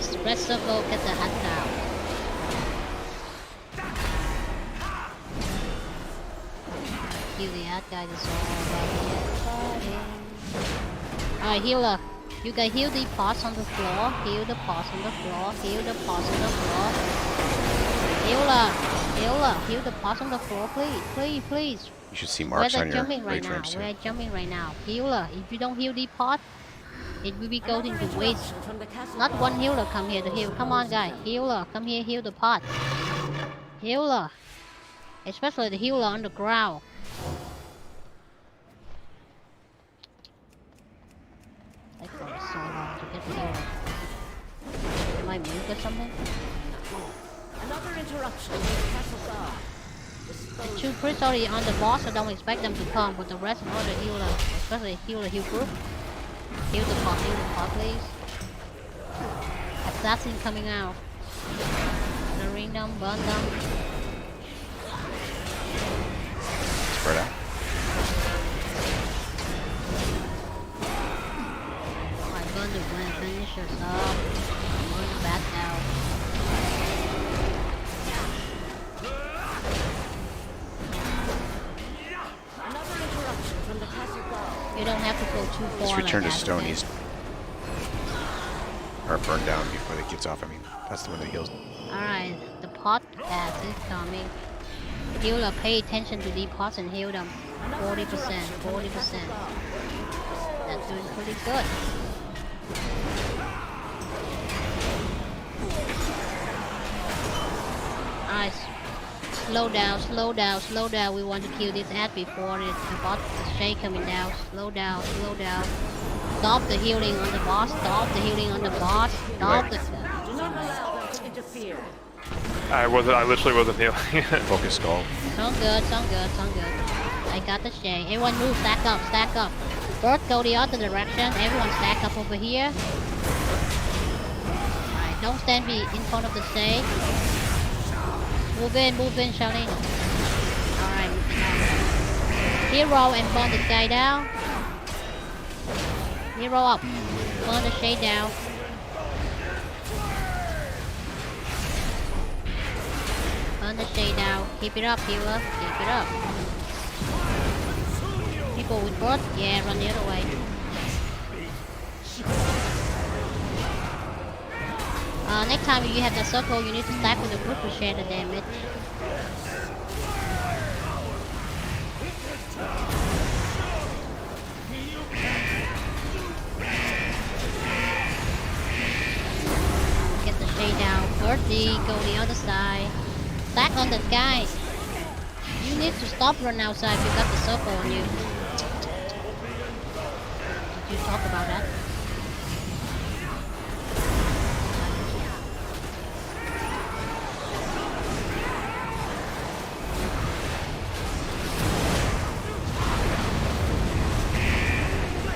Spread circle, get the hunt down. Kill the ad guy, that's all about the ad. Alright, healer. You can heal the pots on the floor. Heal the pots on the floor. Heal the pots on the floor. Healer. Heal the pots on the floor, please. You should see marks on your jumping right now. frames. We're jumping right now. Healer, if you don't heal the pot, it will be going into waste. Not one healer come here to heal. Come on, guy. Healer, come here, heal the pot. Healer. Especially the healer on the ground. That took so long to get the healer. Am I mute or something? Another interruption in the castle guard. The 2 priests already on the boss, so don't expect them to come, but the rest of all the healer, especially healer heal group. Heal the pot, please. Assassin coming out. Ring them, burn them. Spread out. I burn the finishers up. Burn the bat out. Another interruption from the castle guard. You don't have to go too far. Let's return like to that, stone okay? east. Or burn down before it gets off. I mean, that's the one that heals. Alright, the pot pass is coming. Healer, pay attention to the pots and heal them. 40%. That's doing pretty good. Alright, slow down. We want to kill this ad before the shade coming down. Slow down. Stop the healing on the boss. Stop the. Do not allow them to interfere. I literally wasn't healing. Focus skull. Sound good. I got the shade. Everyone move, stack up. First go the other direction. Everyone stack up over here. Alright, don't stand in front of the shade. Move in, Charlene. Alright. Hero and burn this guy down. Hero up. Burn the shade down. Burn the shade down. Keep it up, healer. Keep it up. people with bird, yeah, run the other way. Next time you have the circle, you need to stack with the group to share the damage. Get the shade down. Birdie, go the other side. Stack on the guy. You need to stop run outside if you got the circle on you. Did you talk about that?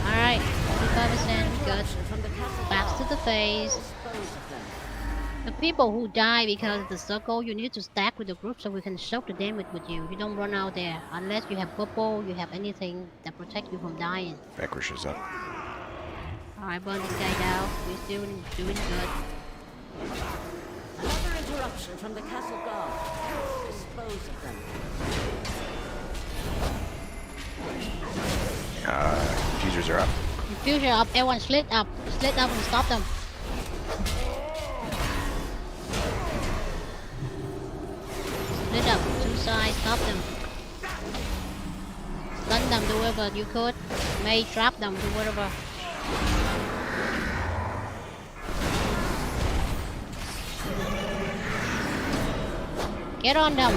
Alright, 45% good. Back to the phase. The people who die because of the circle, you need to stack with the group so we can soak the damage with you. You don't run out there unless you have bubble, you have anything that protects you from dying. Vanquish is up. Alright, burn this guy down. We're still doing good. Another interruption from the castle guard. Dispose of them. Diffusers are up. Diffuser up, everyone slit up. Slit up and stop them. Split up, two sides, stop them. Stun them, do whatever you could. May trap them, do whatever. Get on them.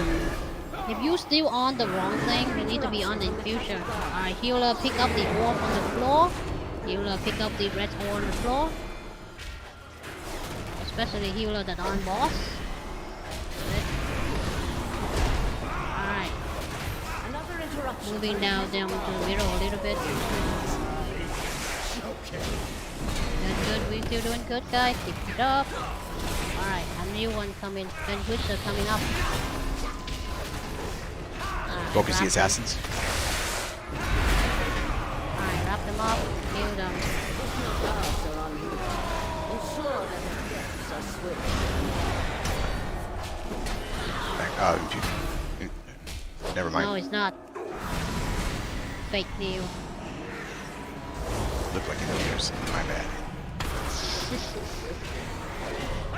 If you still on the wrong thing, you need to be on the infuser. Alright, healer pick up the orb on the floor. Healer pick up the red ore on the floor. Especially healer that on boss. Alright. Moving down to the middle a little bit. Good, we're still doing good, guys. Keep it up. Alright, a new one coming. Vanquisher coming up. Focus the assassins. Alright, wrap them up. Heal them. Never mind. No, it's not. Fake new. Look like it appears. My bad.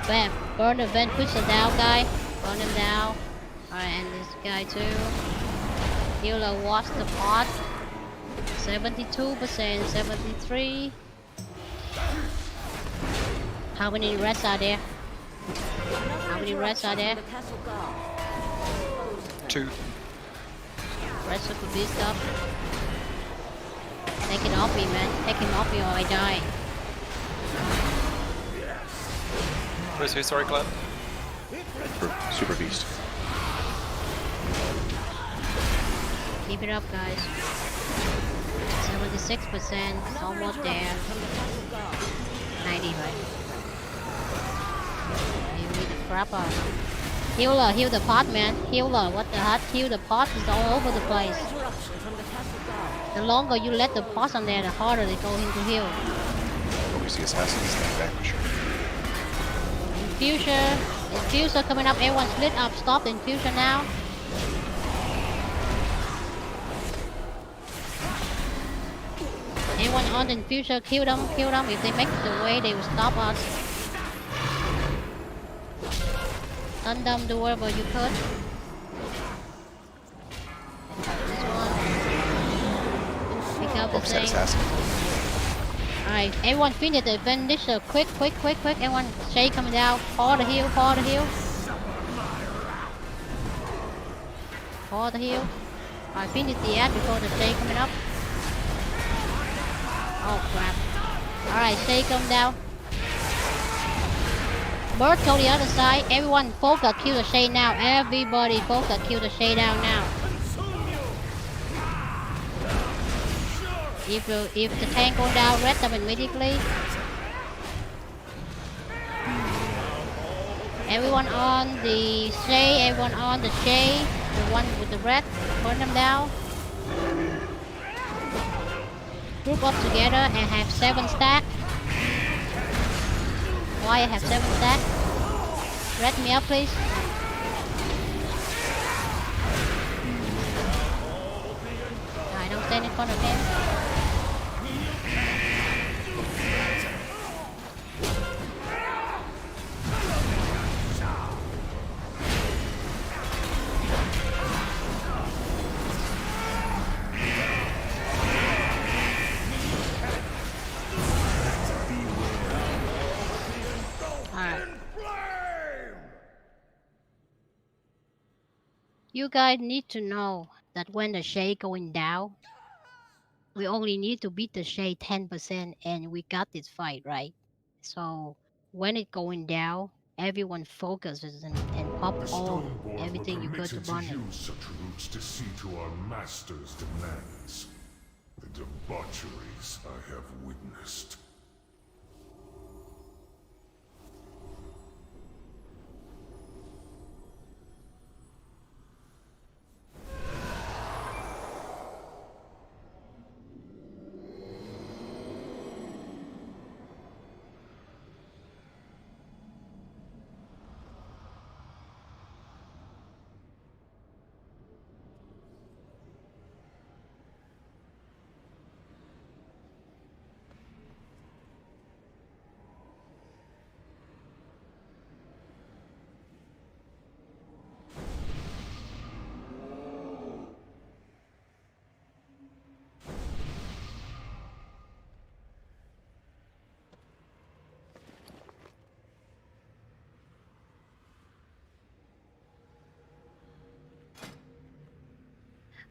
Bam! Burn the Vanquisher down, guy. Burn him down. Alright, and this guy too. Healer watch the pot. 72%, 73. How many reds are there? How many reds are there? 2. Reds could be stuff. Take it off me, man. Take him off me or I die. Where's who? Sorry, Glenn. Super Beast. Keep it up, guys. 76%, almost there. 90, right? You need to crap out. Healer, heal the pot, man. Healer, what the heck? Heal the pot is all over the place. The longer you let the pot on there, the harder they go into heal. Focus the assassins, then Vanquisher. Infuser coming up. Everyone split up. Stop the infuser now. Everyone on the infuser, kill them. If they make it away, they will stop us. Stun them, do whatever you could. This one. Pick up the thing. Alright, everyone finish the Vanquisher. Quick. Everyone, Shay coming down. Pour the heal. Pour the heal. Alright, finish the ad before the Shay coming up. Oh crap. Alright, Shay come down. Bird go the other side. Everyone focus, kill the Shay now. Everybody focus, kill the Shay down now. If the tank go down, red them immediately. Everyone on the Shay, the one with the red, burn them down. Group up together and have 7 stack. Why I have 7 stack? Red me up, please. I don't stand in front front of him. Alright. You guys need to know that when the shade going down, we only need to beat the shade 10% and we got this fight, right? So when it going down, everyone focuses and pop The all Stoneborn everything were you go to permitted to Bonnet. use such routes to see to our master's demands. The debaucheries I have witnessed.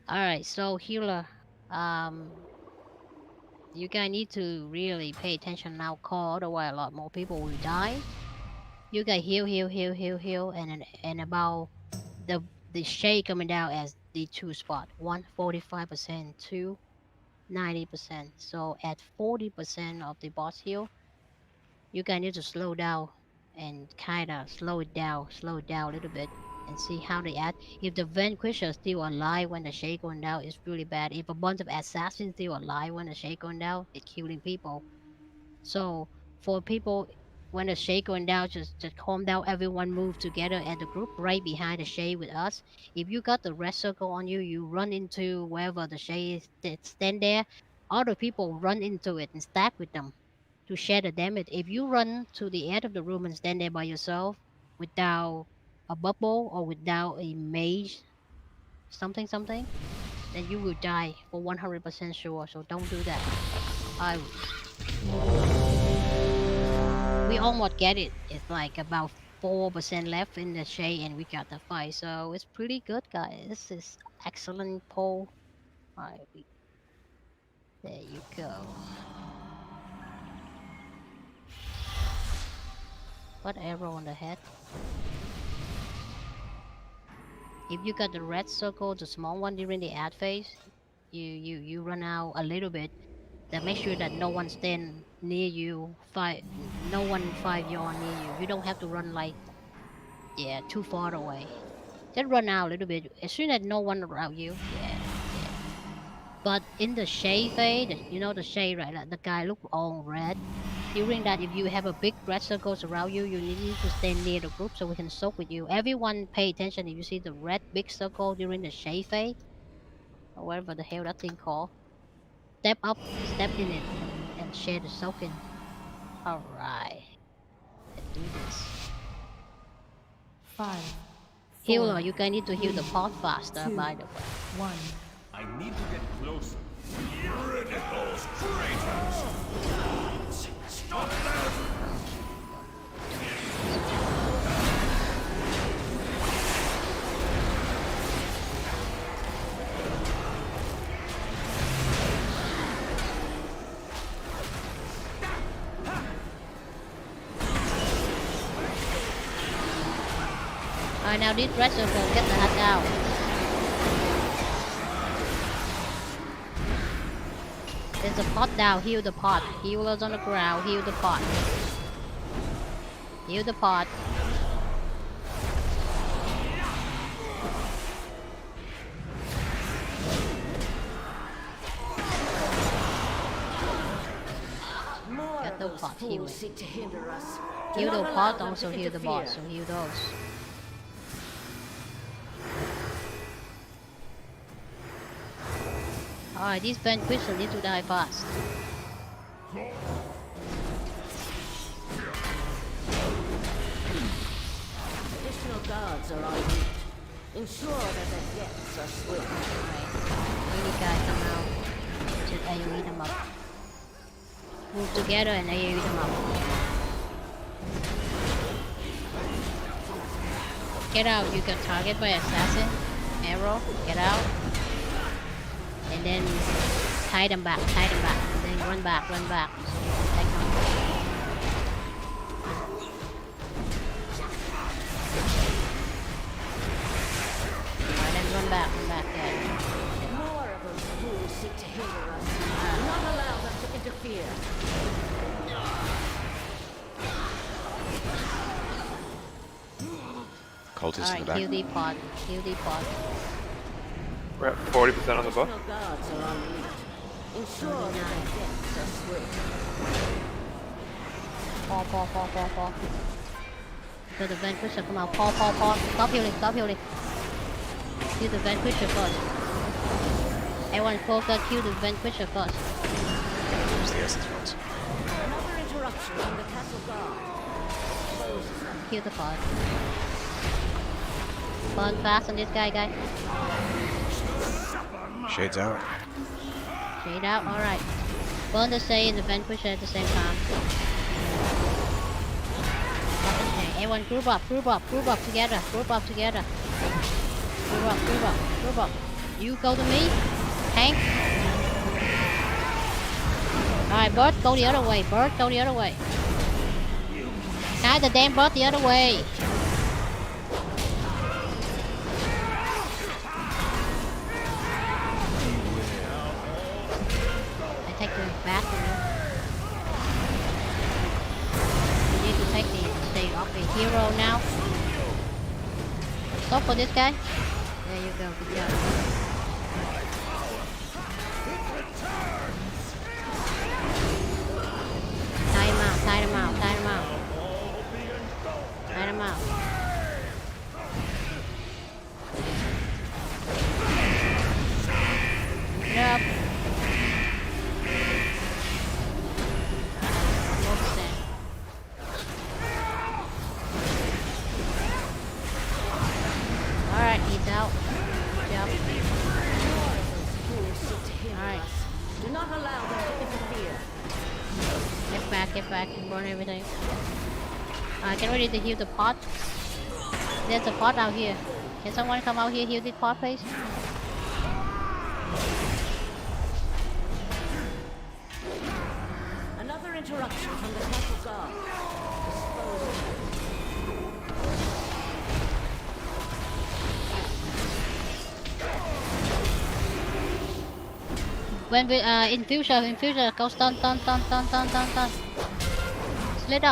Alright, so healer, you guys need to really pay attention now, call, otherwise a lot more people will die. You guys heal, and about the shade coming down as the 2 spot, 145%, 2 90%. So at 40% of the boss heal, you guys need to slow down and kinda slow it down a little bit and see how they act. If the Vanquisher is still alive when the shade going down, it's really bad. If a bunch of assassins still alive when the shade going down, it's killing people. So for people when the shade going down, just calm down. Everyone move together at the group right behind the shade with us. If you got the red circle on you, you run into wherever the shade is, stand there. Other people run into it and stack with them to share the damage. If you run to the end of the room and stand there by yourself without a bubble or without a mage, something, then you will die for 100% sure. So don't do that. We almost get it. It's like about 4% left in the shade and we got the fight. So it's pretty good, guys. This is excellent poll. Alright, there you go. What arrow on the head? If you got the red circle, the small one during the ad phase, you run out a little bit. Then make sure that no one stand near you. No one 5 yards near you. You don't have to run like too far away. Just run out a little bit. As soon as no one around you, But in the shade phase, you know the shade, right? Like the guy look all red. During that, if you have a big red circles around you, you need to stand near the group so we can soak with you. Everyone pay attention if you see the red big circle during the shade phase, or whatever the hell that thing called. Step up, step in it, and share the soaking. Alright. Let's do this. 5. Healer, you guys need to heal the pot faster, 2, by the way. 1. I need to get closer. Ridicles, traitors! Stop them! Alright, now this red circle, get the heck out. There's a pot down, heal the pot. Healers on the ground, heal the pot. Heal the pot. Get the pot healing. Seek to hinder us. Heal the pot, also heal the boss, so heal those. Alright, these vanquishers need to die fast. Additional guards are en route. Ensure that their deaths are swift. Any guy come out. Just AoE them up. Move together and AoE them up. Get out, you got target by assassin. Arrow, get out. And then tie them back. And then run back. Take them. Alright, then run back, yeah. More of those fools seek to hinder us. Do not allow them to interfere. Cultists in the Alright, back. kill the pod. We're at 40% on the buff. Additional guards are en route. Ensure that their deaths are swift. Fall. So the vanquisher come out. Fall. Stop healing. Kill the vanquisher first. Everyone focus, kill the vanquisher first. Use the essence ones. Another interruption from the castle guard. Kill the pod. Burn fast on this guy. Shades out. Shade out, alright. Burn the Say and the vanquisher at the same time. Everyone group up together. Group up. You go to me. Tank. Alright, Bird, go the other way. Guide the damn bird the other way. I take them back, you need to take the state off the hero now. Stop for this guy. There you go, good job. Tie him out. Get up. Alright, he's out. Good job. Alright. Do not allow them to interfere. Get back, and burn everything. Get ready to heal the pot. There's a pot out here. Can someone come out here heal this pot, please? Another interruption from the castle guard. Dispose of them. When we infuser, go stun. Split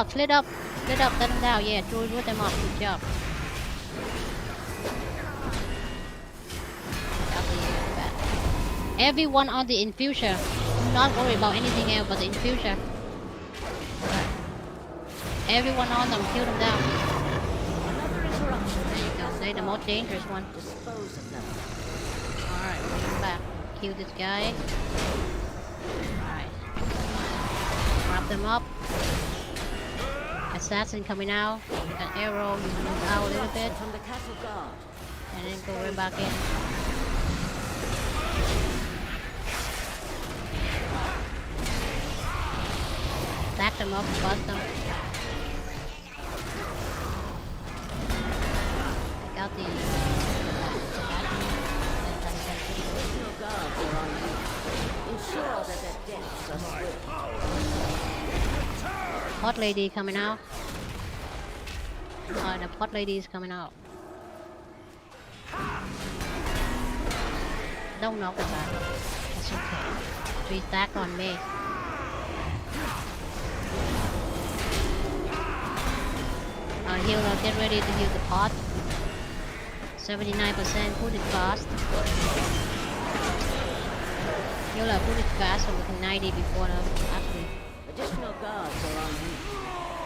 up, let them down, yeah, root them up, good job. Everyone on the infuser, do not worry about anything else but the infuser. Everyone on them, kill them down. Another interruption. There you go, they're the most dangerous one. Dispose of them. Alright, bring them back. Kill this guy. Alright. Wrap them up. Assassin coming out. An arrow, you move out a little bit. From the castle guard. And then go right back in. Stack them up, bust them. I got the... Additional guards are on you. Ensure that their deaths are swift. Pot lady coming out. The pot lady is coming out. Don't knock it back. That's okay. 3 stack on me. Healer, get ready to heal the pot. 79%, put it fast. Healer, put it fast so we can 90 before the actually. Additional guards are on you.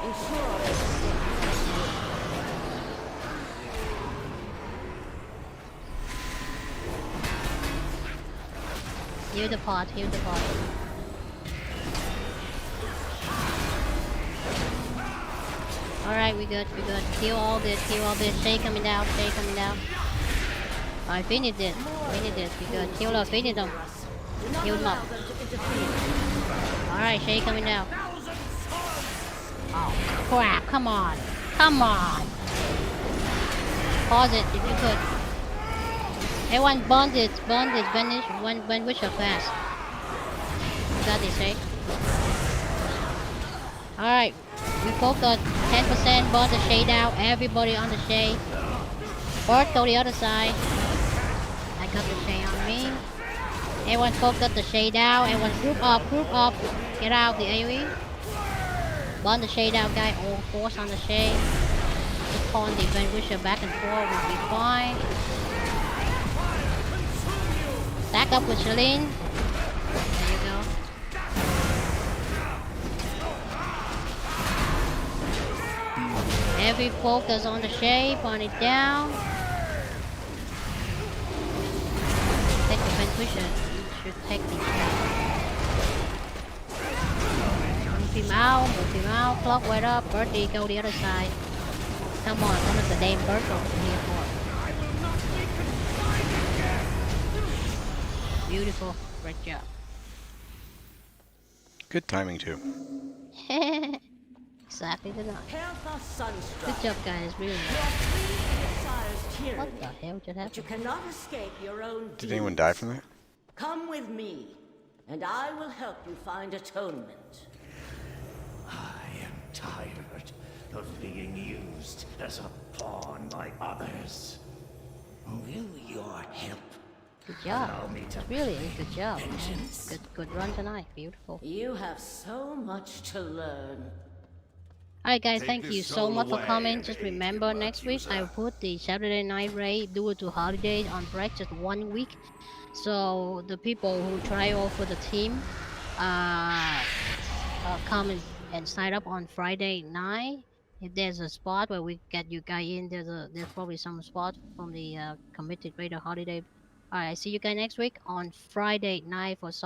Ensure that the deaths are swift. Heal the pot, heal the pot. Alright, we good, we good. Heal all this, heal all this. Shay coming down, Shay coming down. Alright, finish this, we good. Heal up, finish them. Heal them up. Alright, Shay coming down. Oh crap, come on. Come on. Pause it if you could. Everyone bondage, vanish, one wish of fast. You got this, Shay. Alright, we both got 10% bond the Shay down. Everybody on the Shay. Bird go the other side. I got the Shay on me. Everyone both got the Shay down. Everyone group up. Get out the AoE. Bond the Shay down, guy. All force on the Shay. Just pawn the Vanquisher back and forth will be fine. Stack up with Shalene. There you go. Every focus on the Shay, pawn it down. Take the Vanquisher. You should take the Shay. Move him out, clock right up, Birdie go the other side. Come on, what is the damn bird over here for? Beautiful, great job. Good timing too. Exactly the night. Pelthos Sunstruck. Good job, guys, really. What the hell just happened? You cannot escape your own Did anyone die from that? Come with me, and I will help you find atonement. I am tired of being used as a pawn by others. Will your help Good job. allow me to Really, good job. vengeance? Good run tonight. Beautiful. You have so much to learn. Alright guys, Take thank this you so soul much for away coming. and Just hate remember it, next week I will Makusa. put the Saturday night raid due to holidays on break just 1 week. So the people who try out for the team come and sign up on Friday night. If there's a spot where we get you guys in, there's probably some spot from the committed raider holiday. Alright, I see you guys next week on Friday night for some